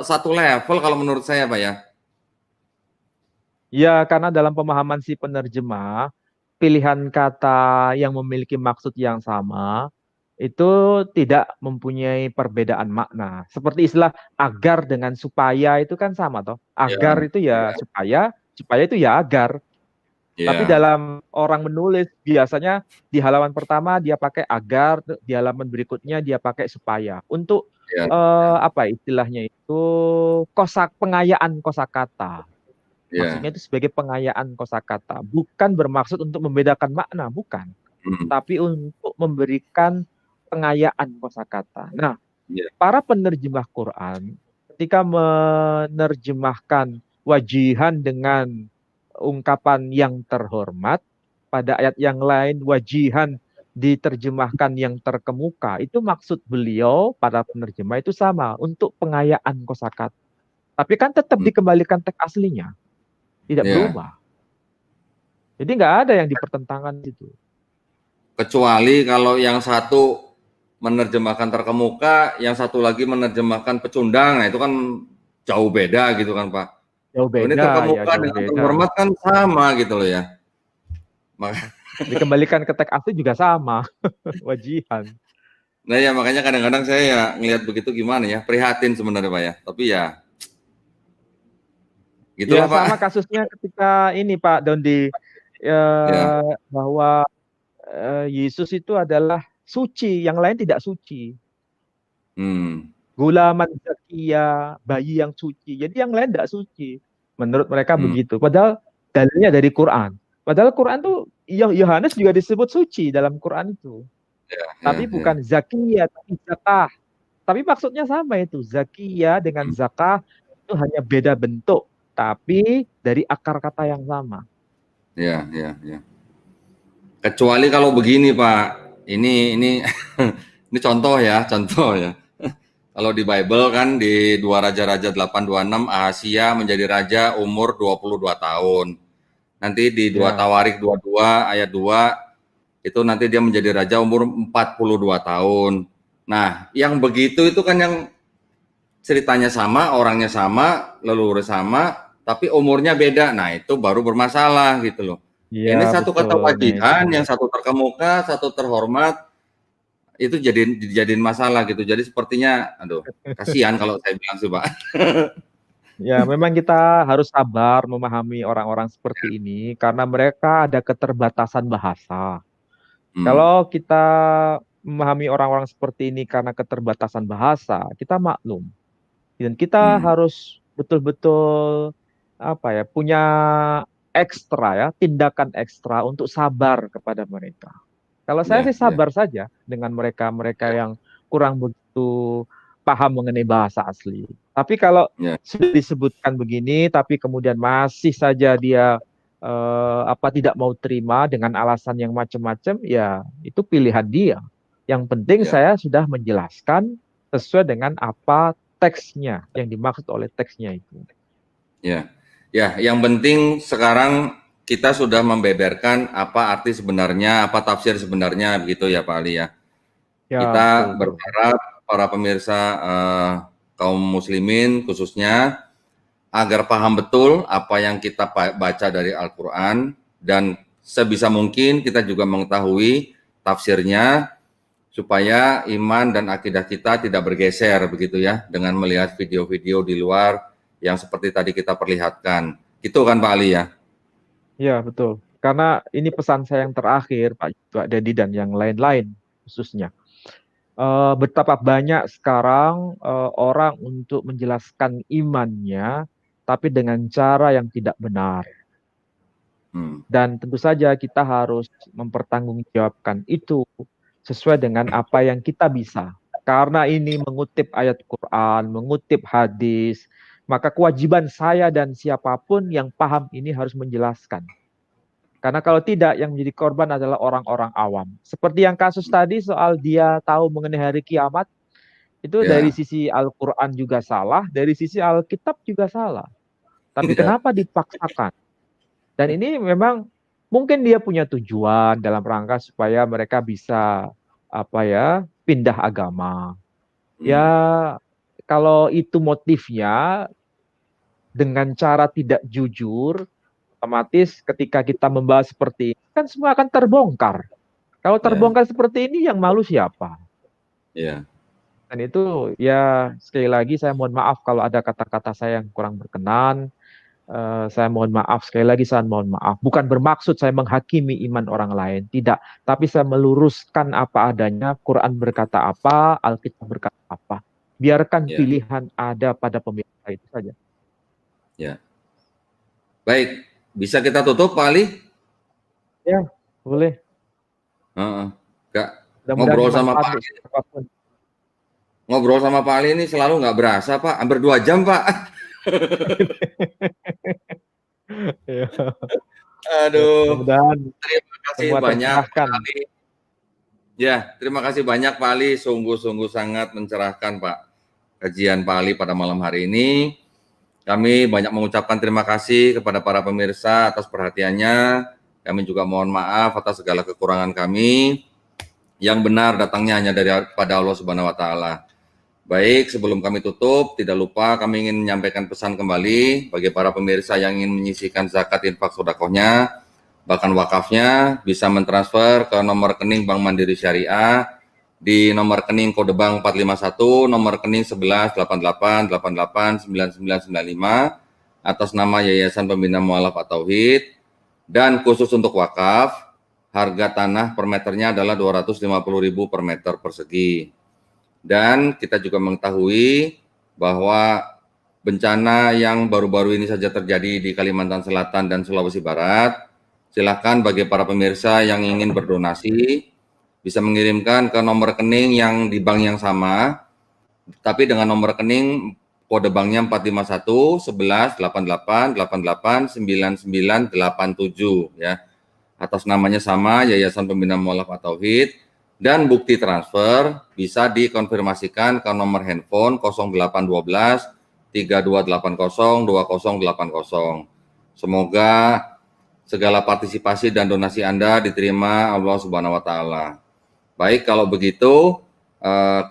satu level kalau menurut saya, Pak ya. Ya, karena dalam pemahaman si penerjemah, pilihan kata yang memiliki maksud yang sama itu tidak mempunyai perbedaan makna. Seperti istilah agar dengan supaya itu kan sama toh. Agar itu ya supaya itu ya agar. Tapi dalam orang menulis biasanya di halaman pertama dia pakai agar, di halaman berikutnya dia pakai supaya. Untuk apa istilahnya itu pengayaan kosakata. Maksudnya itu sebagai pengayaan kosakata, bukan bermaksud untuk membedakan makna, bukan. Tapi untuk memberikan pengayaan kosakata. Nah, para penerjemah Quran ketika menerjemahkan wajihan dengan ungkapan yang terhormat, pada ayat yang lain wajihan diterjemahkan yang terkemuka, itu maksud beliau para penerjemah itu sama, untuk pengayaan kosakata. Tapi kan tetap dikembalikan teks aslinya. Tidak berubah. Jadi nggak ada yang dipertentangkan itu. Kecuali kalau yang satu menerjemahkan terkemuka, yang satu lagi menerjemahkan pecundang, nah itu kan jauh beda gitu kan, Pak. Jauh beda. Ini terkemuka dengan terhormat kan sama gitu loh ya. Dikembalikan ke teks asli juga sama, wajihan. Nah ya makanya kadang-kadang saya ya ngelihat begitu gimana ya, prihatin sebenarnya, Pak ya. Tapi ya gitu ya, Pak. sama kasusnya ketika ini Pak Dondi, bahwa Yesus itu adalah suci, yang lain tidak suci. Gulaman zakia, bayi yang suci. Jadi yang lain tidak suci. Menurut mereka begitu. Padahal dalilnya dari Quran. Padahal Quran tuh Yohanes juga disebut suci dalam Quran itu. Tapi bukan zakia, tapi zakah. Tapi maksudnya sama itu. Zakia dengan zakah itu hanya beda bentuk. Tapi dari akar kata yang sama. Ya. Kecuali kalau begini Pak, ini ini contoh ya. Kalau di Bible kan di 2 Raja-Raja 8:26 Ahazia menjadi raja umur 22 tahun. Nanti di 2 Tawarik 22 ayat 2 itu nanti dia menjadi raja umur 42 tahun. Nah, yang begitu itu kan yang ceritanya sama, orangnya sama, leluhur sama, tapi umurnya beda. Nah, itu baru bermasalah gitu loh. Ya, ini satu kata wajihan, yang satu terkemuka, satu terhormat, itu dijadiin masalah gitu. Jadi sepertinya, aduh, kasihan kalau saya bilang sih, Pak. Ya, memang kita harus sabar memahami orang-orang seperti ini karena mereka ada keterbatasan bahasa. Kalau kita memahami orang-orang seperti ini karena keterbatasan bahasa, kita maklum. Dan kita harus betul-betul punya ekstra ya, tindakan ekstra untuk sabar kepada mereka. Kalau saya sih sabar saja dengan mereka yang kurang begitu begitu paham mengenai bahasa asli. Tapi kalau Ya. sudah disebutkan begini, tapi kemudian masih saja dia tidak mau terima dengan alasan yang macam-macam, ya itu pilihan dia. Yang penting Ya. saya sudah menjelaskan sesuai dengan apa teksnya, yang dimaksud oleh teksnya itu. Ya, ya. Yang penting sekarang kita sudah membeberkan apa arti sebenarnya, apa tafsir sebenarnya, begitu ya Pak Ali ya. Ya, Kita betul. berharap para pemirsa kaum muslimin khususnya agar paham betul apa yang kita baca dari Al-Quran, dan sebisa mungkin kita juga mengetahui tafsirnya supaya iman dan akidah kita tidak bergeser begitu ya dengan melihat video-video di luar yang seperti tadi kita perlihatkan. Gitu kan Pak Ali ya? Ya, betul. Karena ini pesan saya yang terakhir, Pak Dedi dan yang lain-lain khususnya. Betapa banyak sekarang orang untuk menjelaskan imannya, tapi dengan cara yang tidak benar. Dan tentu saja kita harus mempertanggungjawabkan itu sesuai dengan apa yang kita bisa. Karena ini mengutip ayat Quran, mengutip hadis, maka kewajiban saya dan siapapun yang paham ini harus menjelaskan. Karena kalau tidak, yang menjadi korban adalah orang-orang awam. Seperti yang kasus tadi soal dia tahu mengenai hari kiamat, itu dari sisi Al-Quran juga salah, dari sisi Alkitab juga salah. Tapi kenapa dipaksakan? Dan ini memang mungkin dia punya tujuan dalam rangka supaya mereka bisa pindah agama. Ya, kalau itu motifnya dengan cara tidak jujur, otomatis ketika kita membahas seperti ini kan semua akan terbongkar. Kalau terbongkar seperti ini yang malu siapa? Ya. Dan itu ya sekali lagi saya mohon maaf kalau ada kata-kata saya yang kurang berkenan. Saya mohon maaf, sekali lagi saya mohon maaf. Bukan bermaksud saya menghakimi iman orang lain, tidak. Tapi saya meluruskan apa adanya, Quran berkata apa, Alkitab berkata apa. Biarkan pilihan ada pada pemirsa itu saja. Ya. Baik, bisa kita tutup Pak Ali? Ya, boleh. Ngobrol sama Pak Ali. Ngobrol sama Pak Ali ini selalu nggak berasa Pak, hampir 2 jam Pak. Aduh, terima kasih banyak Pak Ali. Ya, terima kasih banyak Pak Ali, sungguh-sungguh sangat mencerahkan Pak kajian Pak Ali pada malam hari ini. Kami banyak mengucapkan terima kasih kepada para pemirsa atas perhatiannya. Kami juga mohon maaf atas segala kekurangan kami. Yang benar datangnya hanya daripada Allah Subhanahu wa taala. Baik, sebelum kami tutup, tidak lupa kami ingin menyampaikan pesan kembali bagi para pemirsa yang ingin menyisihkan zakat infak sedekahnya, bahkan wakafnya, bisa mentransfer ke nomor rekening Bank Mandiri Syariah di nomor rekening kode bank 451, nomor rekening 1188889995 atas nama Yayasan Pembina Mu'alaf at-Tauhid, dan khusus untuk wakaf, harga tanah per meternya adalah 250.000 per meter persegi. Dan kita juga mengetahui bahwa bencana yang baru-baru ini saja terjadi di Kalimantan Selatan dan Sulawesi Barat, silakan bagi para pemirsa yang ingin berdonasi bisa mengirimkan ke nomor rekening yang di bank yang sama, tapi dengan nomor rekening kode banknya 451 11 88 88 99 87 ya. Atas namanya sama, Yayasan Pembina Mu'alaf at-Tauhid. Dan bukti transfer bisa dikonfirmasikan ke nomor handphone 0812 3280 2080. Semoga segala partisipasi dan donasi Anda diterima Allah Subhanahu wa taala. Baik, kalau begitu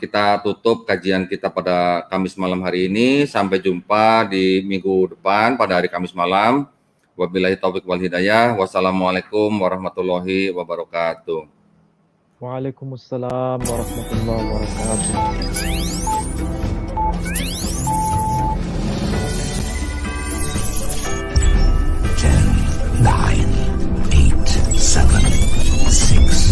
kita tutup kajian kita pada Kamis malam hari ini. Sampai jumpa di minggu depan pada hari Kamis malam. Wabillahi taufiq wal hidayah. Wassalamualaikum warahmatullahi wabarakatuh. Waalaikumsalam warahmatullahi wabarakatuh.